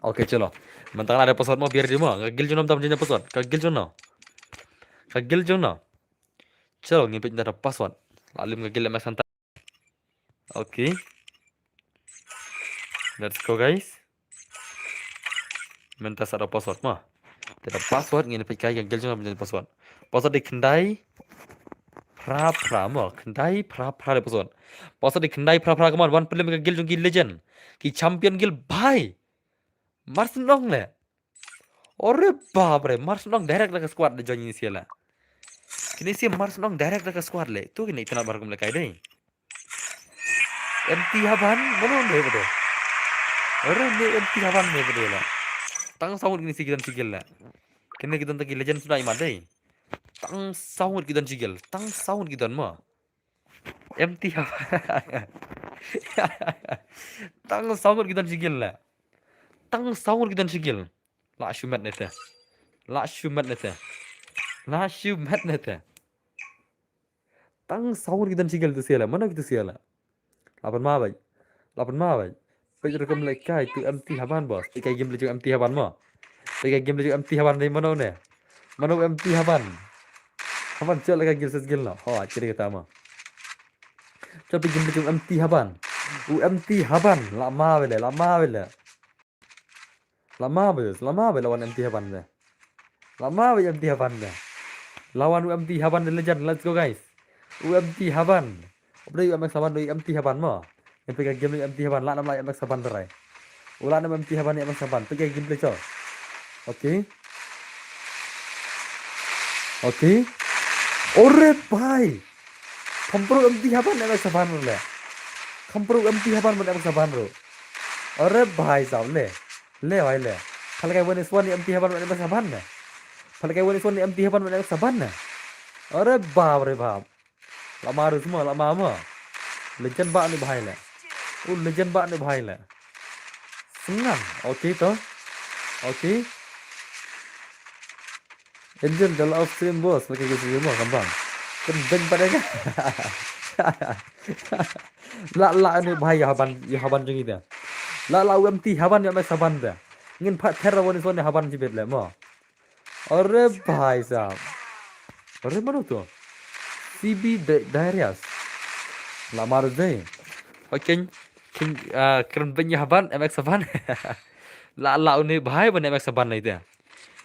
Oke चलो mentang ada pesawat mau biar dia mau kagil jono tam jenya pesawat kagil jono चलो ngipit ada password lalim kagil lemas santai oke let's go guys mentas ada password mah ada password ngipit kagil jono jenya password di kendai pra mah kendai pra ada password di kendai pra kemana one film kagil jono gil legend ki champion gil bhai Mars nong le. Ore babre, Mars nong direct ke squad le join inisial la. Kini si Mars nong direct ke squad le. Tu kini itna bar kum le kai dei. MT haban mana ne bede. Ore ne MT haban ne bede la. Tang sahur kini si kidan sigil la. Kini kidan tagi legend sudah iman dei. Tang sahur kidan sigil. Tang sahur kidan ma. MT haban. Tang sahur kidan sigil la. Tang sahur kidan sigil. La shumat nete. La shumat nete. Tang sahur kidan sigil tu siala. Mana gitu siala. Lapan ma bai. Pejar kam le kai tu MT haban bos. Ikai game le MT haban ma. Ikai game le MT haban dei mano ne. Mano MT haban. Haban cel kai game ses gil na. Ha ciri kata ma. Coba game le MT haban. MT haban lama bele. Lama lawan MT Haban deh. Lama MT Haban deh. Lawan UMT Haban the legend. Let's go guys. UMT Haban. Apa dia UMX Haban dari MT Haban mah? Yang pegang game MT Haban lah nama UMX Haban terai. Ulah nama MT Haban UMX Haban. Pegang game play cow. Oke. Ore bhai. Kampro MT Haban UMX Haban le. Kampro MT Haban UMX Haban ro. Ore bhai sao le. Le bhai le. Kalau kayak bonus one MT Haban UMX Haban ne. Kalau kayak bonus one MT Haban UMX Haban ne. Ore baap. Lama harus semua, lama. Legend bak ni bhai le. Legend bak ni bhai le. Senang. Oke toh. Oke. Angel dalam off stream bos, pakai gitu semua gampang. Kan bank pada kan. La ni bhai Haban jeung ida. La UMT Haban yang mas Haban dah. Ingin pak terra woni sone Haban jibet le mo. Ore bhai sahab. Ore mana tu? CB Darius. Lamar deh. Oke. Keren banyak Haban MX Haban. La ni bhai ban MX Haban itu ya.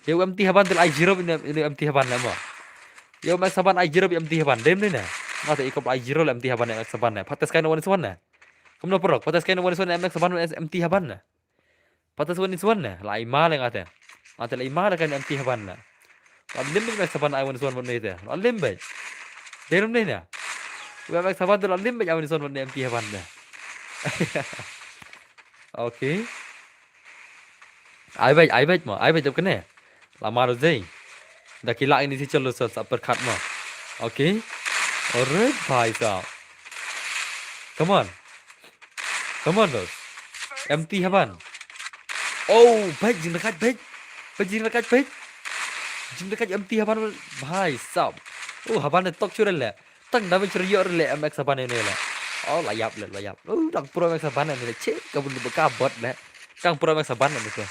Ya UMT Haban tel I0 ini MT Haban le mo. Ya MX Haban I0 MT Haban dem ni na. Mata ikop I0 MT Haban MX Haban na. Patas kain woni sone. Kamu perok, patas kain woni sone MX Haban MT Haban na. Patas woni sone. La ima le ngate. Ate la ima kan MT Haban na. Alim MX Haban I woni sone woni itu. Alim bai. Dem ni na. MX Haban tel alim bai woni sone woni MT Haban na. Oke. Ai bai mo. Ai bai jap kene. Lama rồi deh. Dah kila ini si chalo sa uppercut mo. Okay. Alright, bhai sahab. Come on bos. MT Haban. Oh, baik jing dekat baik. Jing dekat MT Haban bhai sahab. Oh, Haban tok churel le. Tang dah mencuriyor le MX Haban ini le. Oh, layap. Dak pro MX Haban ini le. Cek kabun bekabot le. Kang pro MX Haban ini tu.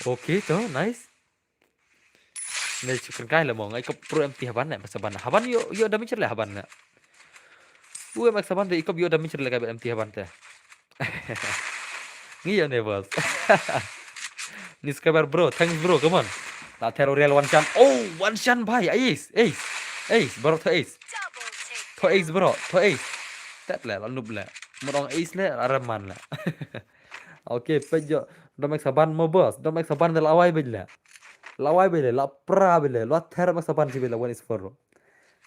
Okay, tu nice. Này chụp cái là mọi người có pro MT Haban yo đam chir le Haban na. MX Haban thì có yo đam chir le cái MT Haban te. Nghĩ ne bos. Ni skabar bro, thanks bro, come on. La terrorial one shot. Oh, one shot bhai. Ace, bro to ace. To ace bro, to ace. Tet le la nub le. Một ông ace le araman le. Okay, bây giờ Dom ek saban mo bos. Dom ek saban de lawai bile. Lawai bile, la pra bile, la ter mek saban si bile 1 is 4.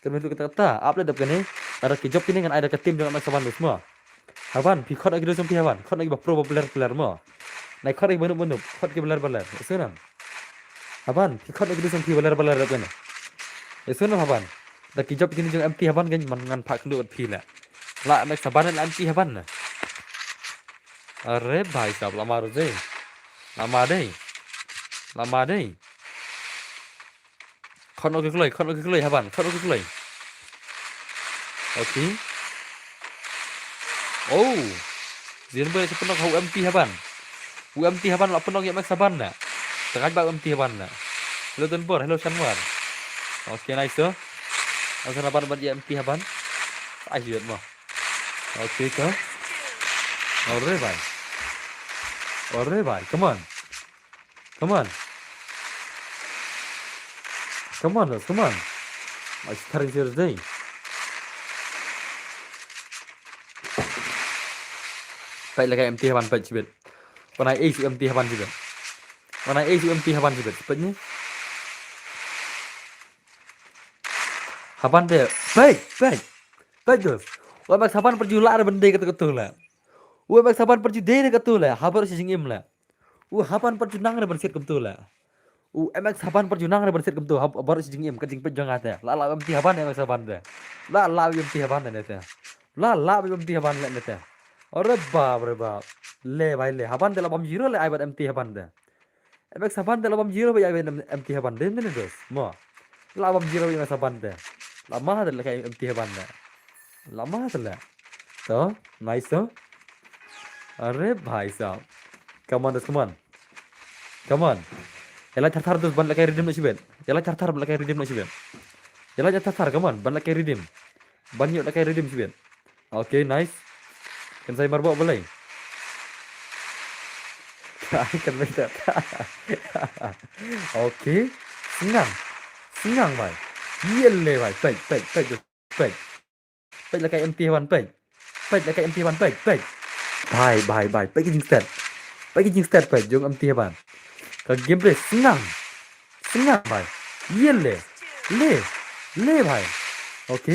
Kan itu kata apa dap kene. Ada ki job kini kan ada ke tim dengan mek saban semua. Haban pi khot agi dosum pi haban. Khot agi ba pro player mo. Nai khot agi banu khot ki player. Sunam. Haban pi khot agi dosum pi player dap kene. Sunam haban. Da ki job kini jeng empty haban kan man ngan phak lu pi la. La mek saban la empty haban na. अरे भाई साहब lama deh. Lama deh. Khot nó cái lưỡi haban, khot nó cái lưỡi. Oke. Oh. Zian boleh sepenuh kau empty haban. UMT haban la penuh yak mek saban na. Tengah ba UMT haban na. Hello Tunpur, hello Shanwar. Oke, nice tuh. Asal haban ban UMT haban. Ayat mah. Oke ke. Alright, bye. Come on. Come on. I starting Thursday. Vậy là cái empty haban vậy chị biết. Còn này AC empty haban chị biết. Còn này AC empty haban chị biết. Vậy nhé. Haban deh. Baik terus. Wah mak haban perju la ada benda kata lah. Wah mak haban perju deh kata lah. Habar si singim lah. Haban perju nang ada berset kata lah. MX haban perju nang ada berset kata. Habar si singim kecing pejang ada. La empty haban MX haban deh. La empty haban deh nete. La empty haban le nete. अरे बाप ले भाई ले haban de labam zero le aibat empty haban de MX haban de labam zero bai aibat empty haban de ne dos mo labam zero bai haban de lama de le kai empty haban de lama de le तो nice तो अरे भाई साहब come on yala thar dos ban le kai redeem sibet yala thar ban le kai redeem sibet yala thar come on ban le kai redeem ban yo le kai redeem sibet okay nice kan saya marbok boleh kan betul. Oke, senang भाई. Yelle भाई, pej là cái empty one pej là cái empty one pej. Bye. Pej cái start pej jong empty one. Cái gameplay senang भाई. Yelle, le भाई. Oke.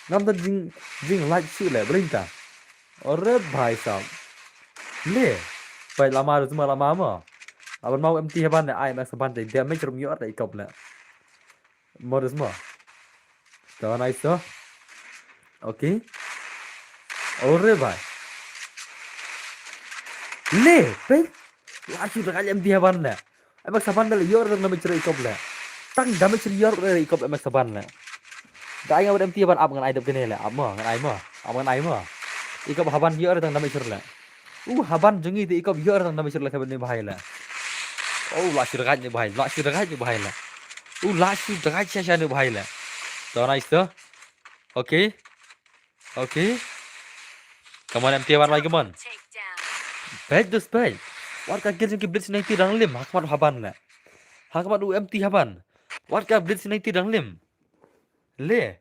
Nam ta jing like sự lẻ boleh tak? Ore भाई साहब. Le. Vậy lama rồi mà lama mà. Abang mau empty haban ne ai mak saban dia mai cerum yo dai kop la. Modus mà. Đó nice đó. Ok. Ore bhai. Le, pe. Lagi dah kali empty haban ne. Mak saban le yo dang mai cerum kop la. Tang dah mai cerum yo dai kop mak saban la. Dah ai empty haban ab ngan ai dap kene la. Ab ngan ai ma. Ab ngan ai ma. Ikop haban yo dang mai cerum la. Haban jungi di ikop yo dang mai cerum la kaban ne bhai la. Lasi dekat ni bahaya. Lasi dekat siapa ni bahaya. So nice tu. Okay. Come on empty haban lagi come on. Baik. Warga kerja ke blitz nanti dang lim. Hakmat haban la. Hakmat empty haban. Warga blitz nanti dang lim. Le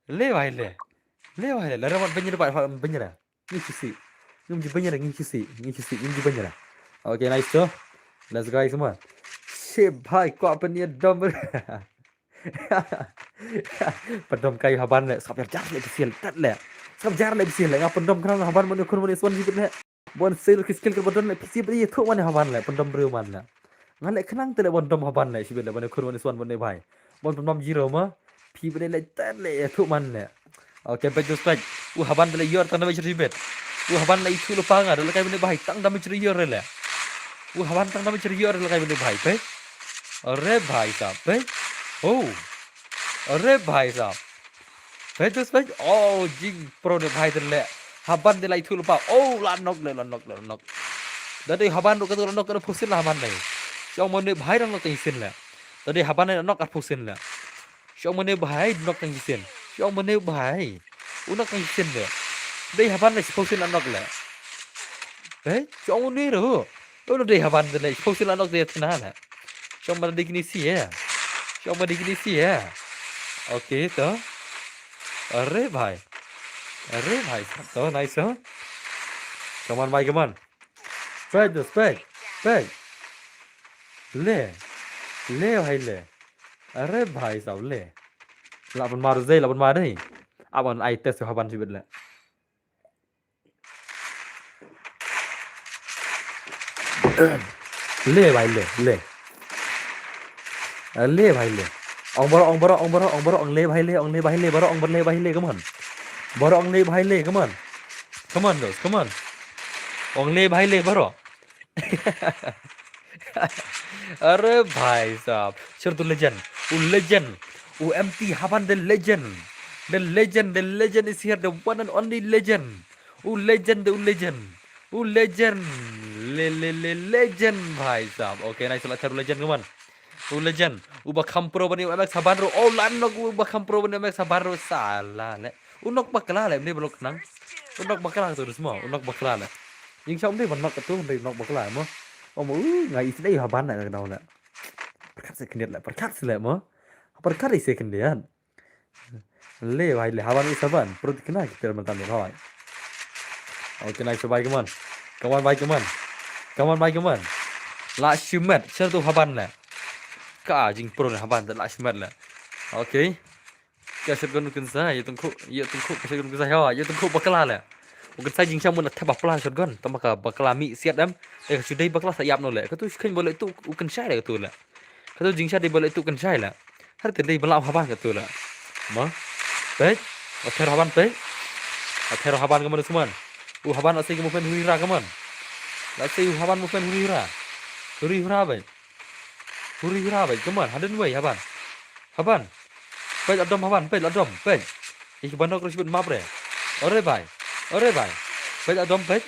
bahaya le. Laramat banyak dapat banyak. Ni cuci. Ni cuci banyak. Oke, nice tuh. Let's go semua. Shit, bhai, kau apa ni dom? Pendom kayu haban le, sab jar le bisil, tat le. Sab jar le bisil le, ngap pendom kerana haban mana kun mana suan sikit le. Bon skill ke pendom le, pisi beri tu mana haban le, pendom beru man le. Ngalek kenang tu le pendom haban le, sibet le mana kun mana suan mana bhai. Bon pendom zero ma, pi beri le tat le tu man le. Oke, baik tu strike. Haban le yor tanah macam sibet. Haban le itu lupa ngah, le kai mana bhai, tang dah macam yor le. Haban tang nama ceria orang lain boleh भाई पे अरे भाई साहब पे अरे भाई साहब पे तो पे जिंग pro ने भाई terle haban de lai thu lupa la nok dari haban ro ka nok ka phusin la haban nei chong mon ne bhai rang nok teng sin la dari haban ne nok at phusin la chong mon ne bhai nok teng sin chong mon ne bhai nok teng sin de dari haban ne phusin la nok la pe chong mon ne ro Udah deh haban deh, fosil anak dia tenang. Cuma definisi ya. Oke toh. Arre bhai. So nice huh? Come on. Spek tuh, spek. ले भाई ले अरे भाई साहब ले लापन मार दे अब आई टेस्ट हवन सी बदले ले भाई ले भाई ले ông baro ông le भाई ले baro ông le भाई ले baro ông le भाई ले come on guys come on ông le भाई ले baro अरे भाई साहब sure to legend UMT Haban the legend is here the one and only legend legend legend भाई साहब ओके नाइस अच्छा legend कमान legend bakam pro bani MX Haban ro oh lan nok bakam pro bani MX Haban ro salah le unok bakala le ni belok nang unok bakala tu semua unok bakala le nhưng xong đi vẫn nok tu đi nok bakala mo oh ngai isdai Haban nak kenal le perkat sekendian le perkat le mo perkat isi kendian le भाई ले Haban is Haban perut kena kita mentan le भाई okay nice भाई कमान भाई कमान last match sir tu Haban le ka jing pro le Haban the last match le okay क्या sir gun kun sa ya tungku sir gun sa ha ya tungku bakala le gun sa jing chamun the bakla sir gun tamaka bakala mi siat dam sudai bakla sa yap no le ka tu khin boleh tu gun sai le tu le ka tu jing sa di boleh tu gun sai le har te dei balau Haban ka tu le ma pe oke Haban pe oke Haban kaman semua Haban asing movement hurira kaman. Asing Haban movement hurira bay. Kaman. Hadan way Haban. Pe adom Haban, pe adom, pe. Ik banok rusibut mapre. Ore bay. Pe adom pe.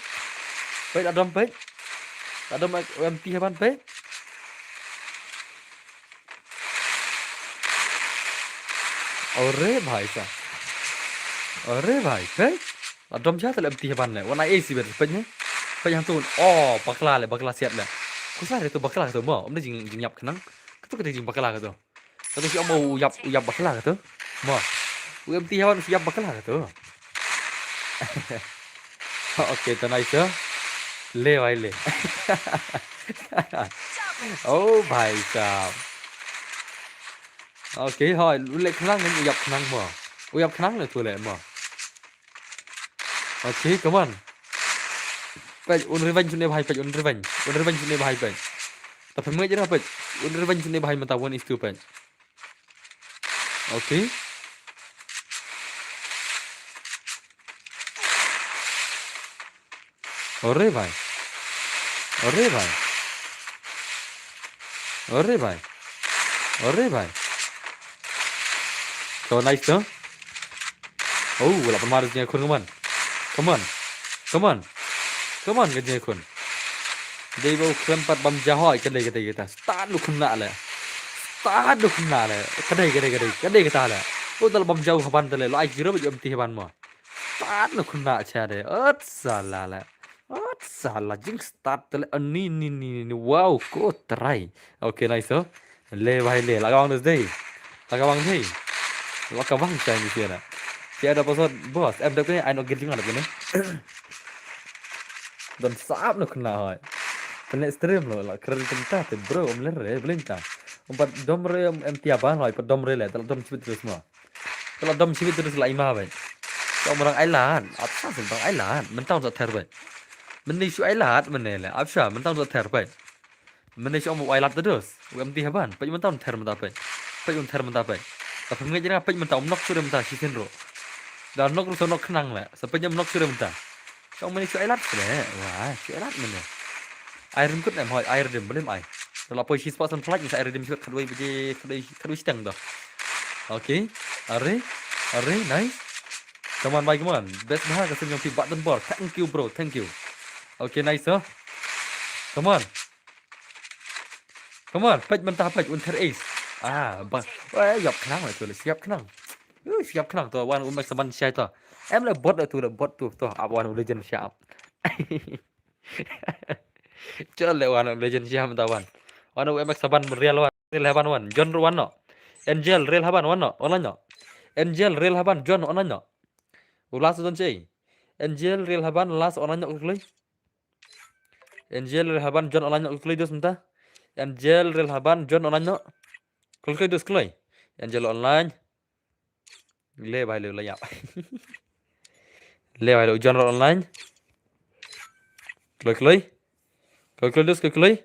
Adom MT Haban pe. Ore bay sa. Ore bay pe. Adom siapa tu MT Haban le, warna AC betul, penya yang tu, oh bakla siap le, kusah itu bakla tu, mo, om ni jing yap kenang, tu kita jing bakla tu, tapi si om mau yap bakla tu, mo, MT Haban siap bakla tu, okay, tu nice tu, le भाई le, oh भाई साहब, okay, hoi, le kenang ni yap kenang mo, yap kenang le tu le mo. Okay, come on. Pej un revenge ne bhai pej un revenge ne bhai pej. Ta phai mej ra pej un revenge ne bhai mata 1 is 2 pej. Okay. Ore bhai. So nice tu. Oh, wala pemaris niya kun kaman. Come on kerja kun. Dia bawa keempat bam jahoi kedai kita. Start lu kena le. Kedai kita le. Oh dalam bam jauh Haban tele. Lo ai kira baju MT Haban mo. Start lu kena cari. Salah le. Salah jing start tele. Ni. Wow, kau try. Okay nice oh. Le bhai le. Lagawang deh. Lagawang saya ni sih na. Dia ada pasal bos. Em dah kena I nak getting ada kena. Dan saab no kena hoy. Kena stream lo la keren tentah te bro om ler belenta. Umpat domre MT Haban hoy pat domre le tal dom cibit terus mo. Kalau dom cibit terus la ima bay. Kau orang Ailan, apa sih orang Ailan? Mentang tak terbay. Menisyu Ailan mana le? Apa mentang tak terbay. Menisyu om Ailan terus. MT Haban, pat mentang termentah bay. Tapi mengajar apa mentang nok sudah mentah sisin ro. Dan nok rusak nok kenang le. Sampai jam nok sudah mentah. Kau menisyu Ailan le. Wah, si Ailan mana? Air rim em hoy air rim belum ai. Kalau apa isi spot flight bisa air rim juga kedua sedang dah. Okay, are nice. Come on, come on. Best bahag kasi yung button bar. Thank you bro, thank you. Okay, nice huh? Come on. Page mentah page unter ace. Wah, siap kenang lah tu, siap kenang tu. Wan umat seban siapa tu? Em lah bot tu, Wan legend siap. Chale wan legend siam tawan. Wan MX Haban real Haban wan. John wan no. Angel real Haban wan no. Onan no. Angel real Haban John onan no. Last don say. Angel real Haban last onan no kloi. Angel Relhaban John online kulai dos mentah. Angel Relhaban John online no. Kulai dos kulai. Angel online. Le bài lừa là nhập. Le bài lừa John online. Kulai dos kulai.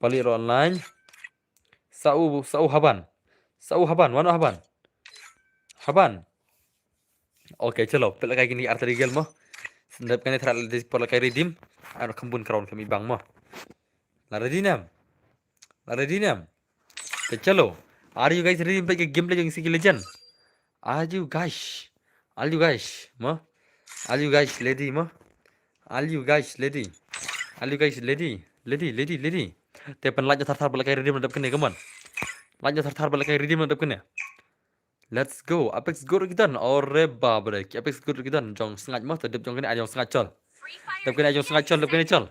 Pali online. Sau Haban. Sau Haban mana Haban. Haban. Oke chalo. Pela kayak gini arti regal mo. Sendap kene teral di pola kayak redeem. Ano kambun crown kami bang mo. La ready nam. La ready nam. Chalo. Are you guys ready to play a gameplay yung Sige Legend? Are you guys? Are you guys? Mo? Are you guys ready mo? Are you guys ready? Are you guys ready? Ready. Tepan like thar bala kay ready madap kene come on. Like thar bala kay ready madap kene. Let's go. Apex go kita. Ore babre. Apex go kita. Jong sengat mo tadep jong kene ajong sengat chol. Dap kene ajong sengat chol, dap kene chol.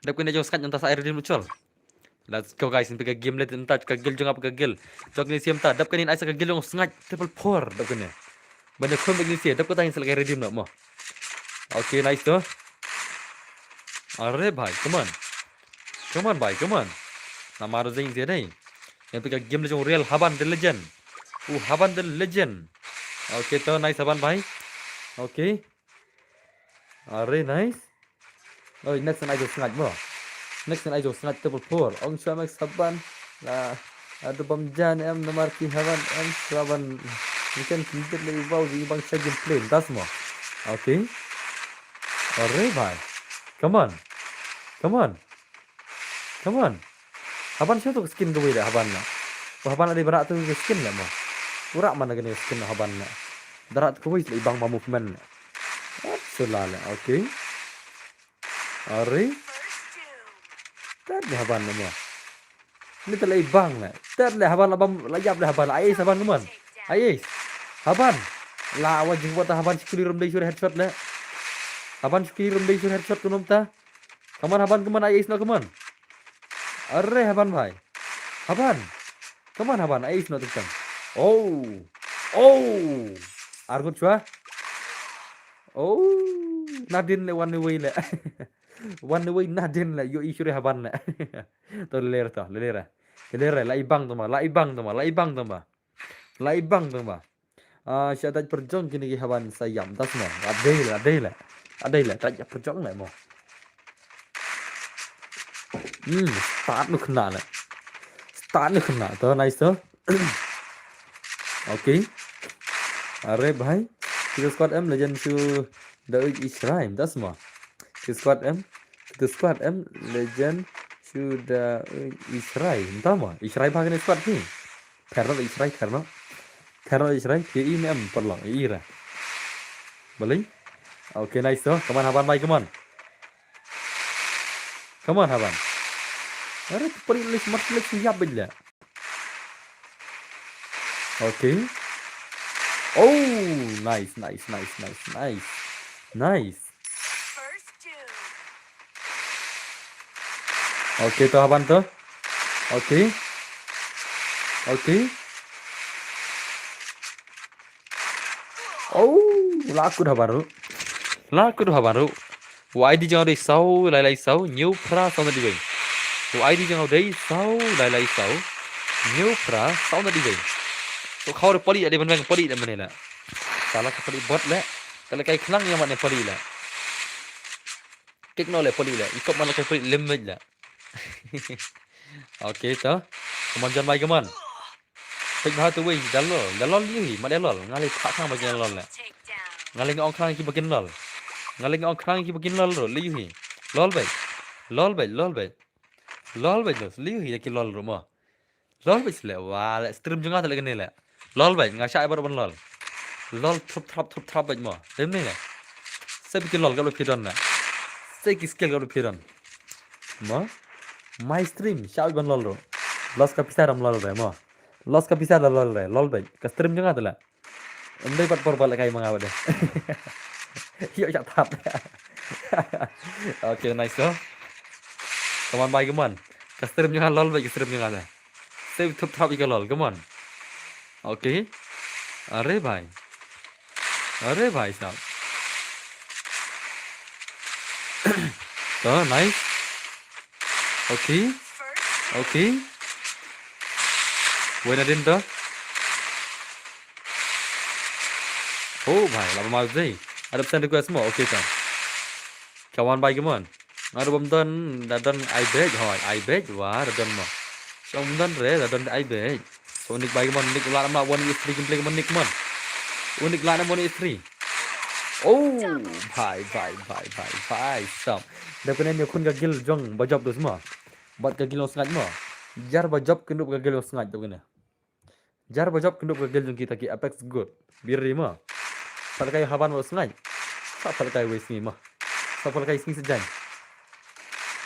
Dap kene ajong sengat ntas air ready mo chol. Let's go guys, ini pakai game let entah kagil jong apa kagil. Jog ni siam ta, dap kanin aisa kagil jong sengat triple four dap kene. Benda kon begini sih, dap kota yang selesai redeem nak mo. Okay, nice tu. Arre bhai, come on bhai, come on. Nama harus yang dia ni. Yang pakai game let jong real Haban the legend. Haban the legend. Okay tu, nice Haban bhai. Okay. Arre nice. Oh, next one aja sengat mo. Next one aja sengat triple four. Ong Shua Max Haban lah. Ada Bamjan em nomor ki Haban em Haban. Mungkin kita lebih bau di bang saya gameplay. Das mo. Okay. Arre bhai. Come on. Haban siapa tu skin gue dah Haban na. Haban ada berat tu skin lah mo. Urak mana kena skin Haban na. Berat gue lebih bang movement. Sulala. Okay. Arre. Tad le Haban na mo. Ini terlai bang na. Tad le Haban abam layap le Haban. Ais Haban kuman. Ais. Haban. La awak jenggot Haban sekali rumdai sur headshot le. Haban sekali rumdai sur headshot kunum ta. Kaman Haban kuman Ais na kuman. Arre Haban bhai. Haban. Kaman Haban Ais na tukang. Oh. Argut chua. Oh. Nadin le one way le. One way nadin le yo isure Haban le. To lelera. Lai bang tama. Siya taj perjong kini ki Haban sayam tas mo. Adai le. Taj perjong le mo. Start nu kena le. To nice to. Okay. Arre bhai. Kita squad M legend su đợi Israel das mo. Kita squad M legend su đợi Israel. Entah mo. Israel bhai ni squad ni. Karena Israel ki ini em perlang ira. Boleh? Okay nice to. Come on Haban bhai, come on Haban. Arre peri list siap bila. Okay. Oh, nice. Okay to Haban to. Okay. Oh, laku dah baru. YD jangan deh sau, lai sau, new pra sau nanti gay. YD jangan deh sau, lai sau, new pra sau nanti gay. So kau ada poli ada benda poli dah mana lah. Salah ke poli bot lah. Kalau kayak kelang yang mana poli lah. Kek nol poli lah. Ikut mana kayak poli lemej lah. Okay to. Kemanjan baik keman. Kek bah tu wei dalol ni, mak dalol. Ngalih tak sang bagian dalol lah. Ngalih ngong kelang ki bagian dalol. Liu hi. Lol baik. Lol baik los. Liu hi ki lol rumah. Lol baik sila. Wah, stream juga tak lagi ni lah. Lol baik, ngasih baru lol. Lol trop baik mo. Dem ni lah. Saya bikin lol kalau piran lah. Saya skill kalau piran. Mo. My stream, siapa ban lol ro. Los ka pisar am lol re mo. Los ka pisar lol re. Lol baik. Ka stream juga tak lah. Endai pat porbal kayak mengawat deh. Yuk jak tap. Okay, nice to. Come on bye, come on. Ka stream juga lol baik, stream juga ada. Saya top ikan lol, come on. Okay. Arre bhai sahab. So nice. Okay. Okay. Win din to. भाई lama mau deh. Ada pesan request semua. Okay kan. Kawan baik keman. Ada bom dan I beg hoy. I beg wah dan mah. Trong dan re dan I beg. So nik baik keman nik ulat am one is 3 gameplay keman nik man. Unik ulat am one is 3. Oh, भाई सब देखने में खुन का गिल जंग बजब तो semua buat ka gil sengat mo jar bajab kendup ka gil sengat to kena jar bajab kendup ka gil jong kita ki apex good biri mo pal kai haban mo sengat sa pal kai wis ni mo sa pal kai sing sejan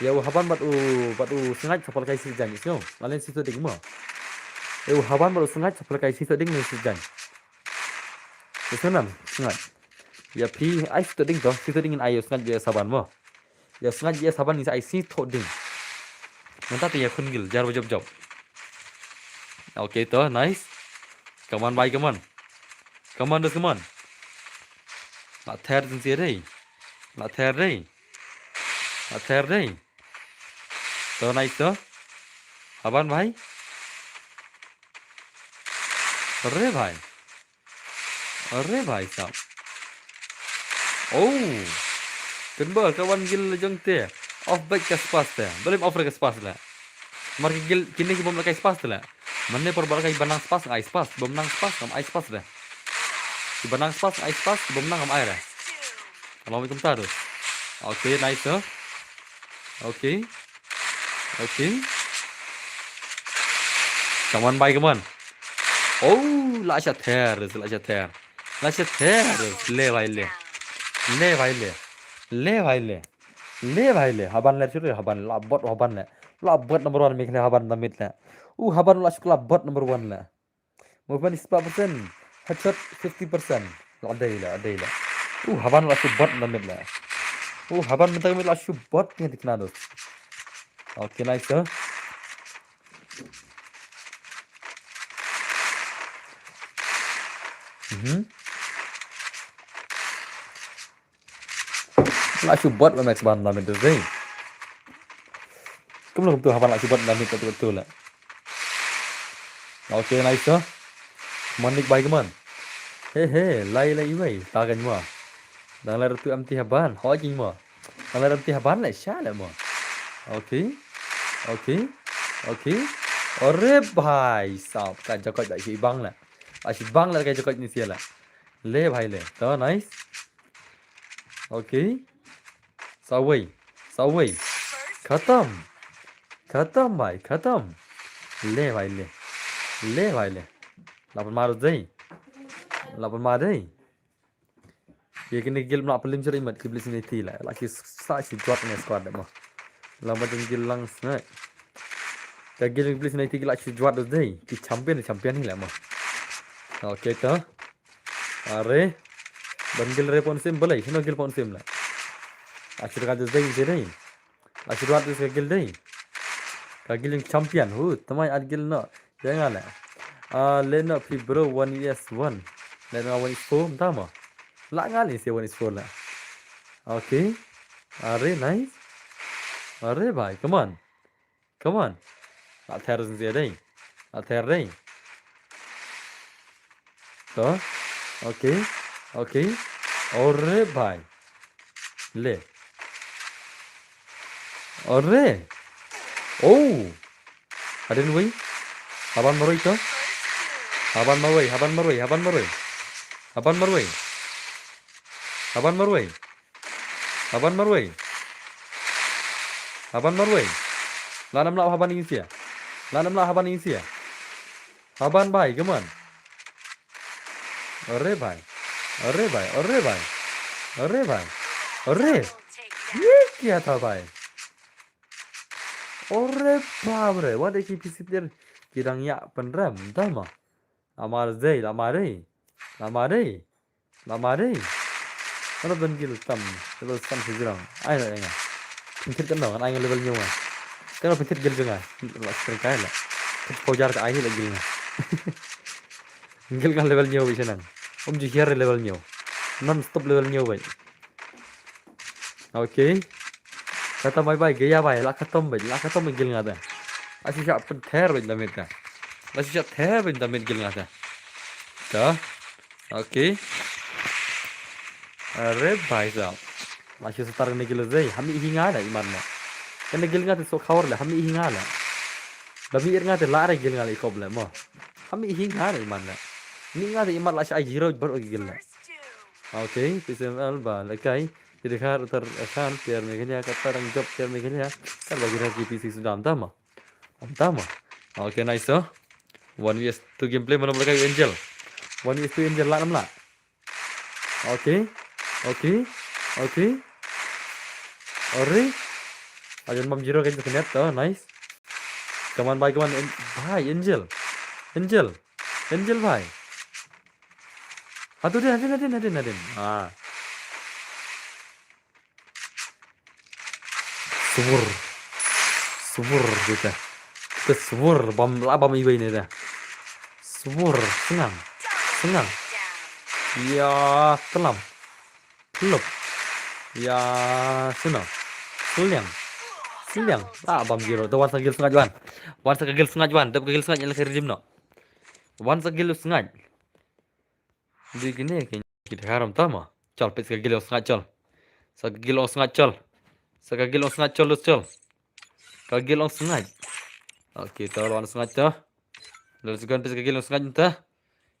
ya haban bat u sengat sa pal kai sejan isno lalen situ ding mo ya haban bat sengat sa pal kai situ ding ni sejan isnam sengat ya pi ai situ ding to situ ding ai sengat ya saban mo ya sengat ya saban ni ai si tho ding Mantap ya kun gil jar bajab job. Okay to nice. Come on bye come on. Come on come on. Nak ther tin sia đây. Nak ther đây. Nak ther đây. To nice to. Haban bhai. Arre bhai sao. Oh. Kenapa kawan gil jong te. Off back ke spas te. Belum offer ke spas lah. Mar gil kini ki bom la kai spas te lah. Manne por bar kai banang spas ai spas bom nang spas kam ai spas dah. Di banang spas ai spas bom nang kam ai dah. Assalamualaikum terus. Okay nice to. Okay. Kawan bye kawan. Oh la cha ther le bhai le haban le churu haban la bot number 1 mikne haban damit la haban la shukla bot number 1 la movement is 5% headshot 50% adai la haban la shuk bot damit la haban mentak mit la shuk bot ni dikna dos okay nice sir la shuk bot la max ban damit dos deh Kamu belum tuh hafal lagi buat damit betul lah. Okay, nice to. Manik baik man. Lai wei, tagan mo. Dang lar tu amti haban, ho jing mo. Dang lar amti haban lai sha la mo. Okay. Ore bhai sab ka jakot dai si bang la. Asi bang la ka jakot ni sia la. Le bhai le. To nice. Okay. Sawai. खत्म भाई खत्म ले भाई lapan मार दे ये kini gil nak pelim cari mat kiblis ni ti lah laki sa si drop ni squad mo lama jeng gil lang snai ka gil kiblis ni ti gil laki drop deh ki champion ni lah mo okay to are ban gil responsim boleh hino gil ponsim lah akhir ka deh deh akhir drop deh gil deh Kagil yang champion, temai adgil no, jangan lah. Lena pi bro 1vs1, lena 1x4, entah mah. Lah ngali sih 1x4 lah. Okay, are nice, are bhai, come on. Nak terus sih deh, To, okay, are bhai, le, are. Oh, ada ni, haban marui to, haban marui, lanam lah haban ini sia, haban bhai, come on, Arre bhai. ये क्या था भाई? Arre बाप रे, what is he there? Kirangnya penrem, dah mah. Lamare. Mana bengkil tam, terus tam sejurang. Ayo lah ya. Pencet kan dong, ayo level nyawa. Kalau pencet gel juga, terkait lah. Pojar ke ayo lagi lah. Gel kan level nyawa bisa nang. Jihar level nyawa. Non stop level nyawa. Okay. kata bye gaya bai la khatom bai gil ngada asi sha pen ther bai damit ka la sha ther bai damit gil ngada ta oke अरे भाई साहब masih setar negil zai hami hinga ada imanna kan negil ngate so khawar la hami hinga la babi ir ngate la re gil ngale koble mo hami hinga ada imanna ni ngate iman la sha jiro bar gil la oke PSML ba la kai jadi khar ter kan pier meganya kata rang job pier meganya kan bagi lagi PC sudah tama oke nice so 1vs2 gameplay mana boleh kayak angel 1vs2 angel la nam la oke oke Ori ajan bam jiro kan ternyata tuh nice kaman bhai angel bhai aduh nadin subur kita subur bam ibai ini dah subur senang ya kelam kelop ya senang Siliang bam jiro tuh once gil setengah juan tapi gil setengah nyala kerjim no once gil setengah di gini kayak kita haram tama col pes gil setengah col segil setengah col segil setengah col kagil setengah oke tahu lawan setengah col lalu segan pes gil setengah entah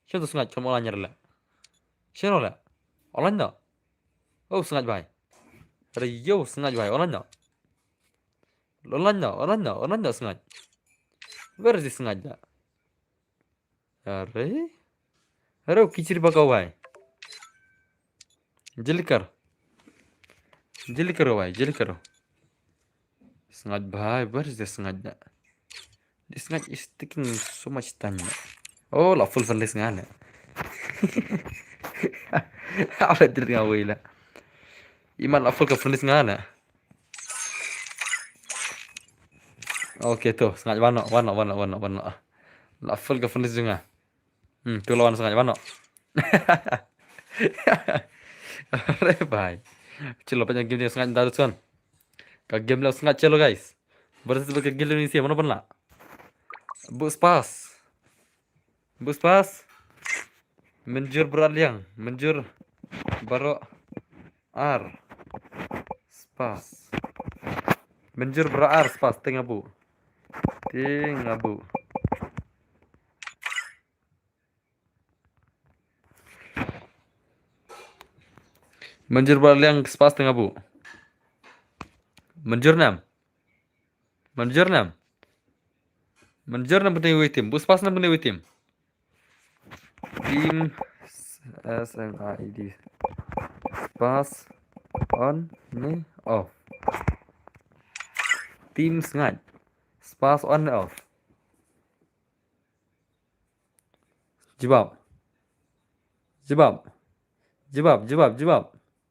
siapa setengah col mau lanyar lah siapa lah orang no oh setengah baik ada yo setengah baik orang no orang no sengaja. Versi sengaja. Are kicir bakau bay. Jelikar bay, jelikar. Sengaja bay, versi sengaja. This sengaja is taking so much time. Oh, la full versi sengaja. Apa itu ngawai lah. Iman la full ke versi sengaja. Oke tuh sengaja warna la full ke furnace juga tuh lawan sengaja warna bye cilo banyak game sengaja taruh son ke game lo sengaja cilo guys berarti sebagai game Indonesia mana pernah bus pas menjur beraliang menjur baru ar spas menjur berar spas tengah bu menjur beraliang spas tengah bu menjur nam penting witim bus pas nam penting witim tim SMID spas on nih off tim sengaja spas on off jebab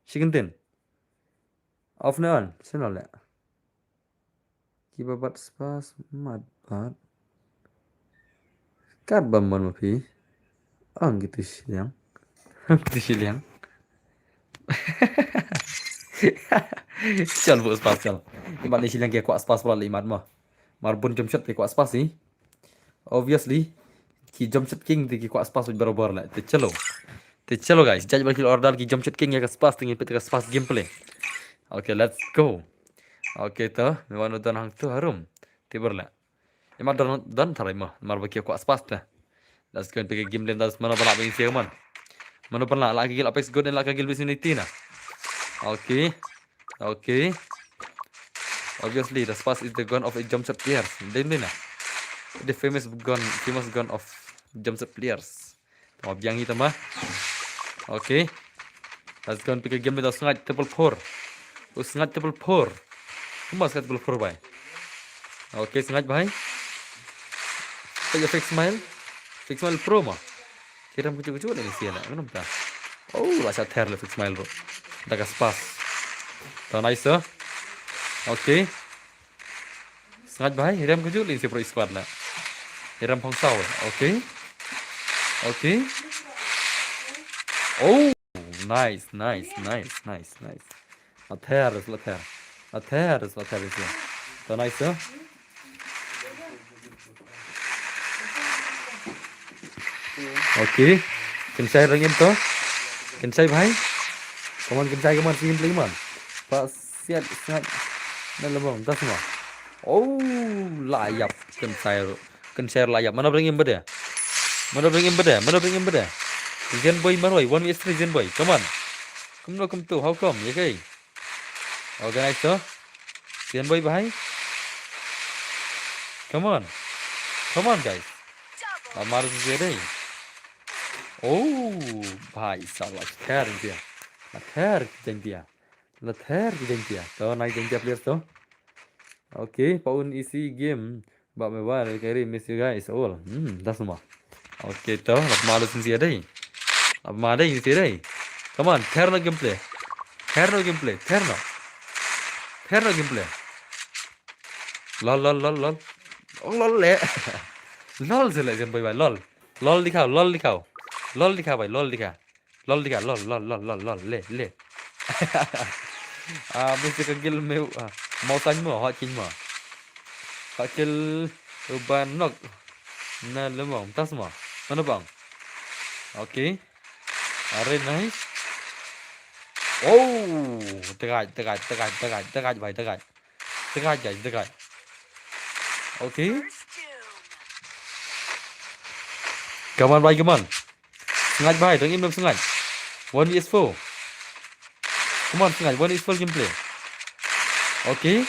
shikintin off on senol ya jibabat spas mat kat bamban mapi gitu siang chal bu spas chal iman ni silang ke kuat spas pula iman mah marbun jumshot ke kuat spas ni obviously ki jumshot king di kuat spas barobar lah te chalo guys judge bakil order ki jumshot king ya ke spas tinggi pet ke spas gameplay okay let's go okay to memang don hang tu harum tibur lah iman don tharai mah mar bakil kuat spas dah let's go ke gameplay das mana pala bing sia man mana pala lagi gil apex god dan lagi gil vicinity nah okay obviously the spas is the gun of a jump shot players then the famous gun of jump shot players mau biang itu mah okay let's go pick a game with sengaja triple 4 mas triple 4 bay okay sengaja bay fix smile pro mah kira kucu ini sih lah kenapa oh rasa terle fix smile bro daga spas to nice okay sengaja bay hiram kucu ini si pro squad lah hiram pongsau okay oh nice. Later. Later, ya. So nice, huh? Okay. Kinsai rangin to. Kinsai bhai. Come on, Kinsai, come on, simply man. Pas siat sangat dalam tas semua. Oh, layap Kinsai layap. Mana bringin beda? Mana bringin beda? Zen boy maroi, 1v3 Zen boy. Come on. Come to. How come? Ya kai. Organize to. Zen boy bhai. Come on. Come on guys. Amar je deh. Oh, भाई साला खैर dia. Khair dia. So naik dia players to. Okay, paun isi game. Ba mobile carry miss you guys all. Dah semua. Okay to, lap malu sinsi deh. Lap malu sinsi deh. Come on, khair no gameplay. Khair no gameplay. Lol. Oh lol le. Lol se le Zen boy bhai lol. Lol दिखाओ. लॉल दिखा भाई लॉल दिखा लॉल ले mesti kegil mau tanya mau hot king mau kecil banok na lemong tas mau mana bang oke are nice oh tegat भाई tegat oke come on sengaja bahaya, don't belum sengaja. 1vs4. Come on sengaja, 1vs4 gameplay. Okay.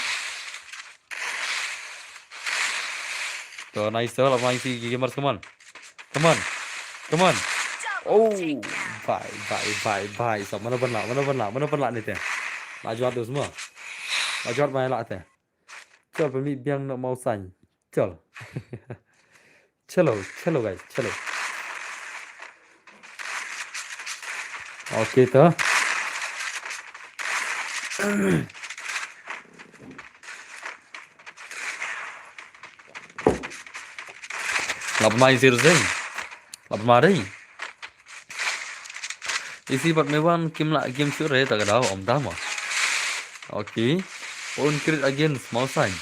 So nice lah main si gamers, come on. Oh, bye. So mana pernah ni teh. Lajuat tu semua. Lajuat main lah teh. Col pemik biang nak mau sany. Col. Chalo guys, chalo. Okay to. Lap main serius deh. Lap mari. Isi buat mewan game sure tak ada om dah mah. Okay. On create again small sign.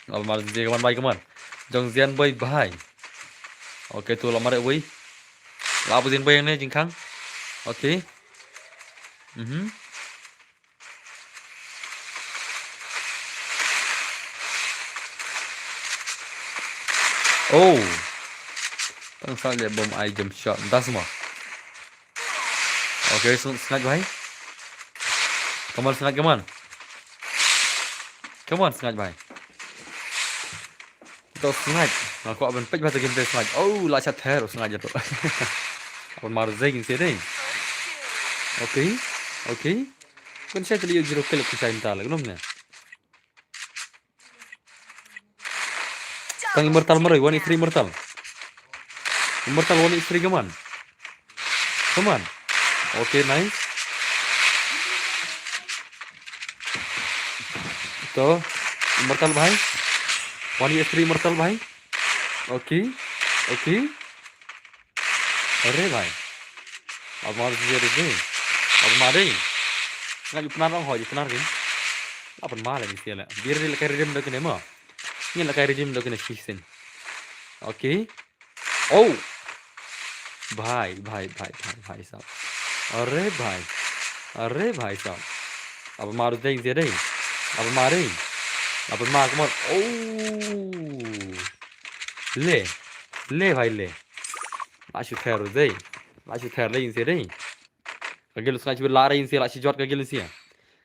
Lap mari dia kawan. Jong Zian boy bye. Okay tu lap mari boy. Lap Zian boy ni jingkang. Okay. Oh. Tang saja bom I jump shot. Dah semua. Okay, sengaja bhai. Come on sengaja bhai. Kita sengaja. Aku akan pej bahasa game sengaja. Oh, lachat hair sengaja tu. Aku maru zeng sini. Okay. Kan saya tadi jero kill aku saya entah lah, kenapa ni? Tang immortal maroi, 1v3 immortal. Immortal 1v3 come on. Okay, nice. To immortal bhai. 1v3 immortal bhai. Okay. Arey bhai. Ab mar je re. Ab mare. Ngai pernah orang hoji pernah kan? Apa malah ni siapa? Biar dia lekai rejim dah kena mah. Ni lekai rejim dah kena season. Okay. Oh. Bhai sahab. Arey bhai sahab. Ab maru deh dia deh. Ab mare. Ab mar come on. Oh. Le bhai le. Lashu thero deh. Lashu thero le dia deh. Kagil sengaja berlari ini lah si juat kagil sih ya.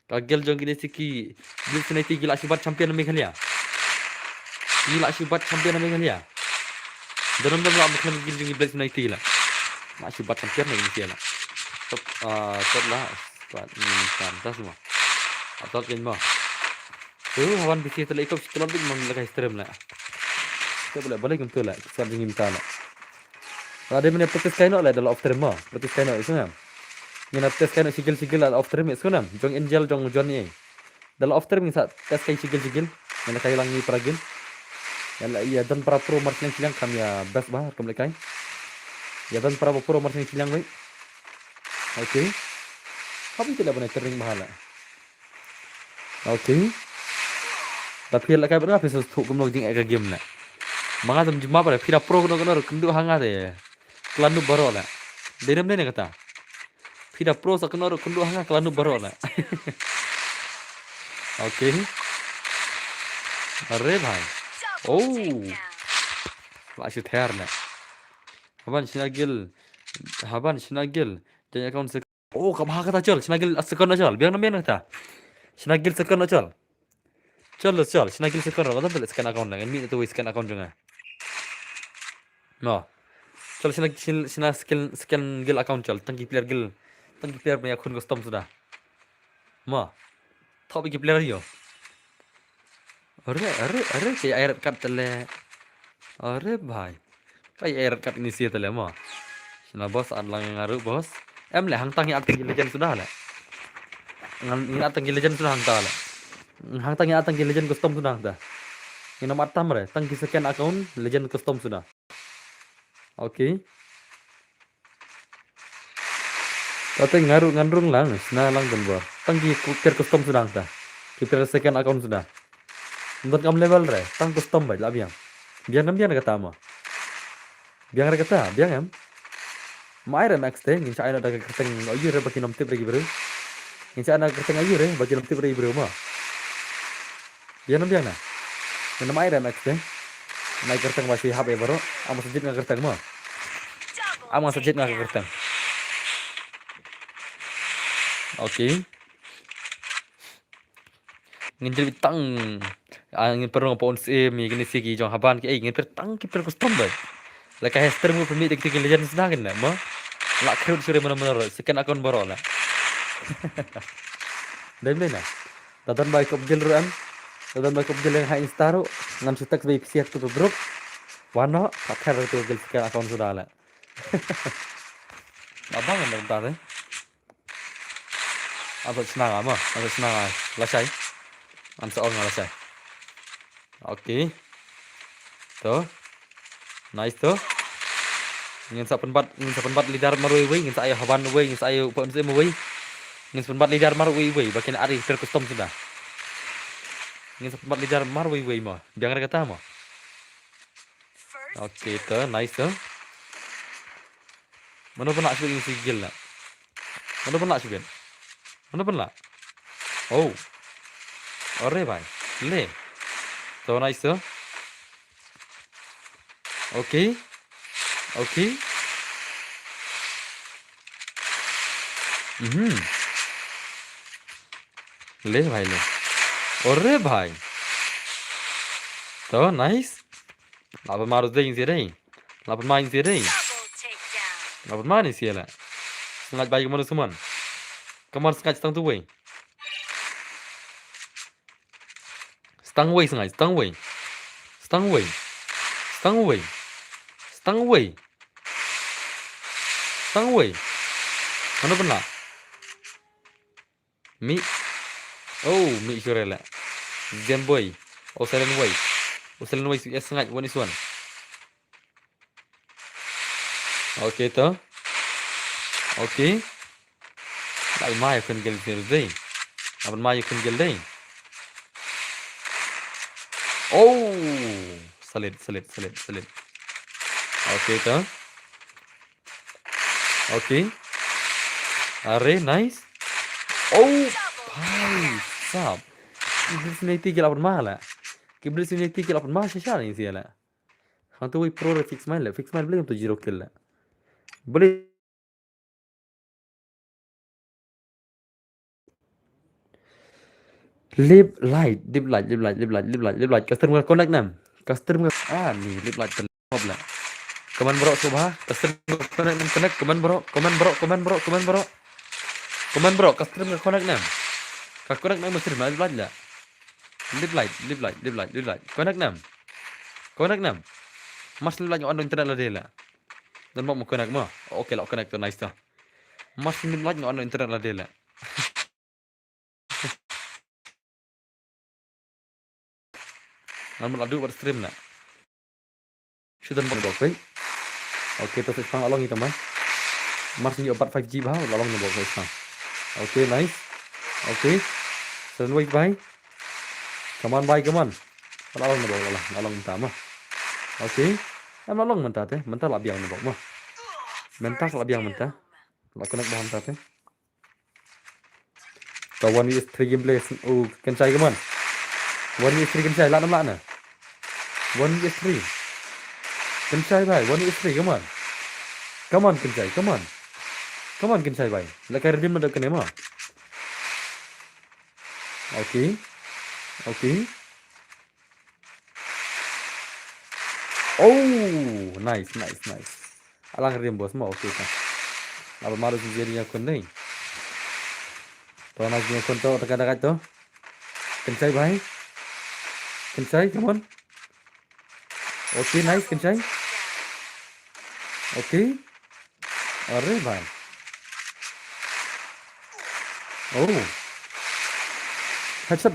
Kagil jong gini sih ki bil senai gila si buat champion Meghalaya. Gila si buat champion Meghalaya. Dalam lah bukan gil jong bil senai lah. Lah si buat champion ini sih lah. Top lah. Buat ini pantas semua. Atau kan mah. Hawan bisnis terlalu ikut setelah bin memiliki stream lah. Kita boleh balik untuk lah. Kita ingin minta lah. Ada mana petis kain lah dalam off stream mah. Petis kain lah itu kan. Ni nak test kan sigil lah off stream itu kan. Jong Angel jong John ni. Dalam off stream ni saat test kain sigil. Yang nak hilang ni peragin. Yang iya dan para pro marketing silang kami ya best banget kami kain. Ya dan para pro marketing silang baik. Okay. Kami tidak boleh kering mahal. Oke. Tapi lah kayak berapa sih thuộc cũng nói tiếng cái game này. Mga tam jumpa pada pira pro kono kendu hanga de. Kelanu baro lah. Denam dene kata. Pira pro sa kono kendu hanga kelanu baro lah. Oke. Arre bhai. Oh. Masih ther na. Haban sinagil. Jadi account se. Oh, kabah kata chal. Sinagil sekon chal. Biang nam biang kata. Sinagil sekon chal. Chal. Sinagil sekon. Kata bel scan account lah. Mi tu scan account juga. No. Chal sina scan gil account chal. Tangki player punya akun custom sudah. Ma. Top iki player yo. Arre kayak air cut tele. Arre bhai. Kayak air cut ini sih tele ma. Sina bos adlang ngaru bos. Em le hang tang ya tinggi legend sudah lah. Ngan tinggi legend sudah hang ta lah. Hang tang ya tinggi legend custom sudah hang ta. Ini nomor tam re. Tangki scan account legend custom sudah. Oke. Tapi ngarung lang. Sina lang dan bor. Tangki player custom sudah hang ta. Player second account sudah. Untuk kamu level re, tang custom baik lah biang. Biang kata ama. Biang kata, biang em. Mai re max teh, insya Allah ada kerteng ayu re bagi nomtip lagi bro. Insya Allah kerteng ayu re bagi nomtip lagi bro ma. Biang na. Mana mai re max teh. Naik kerteng masih HP bro. Ama sejit nggak kerteng ma. Ama sejit nggak kerteng. Oke. Ngin jadi tang. Angin perlu ngapon mi gini sigi jong haban ki ingin pertang ki per custom ba la ka hester mu pemi dik legend sudah kan ma la krud sure mana sekan akun baro la dem na dadan bai kop gel ran dadan bai kop gel yang ha instaro ngam sutak bai psiak tu grup wano pakar tu gel sekan akun sudah la abang ngam ta de apa senang la sai am sa on la sai. Oke. Tuh. Nice tuh. Ingin sapenpat lidar marui we, ingin saya haban we, ingin saya pon se we. Ingin sapenpat lidar marui we, bagian ari ter custom sudah. Ingin sapenpat lidar marui we mah. Biang kata mah. Oke tuh, nice tuh. Mana pun nak ini sigil lah. Mana pun nak. Oh. Ore bhai. Le. So nice tuh. Oke. Le bhai le. Ore bhai. So nice. Lapa marus deh sih deh. Lapa main sih deh. Lapa main sih lah. Sengaja baik kemana semua. Kemana sengaja stang tu way. Stang way sengaja. Mana pernah? Mi. Oh, mi sure lah. Game boy. Silent way. Yes sengaja one is one. Oke toh. Oke. Lại mai phần gel deh. Apa mai phần gel deh. Oh, salit. Oke toh. Oke. Are nice. Oh, bhai, sab. Iblis ni tigil apa malah. Iblis ni tigil apa malah syar ni sih lah. Hantu wei pro fix main boleh untuk 0 kill lah. Boleh. Live light. Customer connect nam. Ni live light terlop lah. Komen bro subha. Customer connect. Komen bro. Customer connect nam. Connect nam mesti live light lah. Live light. Connect nam. Mas live light on internet lah dia lah. Dan mau connect mah. Oke lah connect tu nice dah. Mas live light on internet lah dia lah. Namun adu buat stream nak. Sudah mau baik. Oke, terus sekarang along itu teman. Mars ni 4 5G bah, along ni bawa sekarang. Oke, nice. Oke. Selalu baik baik. Come on baik, come on. Nolong na ba, nolong mentah mah. Oke. Nolong mentah teh, mentah lah biang na ba mah. Mentah lah biang mentah. Lah kena bahan tah teh. So 1v3 gameplay. Oh, kencai come on. 1v3 kencai lah nam lah na. 1v3. Kencai bhai, 1v3 come on. Come on kencai, come on. Come on kencai bhai. Lah kaya redeem na dak kene mah. Oke. Oke. Oh, nice. Alang redeem bos mah oke kan. Apa maru jadinya kon nih. Tuan aja kon to dekat-dekat to. Kencai bhai. Kencai, come on. Oke, nice kencai. Oke. Arre bhai. Oh. Headshot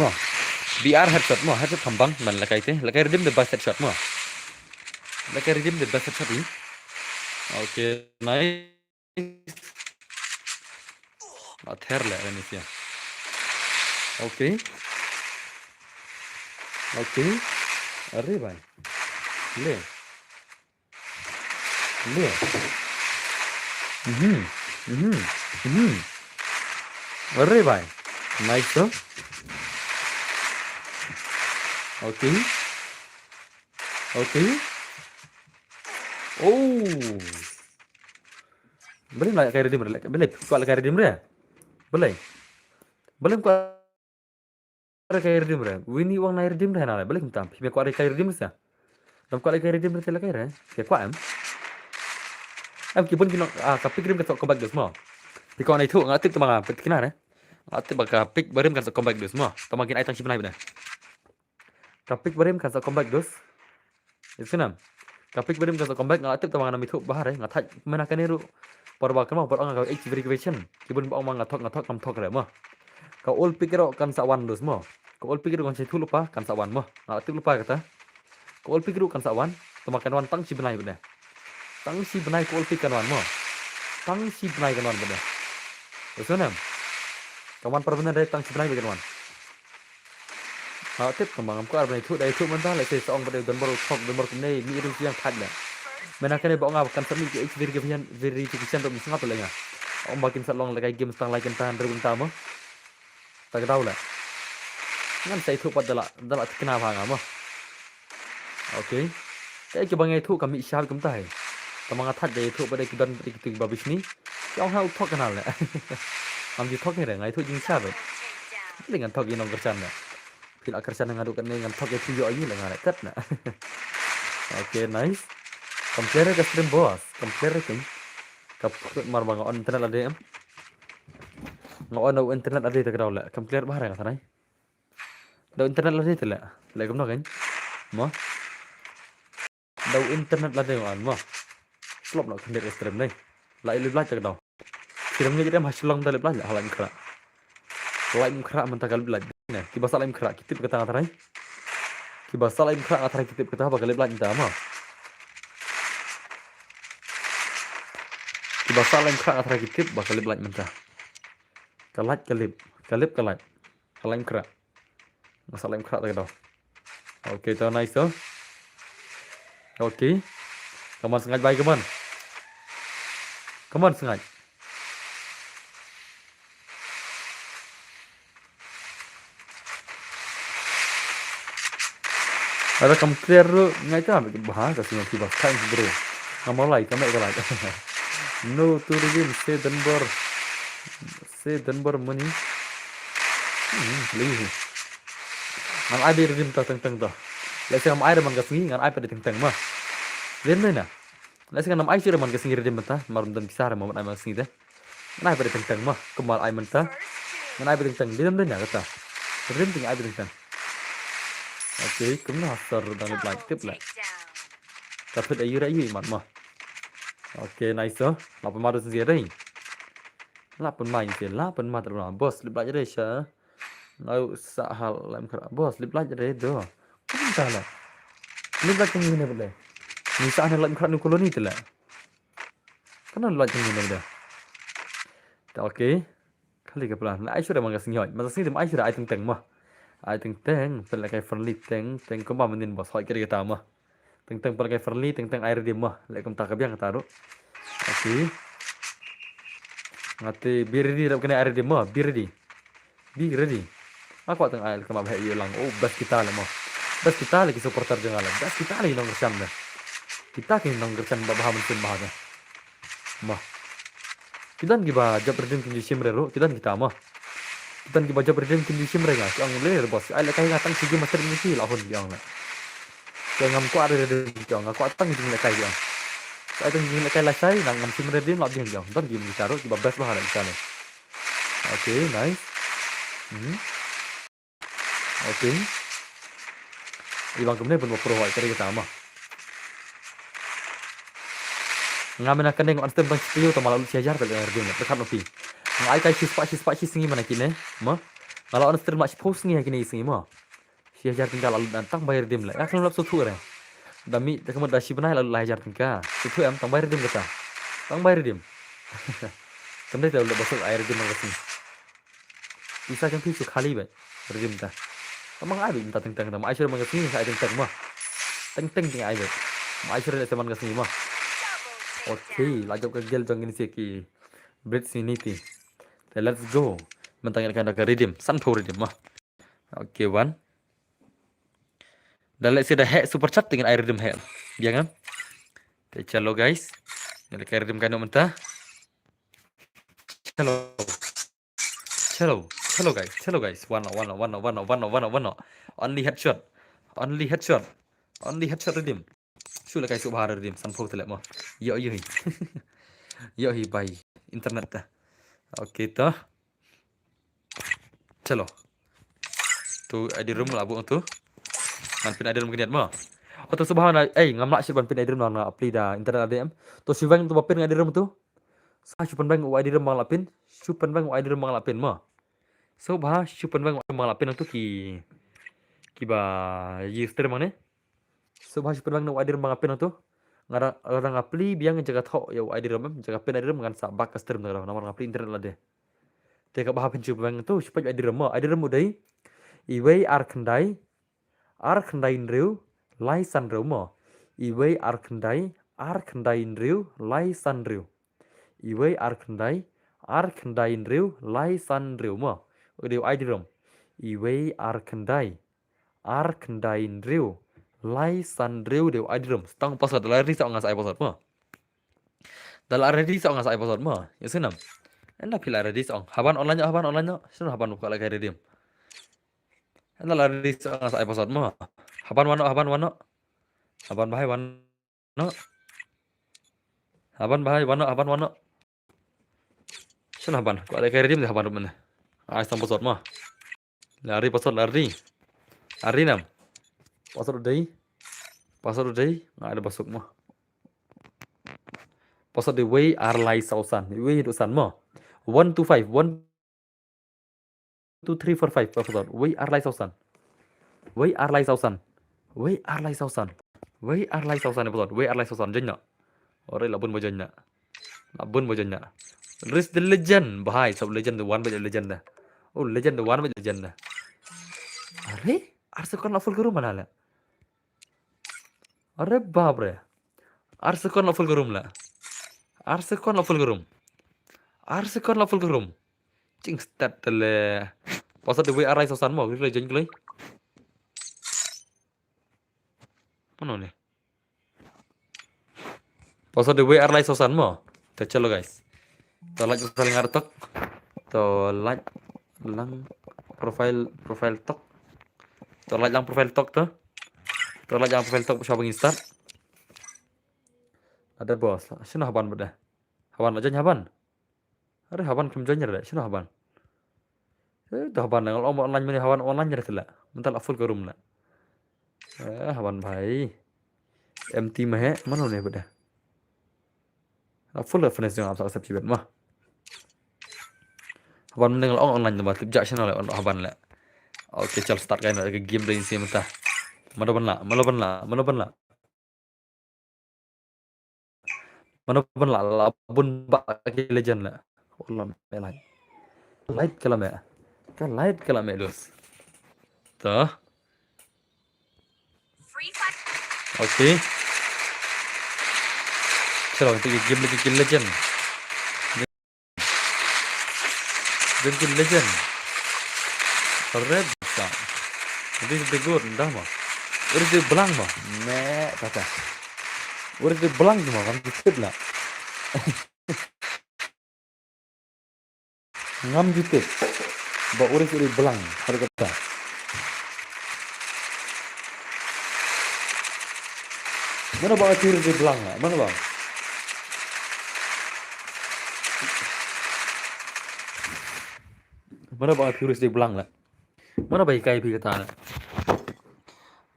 mah. BR headshot mah, headshot thambang man lakai redeem the best headshot mah. Lakai redeem the best headshot ni. Oke, nice. Ather lah ini sih. Oke. Arre bhai. Le. Arre bhai. Nice to. Oke. Oh. Boleh lah kayak redeem boleh. Kuat lah kayak redeem dia. Boleh kuat kayak redeem dia. Winnie uang naik redeem dah nala. Boleh minta. Biar kuat kayak redeem sah. Dalam kuat kayak redeem dia lah kayak. Biar kuat em. Kipun kino kapik redeem kasut comeback dia semua. Di kau naik tu ngatik tu manga petik kena. Ngatik bakal kapik barim kasut comeback dia semua. Tamakin item simpan benar. Kapik barim kasut comeback dos. Itu nam. Kapik barim kasut comeback ngatik tu manga nami tu bahar ngatak mana kan eru. Parbakan mah orang kau H verification. Kibun bau manga ngatok kam tok mah. Kau all pikir kan sawan dos mah. Kau all pikir kan saya lupa kan sawan mah. Ngatik lupa kata. Kau all pikir kan sawan. Tamakan wan tang si benai benar. Tang si benai kau all pikir wan mah. Tang si benai kan wan benar. Betul nam. Kawan perbenar dari tang si benai benar wan. Tip kembang ko arban itu dari itu mentah lại say seong pada dan baru talk dan baru kene mi itu yang tad lah. Mana kene bawa ngap kan sami ke verification untuk misngap lah ya. Om makin salong lagi game setang lagi tahan dari utama. Tak tahu lah. Ngan saya itu pada dalam kenapa ngam. Oke. Kayak ke bang itu kami syah kem tai. Tamang tad dari itu pada kidan itu babis ni. Yang hau talk kenal lah. Am di talk ni ngai itu jing syah. Dengan talk ini nomor kerjaan lah. Pila kerja ngaduk dengan tok yang tunjuk ayu lah ngaret kat nak. Oke, nice. Compare ke stream bos. Compare kan. Kaput marbang on internet ada em. Ngon internet ada tak kau lah. Compare bahar yang sana. Dau internet ada tu lah. Lagi kau nak kan? Mo. Dau internet ada yang mo. Slop nak compare stream ni. Lai lebih tak kau. Streamnya jadi masih long dah lebih lah halang kerak. Lain kerak mentah kalau lebih nah, kiba salam kerak kitip kata ngatai. Kiba salam kerak ngatai kitip kata bakal lebih lanjut ama. Kiba salam kerak ngatai kitip bakal lebih lanjut mentah. Kalip. Salam kerak. Salam kerak tak tahu. Oke, tu nice tu. Oke. Come on sengaja baik come on sengaja. Ada kamu clear ngai ka bahasa sini tiba kan bro. Ngamolai kami kalai. No to begin say Denver money. Lagi. Ngan ai redeem ta teng ta. Lai sai am ai man kasngi ngan ai pada teng mah. Len na. Lai sai ngan am ai sira man kasngi redeem ta marun dan pisar mo ai man kasngi dah. Ngan ai pada teng mah kemal ai mentah. Ngan ai pada teng redeem na kata. Redeem ting ai pada teng. Oke, kena hasar dan lebih tip lah. Tapi ayu mat mah. Oke, nice tu. Lapan maru sendiri ni. Lapan main je, lapan mat terus. Bos lebih belajar sya. Lalu sahal lem kerak. Bos lebih belajar tu. Entah lah. Lebih belajar ni boleh. Ni sahal lem kerak ni koloni tu lah. Kenapa belajar ni boleh? Oke. kali ke pelan ai sudah mangga sing hoi masa sing dem ai sudah ai teng mah ai teng pel kai friendly teng ko ba menin bos hoi kiri kita mah teng pel kai friendly teng air di mah lek kum tak biang taruh oke ngate bir di dap kena air di mah bir di aku teng air kemab hai ilang oh bas kita lah mah bas kita lagi supporter jangan bas kita lagi nong gersam dah kita kini nong gersam babah mesin bahagah mah kita giba jab redem kinji simre ro kita mah kita giba jab redem kinji simre nga ang le bos ai le kai ngatang sigi master ni si lahun yang na ke ngam ko ada redem jong aku atang jing le kai yang ai tang jing le kai la sai nang ngam simre redem la jing jong dan gim taro giba bas bahar di sana oke nice oke ibang kemne pun pro hoi kari kita mah ngamen akan neng on stem bang spiu to malu siajar tel redem dekat nopi ngai kai sispa singi mana kini mah kalau on stem mak post ngi kini singi mah siajar tinggal lalu datang bayar dim lah kan lap sutu re dami kamu dasi benai lalu lajar tinggal sutu am tang bayar dim kata tang bayar dim sampai dah basuk air dim nang sini bisa kan pisu kali bay dim ta emang ai minta teng teng ai suruh mang sini sai teng teng mah teng tinggal ai bay ai suruh teman ke sini mah oke lajak ke gel jong ini siki bread sini ti let's go mentang kan ke redeem sanpo redeem mah oke one dan let's say dah hack super chat dengan air redeem hack dia kan oke chalo guys ini air redeem kan mentah chalo guys one only headshot redeem sudah guys subhar redeem sanpo telek mah yo hi bye internet dah oke toh chalo tu di room lah bu tu man pin ada room keniat mah tu subhana ngam nak siban pin ada room na apply dah internet ada tu sibang tu bapin ada room tu sa chupan bang wa ada room mang lapin chupan bang wa ada room mang lapin mah so bah chupan bang mang lapin tu ki ba yister mana so bah chupan bang wa ada room mang lapin tu ngara orang apply biang jaga thok ya wa ada room jaga pin ada room ngan sa bak kaster na nama apply internet lah deh teka bah pin chupan bang tu supaya ada room dai iwei arkandai Riu lai san riu mo iwei arkandai riu lai san riu iwei arkandai riu lai san riu mo udah ai dirom iwei arkandai riu lai san riu deu ai dirom tang password la ri sa ngas ai password mo dal ready sa ngas ai password mo ya senam enda pila ready sa haban online sino haban ko la kai ready enda la ready sa ngas ai password mo haban wano haban bahai wano sino haban ko ada kai redim haban mana ai sam password mah lari password lari nam password dei nggak ada masuk mah password di way ar lai sausan way itu san mah 125 12345 password way ar lai sausan way ar lai sausan password way ar lai sausan jenya ore labun bojanya Risk the legend bahai sab legend the one by legend dah oh legend the one by legend dah are arsekon full ke room mana la are baap re arsekon full ke room la arsekon full ke room cing stat tele pasal the way arai sosan mo legend kelai mana ni pasal the way arai sosan mo chalo guys tolak saling artok tolak lang profile tok tolak lang profile tok tuh tolak yang profile tok shopping start ada bos sino haban beda haban aja haban are haban kemjanya deh sino haban dah haban kalau online mana haban online jadi lah mental full ke room lah haban bhai empty mah mana nih beda full reference yang apa sab sibet mah haban mending online tuh tip jak channel lah haban lah oke chal start kain ke game dari sini mentah mana ban lah labun bak legend lah Allah melai light kalam ya. Kan light kalam ya dos. Tuh. Oke. चलो तो ये game लेके kill legend game kill legend red bisa this is the good dah mah udah di belang mah nek kata udah di belang mah kan gitu lah ngam gitu ba udah di belang harga kata mana bang akhir di belang lah mana bang mana bang akhir di belang lah mana baik kai bi kata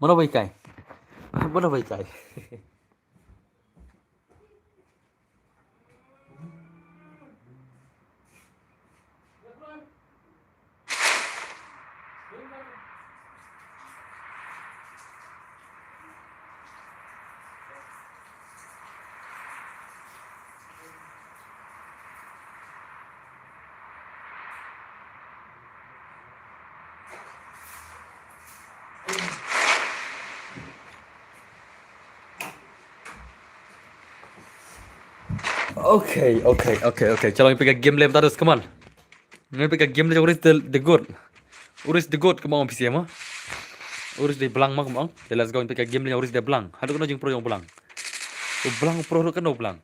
mana baik kai mana baik kai Okay. Chalo yang pegang game lem terus, come on. Yang pegang game lem uris the good. Uris the good kemang PC mah. Uris di belang mah kemang. Let's go pegang game lem uris di belang. Hadu kena jeng pro yang belang. Belang pro kan belang.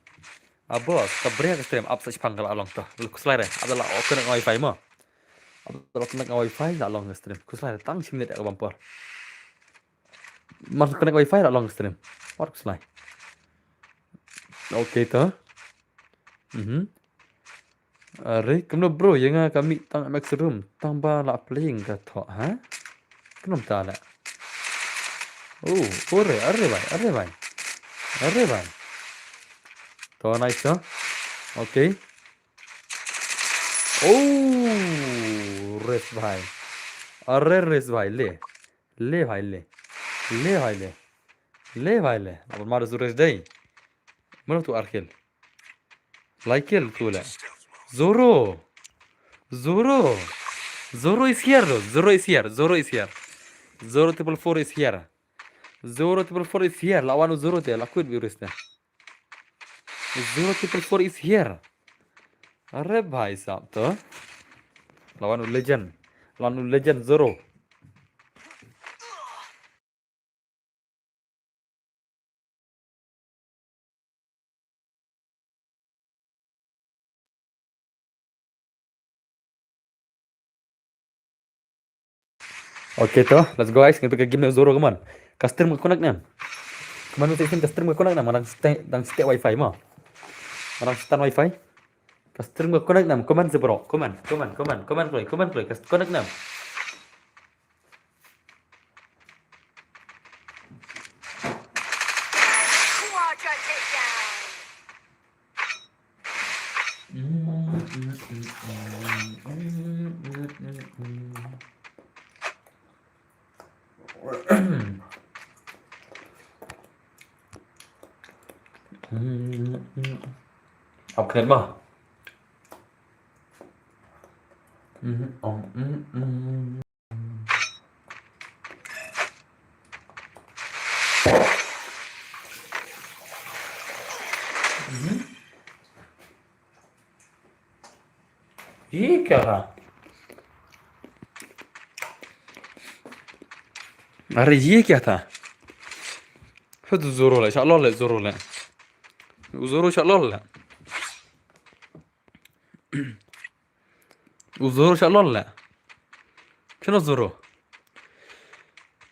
Abos, kabrea ke stream up sa panggal along to. Lu kuslare adalah kena wifi mah. Adalah kena wifi along stream. Kuslare tang sim net bampor. Masuk kena wifi along stream. What kuslai. Okay to. Are, kena bro, yang kami tang max room, tambah lah playing ke thok, ha? Kena tak lah. Oh, are bai. To nice to. Okay. Oh, res bai. Res bai le bai le. Apa marah res day? Mana tu arkil? Like it, cool. Zoro is here. Zoro is here. 0444 is here. 0444 is here. Lawan Zoro te, lakuin virus te. 0444 is here. Arre bhai sahab to. Lawan legend Zoro. Okay to, let's go guys. Kita game Zoro keman. Customer connect nam. Kemana station customer connect nam. Orang stay wifi mah. Orang stand wifi. Customer connect nam. Command bro. Command play. Connect nam. Upgrade mah. ये क्या था? अरे ये क्या था? खुद जोरो ले शालो ले जोरो शालो ले जोरो शालो ले क्यों जोरो?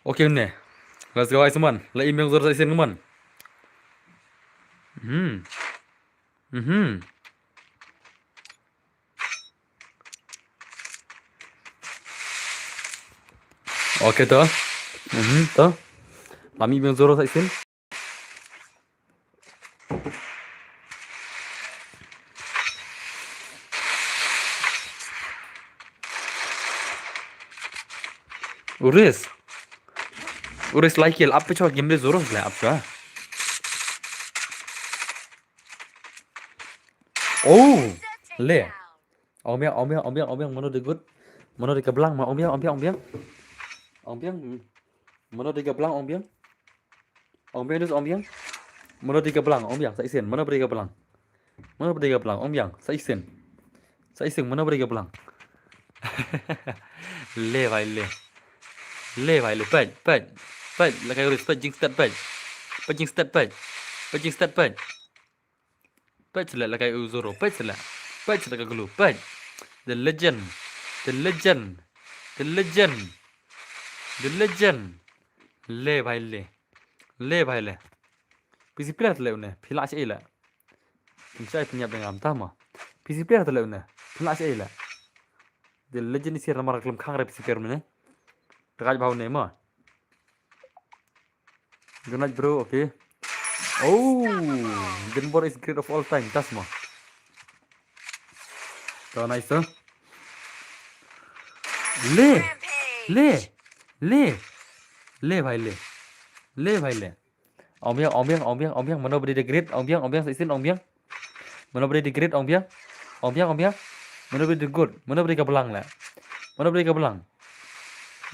ओके ने let's go guys teman lah email zoro saya teman oke toh toh kami email zoro saya sini Uris like il apa coba game Zoro lah apa? Oh, le. Om Yang, good. Mano di kebelang, Om Yang. Mano di kebelang, Om Yang. Om Yang. Mano di kebelang, Om Yang, sa isin, mano beri kebelang. Om Yang, sa isin. Mano beri kebelang. Le भाई ले pej lakai urus pejing start pej sila lakai uzuro pej sila gulu pej the legend le भाई le PC player le une phila che ila kimsai punya bengam tama PC player le une phila che ila the legend sir namar klum khang re PC player mene Raj bhau ne ma good night bro okay. Oh, Denver is great of all time. Das mah. So nice, huh? Le भाई ले. Om Yang, mana beri the great? Om Yang, saisin Om Yang. Mana beri the great? Om Yang. Mana beri the good? Mana beri kebelang lah? Mana beri kebelang?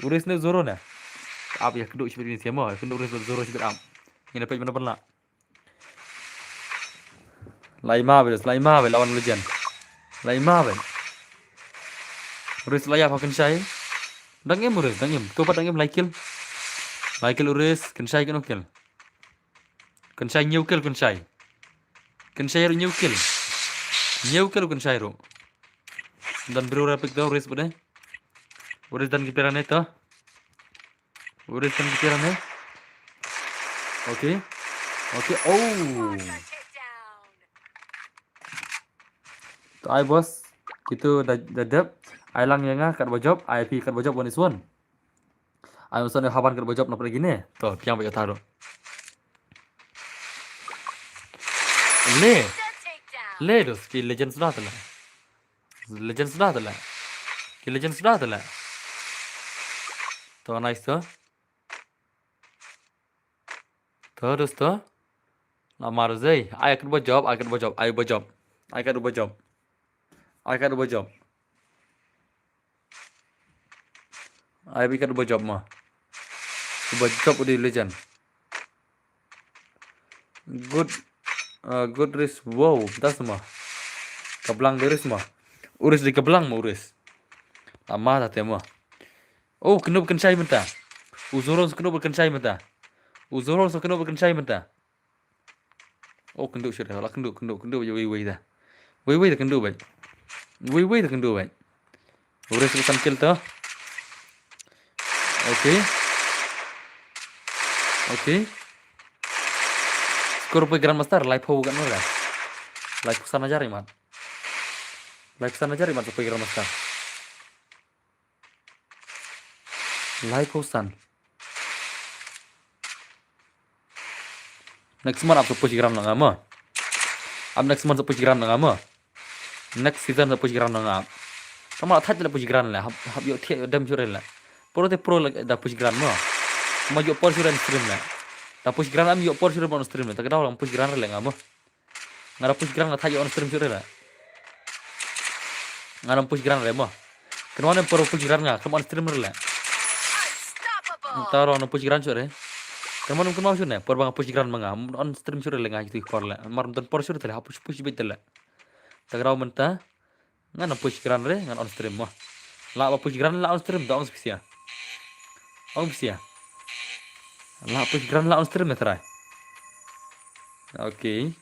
Uris ni zoro na. Apa ya keduk seperti ini siapa? Keduk uris zoro seperti apa? Ini apa mana? Lai Marvel lawan Legend. Lai Marvel. Uris layap akan saya. Dangem. Tu pat dangem like kill Uris kan saya kan kill. Kan saya new kill kan saya. Kan saya new kill kan saya ro. Dan bro rapik dah Uris bude. Uris dan kiperan itu. Okay. Oh. To ai bos gitu dadap ai lang yang kat bojop IP kat bojop 1-1 ai usan haban kat bojop na pergi ne to piang ba taro le dos ki legend sudah tala to nice to dos to na marzai ai kat bojop ai kat bojop I bikin bojop mah. Bojop di legend. Good risk. Wow, das mah. Kebelang diris mah. Uris di kebelang mah uris. Lama tak mah. Oh, kena bukan saya mentah. Uzoron kena bukan saya mentah. Oh, kena sudah. Lah kena wei dah. Wei dah kena baik. Wei dah kena baik. Uris kesan kill tu. Okay. Skor pe Grandmaster live ho kan ora. Live sana jari mat pe Grandmaster. Live hosan. Next month apa push Grand ngama? Next month push Grand ngama? Next season push Grand ngama? Kamu tak ada push Grand lah. Hab yo thiek dam jure lah. Pro da push Grand mah. Maju por suran stream lah. Da push Grand am yo por suran on stream lah. Tak ada orang push Grand lah ngama. Ngara push Grand tak yo on stream sure lah. Ngara push Grand lah mah. Kenapa pro push Grand ngah? Kamu on stream lah. Taro on push Grand sure. Kenapa mau sure? Por bang push Grand mangah. On stream sure lah ngah itu por lah. Mar don por sure lah. Push bit lah. Tak ada mentah. Ngana push Grand lah ngan on stream mah. Lah push Grand lah on stream dah on spesial. Lah push Grand lah on stream ya try. Okay.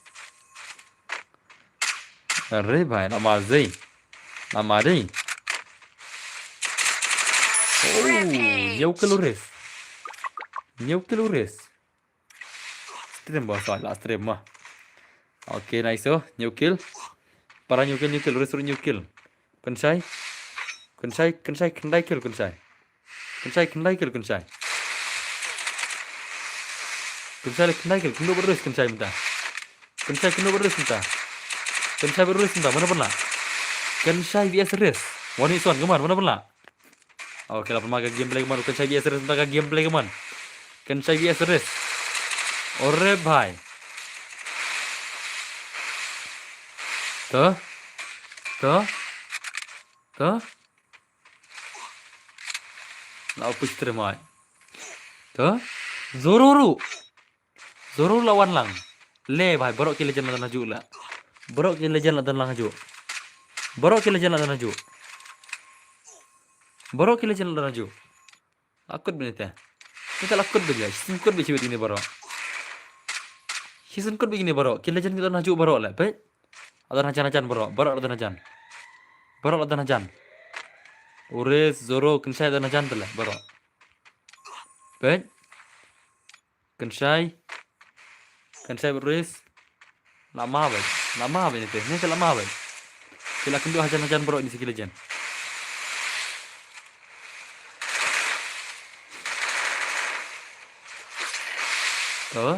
Arre bhai nama deh. Oh, new kill Uris. Stream bos lah stream mah. Okay, nice oh, new kill. Para new kill Uris suruh new kill. Kensai kendai kill kensai. Kensai kendai kill. Kendo berus kensai minta. Kensai berus minta. Mana pernah? Kensai vs race. One is one kemana? Mana pernah? Oke lah pemakai gameplay kemana? Kensai vs race minta gameplay kemana? Kensai vs race. Ore bhai. Tuh. Tuh. Lawan push terima. Tuh. Zoro lawan lang. Le bhai, borok ke legend ladan haju la. Borok ke legend ladan lang haju. Borok ke legend ladan haju. Borok ke legend ladan haju. Akut benita. Kita lakut beja. Season kut beja ini borok. Season kut begini borok. Ke legend kita haju borok la. Baik. Adan hajan borok. Borok ladan hajan. Borok ladan hajan. Ures Zoro Kensai ladan hajan telah borok. Baik. Kensai Ures. Lama baik. Lama baik itu. Ini lama baik. Kita kendu hajan borok ini si legend. Tuh.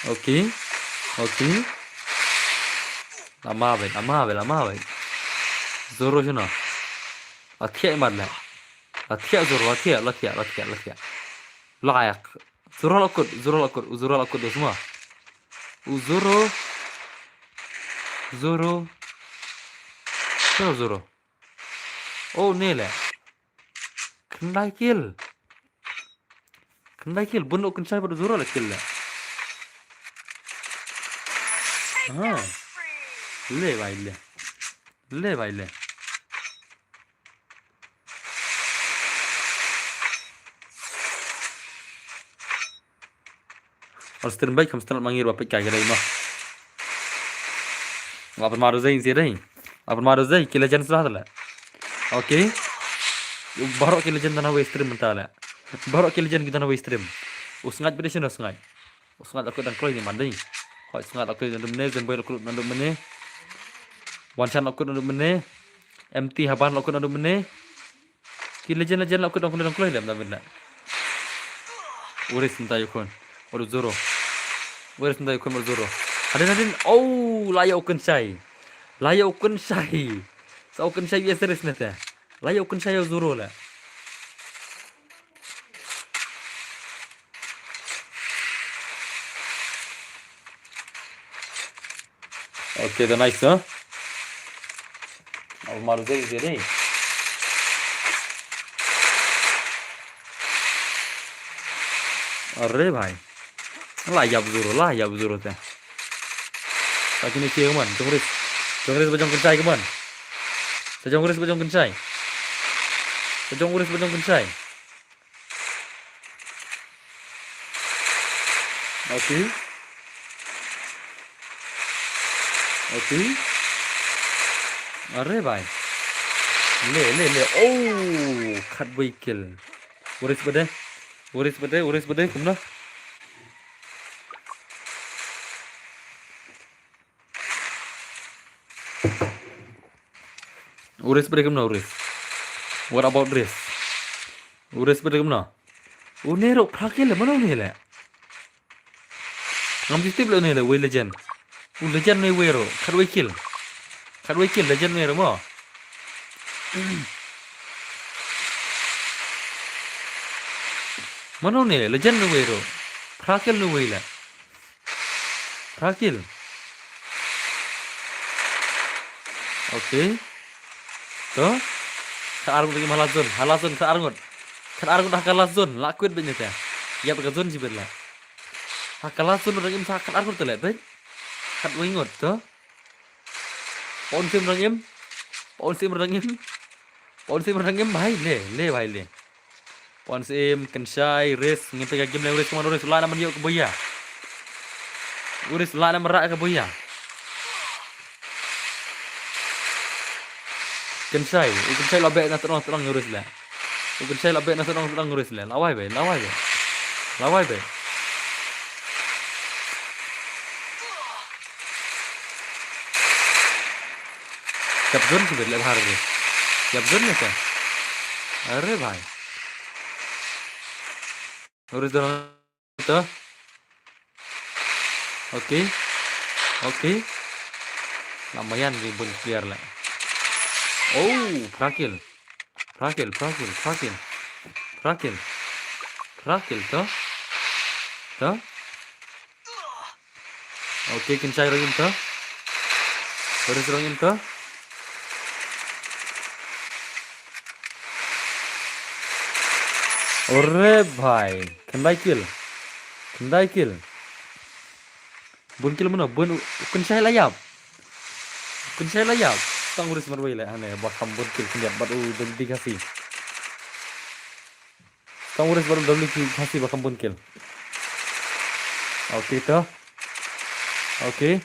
Oke. Lama baik. Zoro sana. Atia imarlah. Atia Zoro, atia. Layak. Zoro lakut semua. Zoro. Oh, nila. Kendai kill. Bunuh Kensai pada Zoro lah kill lah. Le baile. Harus terbaik kamu setelah manggil bapak kaya kira imah. Apa maru zai sih dah? Apa maru zai? Kila jan sudah lah. Oke. Baru kila jan tanah stream mentala. Baru kila jan kita tanah stream. Usngat beri sini usngat. Usngat aku dan kroy ni mandai. Kau usngat aku dan mana? Zembai aku dan mana? Wanchan aku dan mana? MT haban aku dan mana? Kila jan aku dan kroy lah mana? Uris entah yukun. Oru Zoro. Uris entah yukun oru Zoro. Hadin. Oh, layak Kensai. Sao Kensai biasa res neta. Layak Kensai Zoro lah. Okay, the nice, huh? अब मारू चाहिँ धेरै अरे भाई layak Zoro teh. Lagi ni kira man, Jongris bajong Kensai ke man? Sejongris bajong Kensai. Okay. अरे भाई ले oh cut by kill uris bade kumna uris what about this uris bade kumna unero phakil mana unele ngam distip le unele we legend ne wero cut by kill legend ne mo mana ne legend ne wero phakil ne wela phakil okay to arung lagi halazon ke arung hakalazon lakuin banyak ya ya berkazon sih berlah hakalazon orang im sakal arung telat deh kat wingot to Pon sim rangim bhai le Pon sim Kensai res ngipe ka game le res kemana res lana manyo ke boya uris lana merak ke boya Kensai labek na terang ngurus lah Kensai labek na terang ngurus lah lawai be Jabzon sih berlebih hari ni. Jabzon ni kan? Arre भाई. Urus dalam tu. Okay. Lumayan ribun clear lah. Oh, prakil tu. Okay, Kensai lagi tu. Uris rongin to. Ore bhai, kendai kill. Bun kill mana? Bun kun saya layap. Tang uris marwai le ane bakam bun kill kendiat baru double kasih. Tang uris baru double kasih bakam bun kill. Oke to. Oke.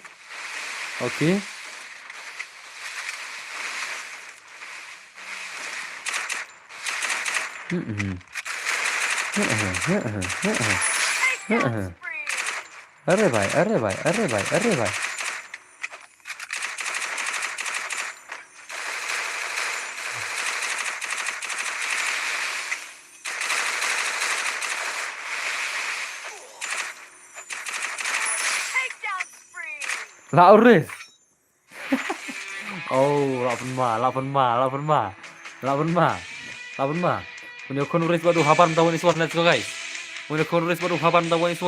Arre bhai. La uris. Oh, lapan ma. Punya kon uris baru hapan tahu ini let's go guys. Punya kon uris baru hapan tahu ini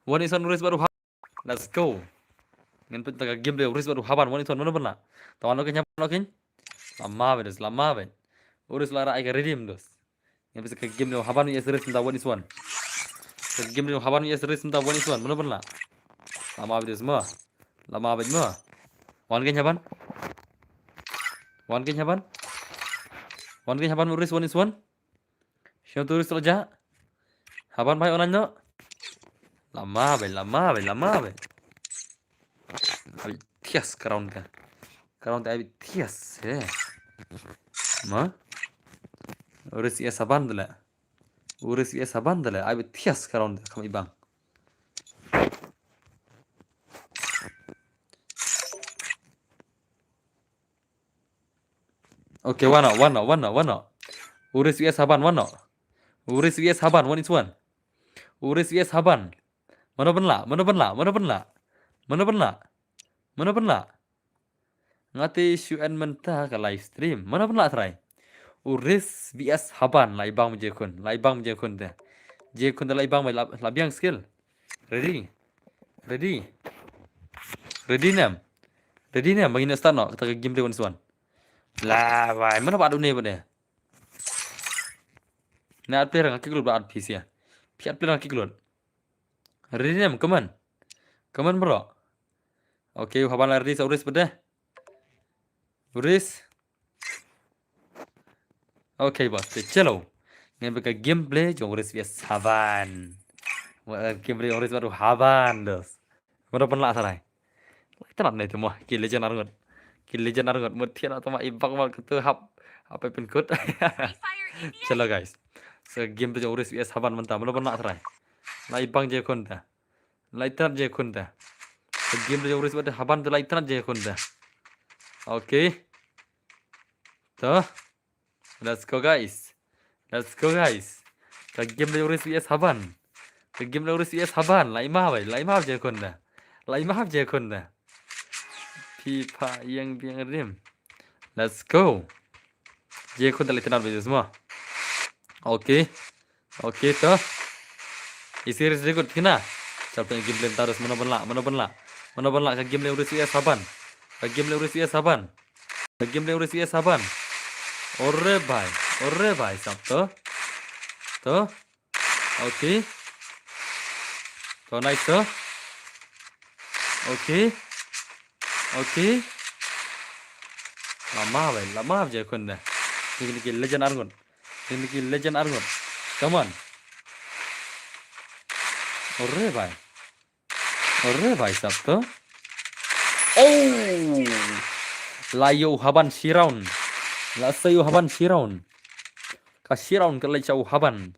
One is one uris baru hapan. Let's go. Ngin pun game deh uris baru hapan one is one mana pernah. Tawan oke nyapa oke. Lama bet. Uris lara aika redeem dos. Ngin bisa ke game deh hapan yes uris tahu one is one. Ke game deh hapan yes uris tahu one is one mana pernah. Lama bet semua. One ke nyapan. Uris one is one. Siapa turis saja? Hapan bhai onan no. Lama bet. Abi tias karon ka. Abi tias Ma? Uris ia saban dala. Abi tias karon kami bang. Oke, wana. Uris ia saban wana. One is one. Uris ia saban. Mana penla. Ngati syuan mentah ke live stream. Mana penla try. Uris vs haban lai bang jekun teh. Jekun lai bang labiang skill. Ready nam. Bagi nak start no. Kita ke game day one is one. Lah, why? Mana pak dunia pada? Nak player ngaki keluar berat PC ya. Piat player ngaki keluar. Ready nam, come on bro. Oke, haban lari uris pada. Uris. Oke bos, chalo. Ngambil ke gameplay jong uris vs haban. Gameplay uris baru haban dos. Mana pun lah sarai. Kita nak tu mah. Kill legend arungut. Mutian atau mah ibak mal ketu apa pun kut. Chalo guys. So gameplay jong uris vs haban mentah. Mana pun lah sarai. Lai bang je konta. Lai tanat je konta. So gameplay jong uris vs haban tu lai tanat je konta. Oke. Tuh. Let's go guys. Ka game le uris vs haban. Lai maaf je konda. Pipa yang biang rim. Let's go. Je konda le tenar beje semua. Oke toh. Isi series record kena. Siapa yang game le tarus mana benla. Ka game le uris vs haban. Orre bhai sab to. Oke. To nice to. Oke. Lama je konda. Ini legend argon. Come on. Orre bhai sab to. Oh. Layo haban shiraun. Lasayu haban shiraun. Ka shiraun ke lecau haban.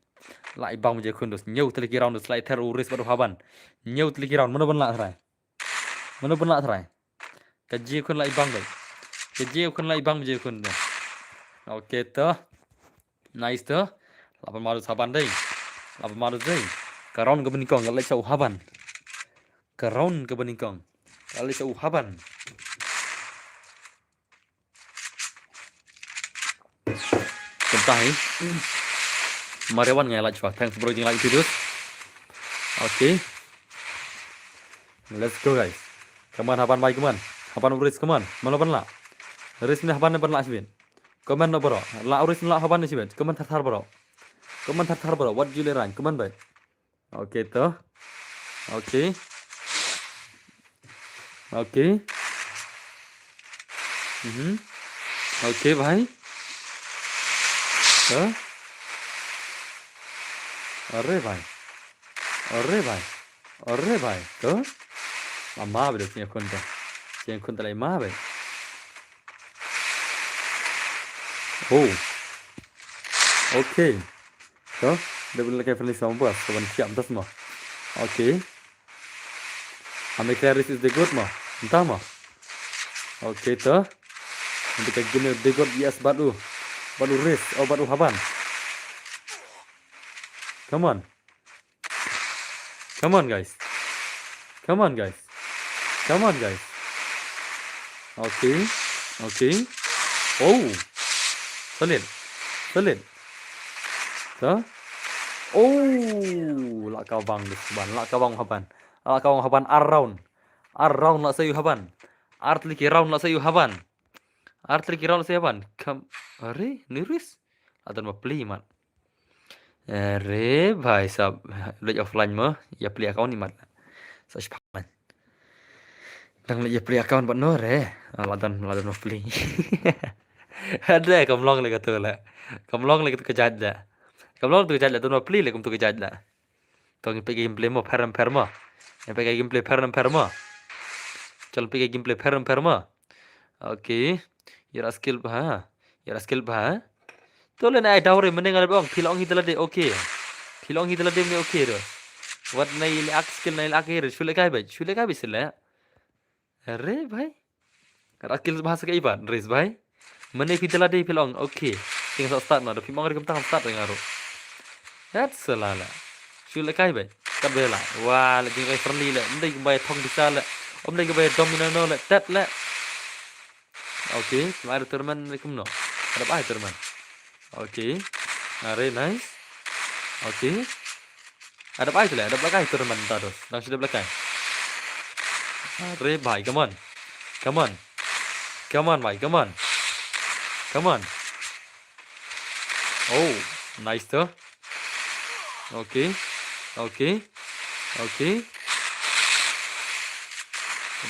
Lai bang je kundos nyau teliki round slai teroris baru haban. Nyau teliki round mana pun lah try. Ka je kun lai bang je kun. Oke toh. Nice toh. Lapan marus haban deh. Ka round ke benikong ke lecau haban. Contahi. Mariawan ngai like thanks for watching like videos. Okay. Let's go guys. Come on hapan bye come on. haban uris kaman malaban la ris ni haban ban la sibin kaman no bro la uris la haban ni sibin kaman thar bro what jule ran kaman bai oke to oke oke oke भाई तो अरे भाई तो ma bedo punya konten yang konten lain ma be oh oke to dia boleh kayak friendly sama bos kawan siap tas mah oke ame clearis is the good mah entah mah oke to nanti kayak gini the good yes batu ris batu haban come on guys oke oh solid to oh la kawang haban around la sayu haban artliki round la sayu haban kam अरे niris adan ma play mat अरे भाई साहब lej offline mah ya play account ni mat sa spaman dang lej play account bat no re ladan ma play ada kamlong le kata la kamlong le kejad la kamlong tu kejad la tu ma play le kum tu kejad la tong pe gameplay mo param perma pe gameplay param perma चल पे gameplay param oke yara skill bah तो ले ना डाउरे मने गले बंग फिलोंग हितला दे ओके ने ओके रो wat nay ak skill nay ak रे शुले काय बिसले अरे भाई rakil bahasa ke iban ris भाई मने फितला दे फिलोंग ओके tinggal start ना फिमंग रे कम start ngaro that selala शुले काय भाई kad bela wa le jing kai friendly le ndai bay thong bisa le om ndai bay dominano le that le oke mari turman kum no ada apa turman oke are nice oke ada apa itu le ada belakang turman terus langsung di belakang are bhai come on bhai come on oh nice tuh oke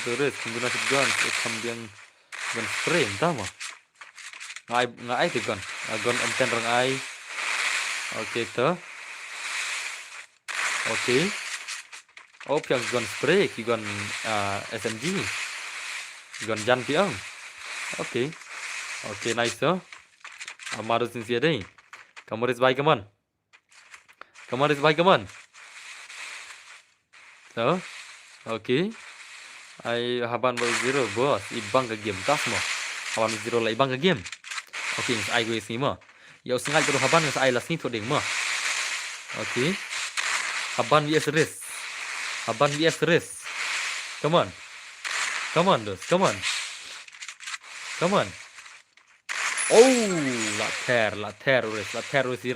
terus menggunakan gun kemudian gun spray entah mah ngai tu gun M10 rang ai oke tuh oke oh yang gun spray ki gun SMG gun jan piang oke nice tuh amaru sinsia deh kamu ris bhai come on so oke ai haban bal zero bos ibang ke game tas mo haban zero la ibang ke game oke ai gue sini mo ya usingal tu haban ngas ai las ni tu ding mo oke haban vs race come on dos come on oh la ter round si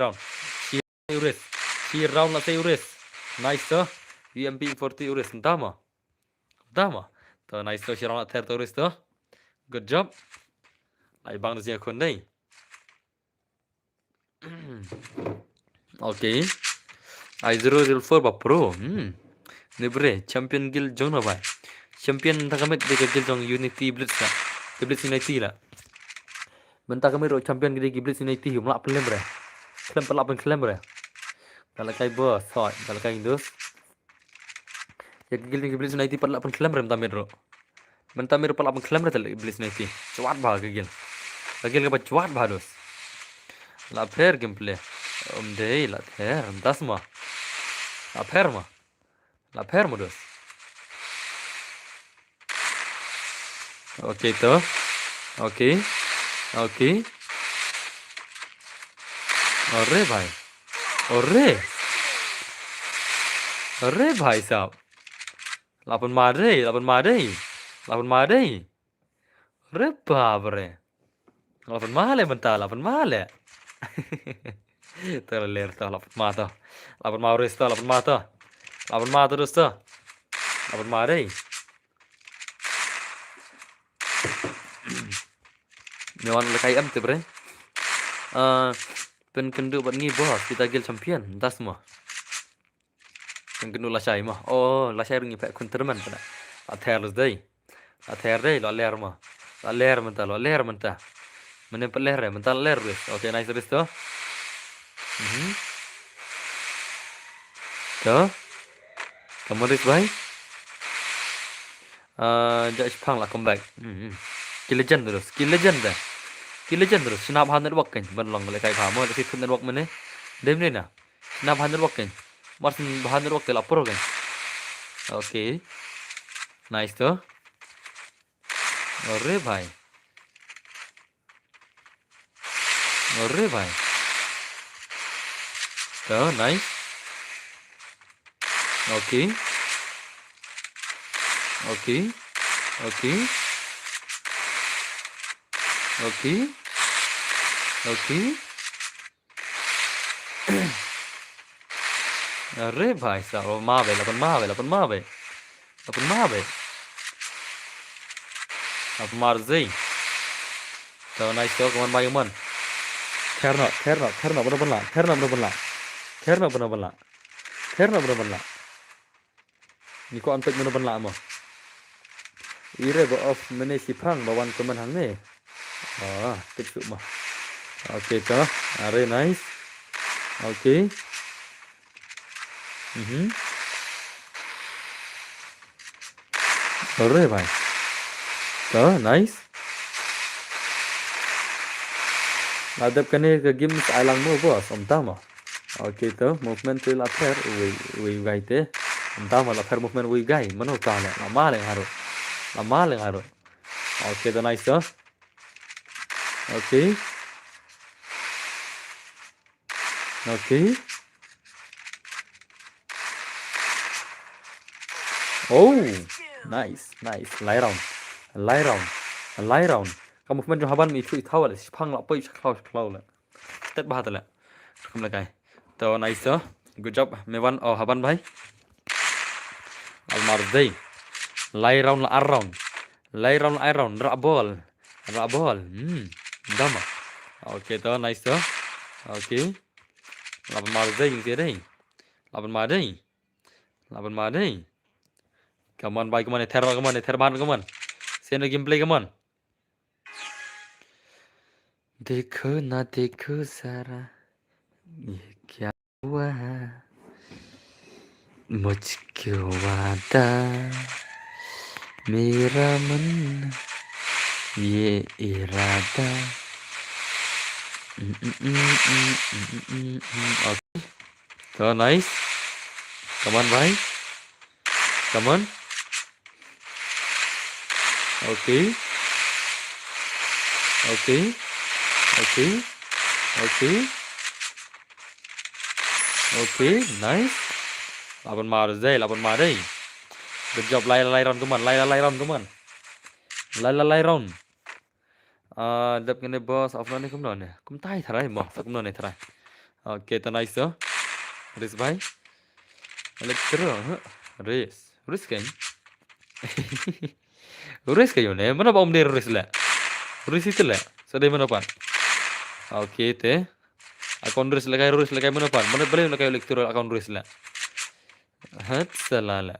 round la race nice tuh UMP 40 uris entah mah tuh nice tuh si round la ter uris tuh good job lại bang được con đây oke I004 ba pro nebre champion guild jong na ba champion takamet de guild jong unity blitz unity la bentar kami ro champion gede blitz unity hum la pelem bre klem bre kalau kai bos hot kalau kai indus ya guild blitz unity per la klem bre bentar per la klem bre blitz unity cuat ba gil ke cuat ba dos la fair gameplay dei la fair das ma la fair modus oke tuh oke अरे भाई साहब लापन मार दे अरे बाप रे लापन मार ले terler tuh lapan mah terus tuh lapan mah deh Mewan lekai am bre. Pen kendu ban ngi bos kita gil champion das mo. Pen kendu lasai mo. Oh, lasai rungi pe kun terman pana. Ather dei. Ather dei lo ler mo. Lo ler menta lo ler menta. Menen pe ler menta ler wis. Oke, nice wis to. To. Kamu ris bai. Judge phang là comeback. Skill legend terus, skill legend dah. Skill legend terus. Snap 100 work kan. Ban long le kai pha mo le fit network mene. Dem ni na. Snap 100 work kan. Martin 100 work la pro kan. Okay. Nice to. अरे भाई अरे भाई तो nice okay okay okay okay okay अरे भाई साहब मावे अपन मावे अपन मावे अपन मावे अपन मार zai तो nice to kawan bayu man Therno bener bener Therno bener bener ni ko antek bener bener mo ire bo off mene si phang bawan teman hang ne kit su mo okay to are nice okay अरे भाई तो nice adap kane ke game ailang mo bos om tama okay to movement til affair we gai te om tama la affair movement we gai mano ta la male haro okay to nice to okay okay oh nice lai round kamu movement jo haban mi thu thawal phang la poi khlau la tet bahat la kum la kai to nice to good job mewan oh haban bhai al mar dei lai round ra ball dama okay to nice to okay laban mar dei như thế đây laban mar dei come on bhai come on therban send gameplay come on देखो ना देखो सारा ये क्या हुआ मुझको वादा मेरा मन ये इरादा okay so nice come on bhai come on okay nice laban mar dei good job lai round teman lai round đập cái này boss off này không nè cũng tay thằng này mỏ không nè thằng này ok to nice đó race bay electro race cái race cái này mana bom dia race itu lah sedih mana pan ok te akun race lagai mana pan mana boleh lagai electro akun race lah hat salala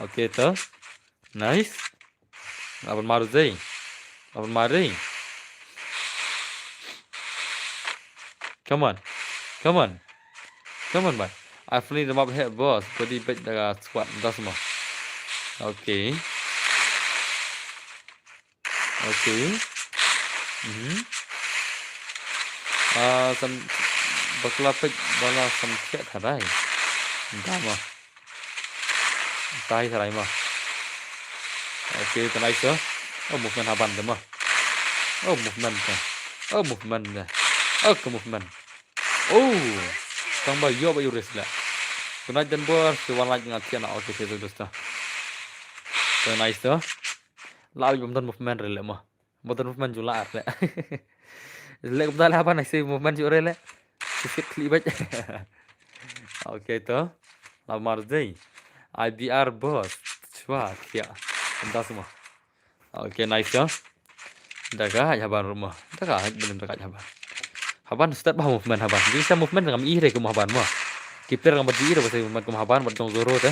ok to nice laban mar dei come on bhai I feel the mob head boss body bet the squad das mo okay some bakla pek bala some khet tharai dama tai tharai ma okay to nice to movement haban dama movement tambah yo ba yuris la kuna dan bor si wan lagi ngatian okay itu dosta to nice to lao bom movement rele ma motor movement jula arle le bdal apa nasi movement jure le sikit klibet okay to la marzei IBR boss chwa kia entah semua okay nice to Daga haban rumah. Daga bener daga haban. Haban start bah movement haban. Bisa movement ngam ire ke haban mah. Kiper ngam badi ire bahasa movement ke haban bad jong zoro teh.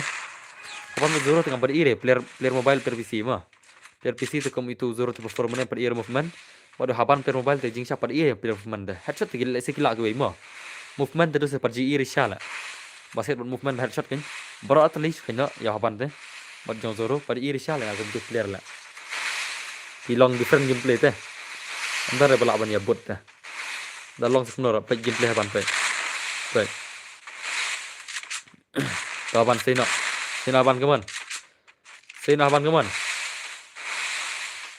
Haban bad zoro ngam badi ire player mobile player PC mah. Player PC tu kam itu zoro tu performance pada ire movement. Waduh haban player mobile teh jing pada ire player movement dah. Headshot gila sekila ke mah. Movement terus seperti ire shala. Basket movement headshot kan. Baru at least kena ya haban teh. Bad jong zoro pada ire shala ngam tu player lah. Long different gameplay teh. Andar bala ban ya bot teh. Dah long sebenarnya pe gameplay haban pe. Baik. Kawan sino haban keman. Sino haban keman.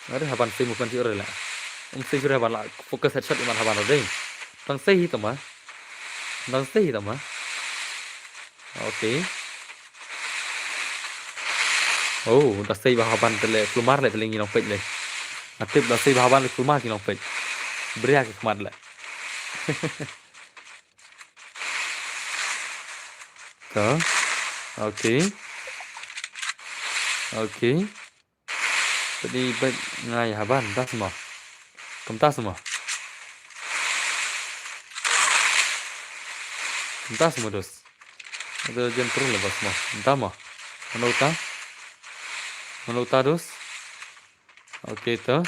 Ada haban sino movement sih lah. Sih sudah haban lah. Fokus headshot iman haban ada. Tang sih itu mah. Tang sih itu mah. Oke. Oh, dah sih haban tele keluar le telingi nong pej le. Atip dah sih haban le keluar ki nong pej. Beria ke kemad le. Tuh. Oke. Oke. Jadi baik ngai haban dah semua. Kemtas semua. Kemtas semua dos. Ada jen terus lepas semua. Entah mah. Menauta dos. Oke tuh.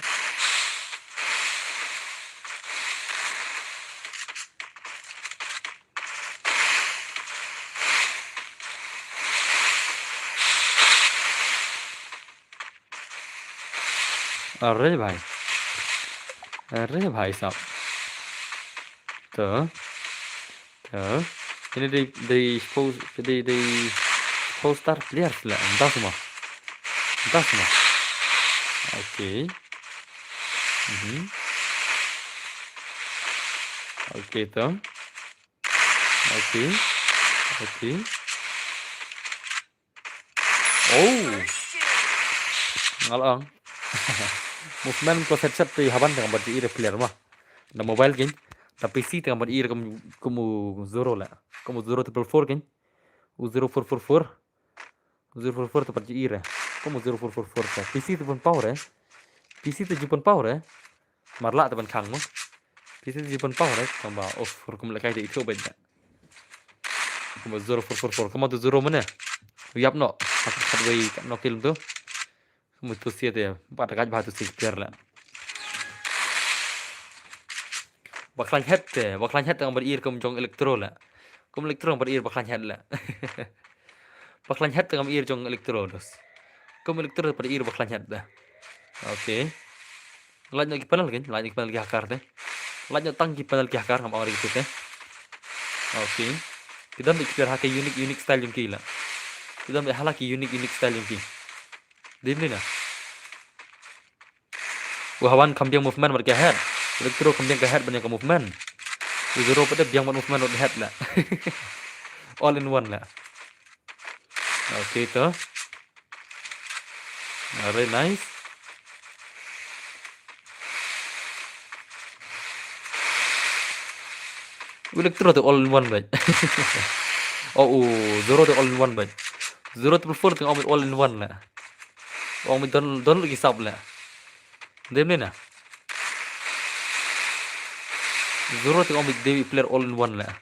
अरे भाई साहब tuh ini di poster lihat lah entah semua oke oke tuh oke oh ngalang movement ko headset tu haban tengah badi ire player mah na mobile game tapi PC tengah badi ire como zoro lah como zoro triple 4 game o 0444 tu badi ire como 0444 ta PC tu pun power PC tu pun power marla tu pun khang mah PC tu pun power tambah off como la kai de itu benda como 0444 como tu zero mana yap no aku wei no film tu como tu sia tu pada kaj bah tu sih player lah baklan head tengah berir kum jong elektro lah kum elektro berir baklan head lah baklan head tengah berir jong elektro dos kum elektro berir baklan head dah oke lanjut ke panel kan lanjut ke panel ke hakar deh lanjut tang ke panel ke hakar ham orang itu teh oke kita nak ikut hake unik style yang kila kita nak halaki unik style yang kila dim ni lah wahawan kambiang movement berke head elektro kambiang ke head banyak ke movement zero pada biang movement on head lah all in one lah oke tuh very nice elektro tu all in one baik oh zero tu all in one baik zero tu prefer tu all in one lah orang don lagi sab lah dem ni nah zero tu orang dewi player all in one lah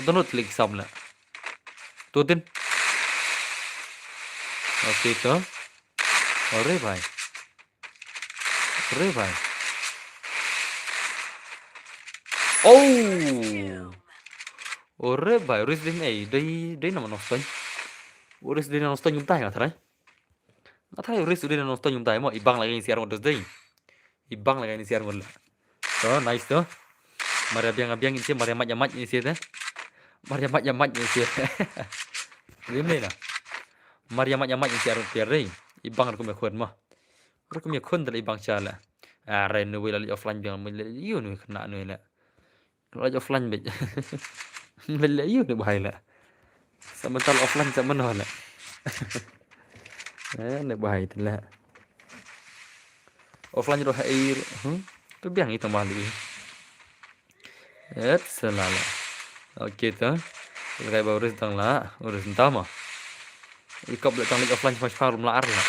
don lagi sab lah tu tin oke tu अरे भाई अरे भाई उris din đây nama noston uris din noston nyum tay nggak tahu uris din noston nyum tay mau ibang lagi ni siar ngodos deh ibang lagi ni siar ngodos so nice tuh Maria biang ini sih Maria mat ini sih teh Maria mat ini sih ini lah Maria mat ini siar piare ibang aku mekon mah aku mekon dari ibang cala renu lagi offline biang you nu kena nu lah lagi offline bet Lele you ni bahaya lah. Sebentar offline sama mana lah. Ni bahaya tu lah. Offline roh air, tu biang itu mali. Selalu. Okey tu. Kalau baru tang lah, urus entah mah. Ikap le tang lagi offline cuma farum lah lah.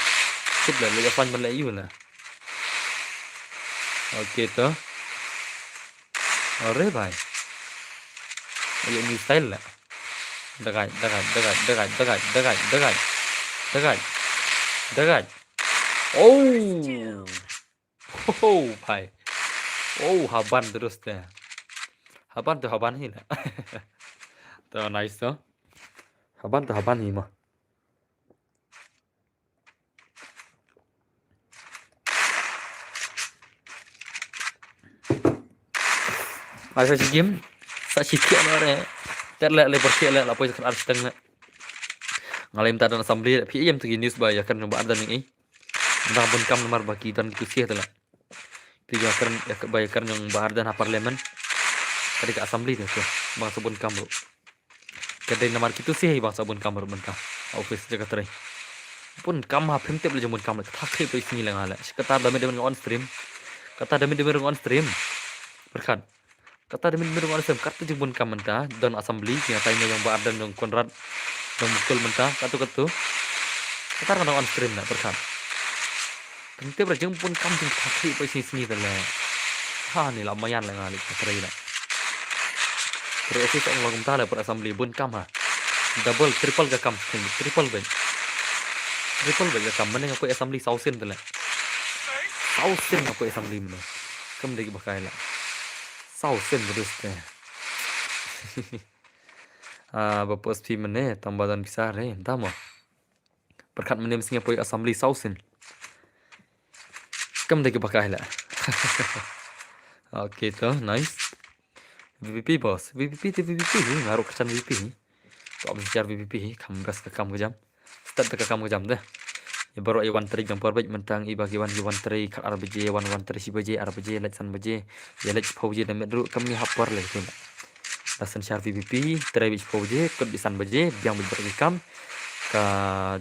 Sip lah lagi offline balik you lah. Okay तो अरे भाई ये new style है दगाई दगाई दगाई दगाई दगाई दगाई दगाई दगाई दगाई oh भाई haban terus deh haban ini lah tuh nice tuh haban ini mah masa si game sa sikit nore terlek le bersih le apa yang harus tengah ngalim tak ada assembly pi yam tu news ba ya kan ba ada ni nah bun kam nomor bagi dan itu sih telah itu ya kan ya kebayakan yang bahar dan parlemen tadi ke assembly tu bang sabun kam bro kedai nomor gitu sih bang sabun kam bro bang office jaga terai pun kam ha pemte boleh jamun kam tak kai pe sini lang ala kata dami on stream on stream berkat kata demi on stream kata jamun kam mentah dan assembly yang tanya yang bahar dan yang konrad yang mukul mentah katu kata kan on stream nak berkat Nanti berjeng pun kam jeng takri pa sini tala. Ha ni lumayan lah ngali katray na. Pero ito ang lagom tala per assembly bun kam ha. Double, triple ka kam triple ba. Triple ba ka kam mana ako assembly 1000 tala. 1000 ako assembly mo. Kam degi bakay la. 1000 terus teh. Bapos pi mana tambahan besar entah mo. Berkat mana mesti ako assembly 1000. Kam degi bakay la. Oke tuh, nice. VVP bos, VVP ngaruh kesan VVP. Kok bicara VVP, kamu gas ke kamu jam, start ke kamu jam deh. Ya baru iwan teri yang perbait mentang ibagi iwan teri kal RBJ wan teri si BJ RBJ let san BJ ya let PUBG dan medru kami hapor leh tu. Lasan share VVP teri bich PUBG kod bisan BJ biang beri kam ka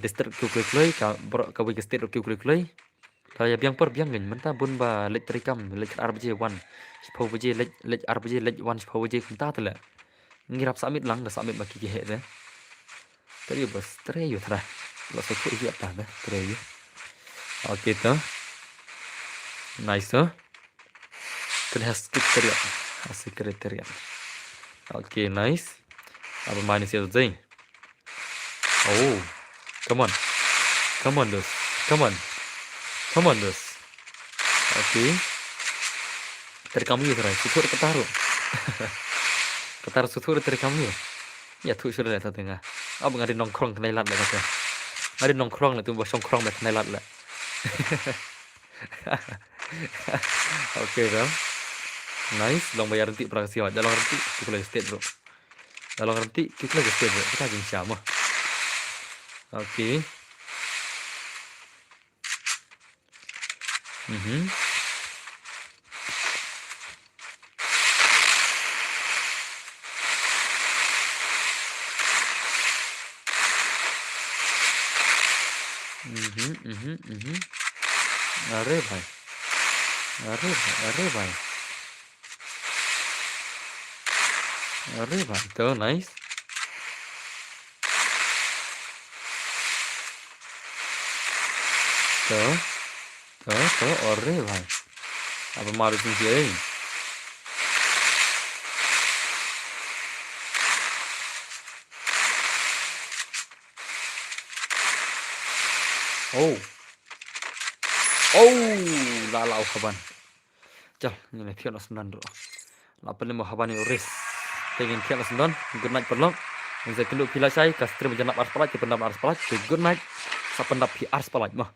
district kukloi ka ke state kukloi. Kalau biang gen mentah bun ba let teri kam let RBJ wan PUBG let RBJ let wan PUBG kunta tu lah. Ngirap samit lang dah samit baki ke deh. Teri bos teri yo thara. Lo so tu iya ta deh teri yo. Oke tuh. Nice tuh. Terlihat skip teri. Asik teri. Oke nice. Apa manis ya Zay? Oh. Come on dos. Come on dos. Oke. Teri kamu ya thara. Sutur ketaruh. Ketar sutur teri kamu ya tu sudah lihat tengah apa ngari nongkrong kenai lat lah kata ngari nongkrong lah tu bos nongkrong dah kenai lat lah oke bro nice long bayar nanti praksi awak dalam nanti kita lagi state bro dalam nanti kita lagi state bro kita lagi sama oke Are भाई तो nice तो अरे भाई अब मारो तुम ये lalau kaban jal ini kian asnan do lapan lima kaban ini res pengen kian asnan good night perlong yang saya kenduk pila saya kastri menjenap ars palat ke pendap ars palat good night sa pendap ars palat mah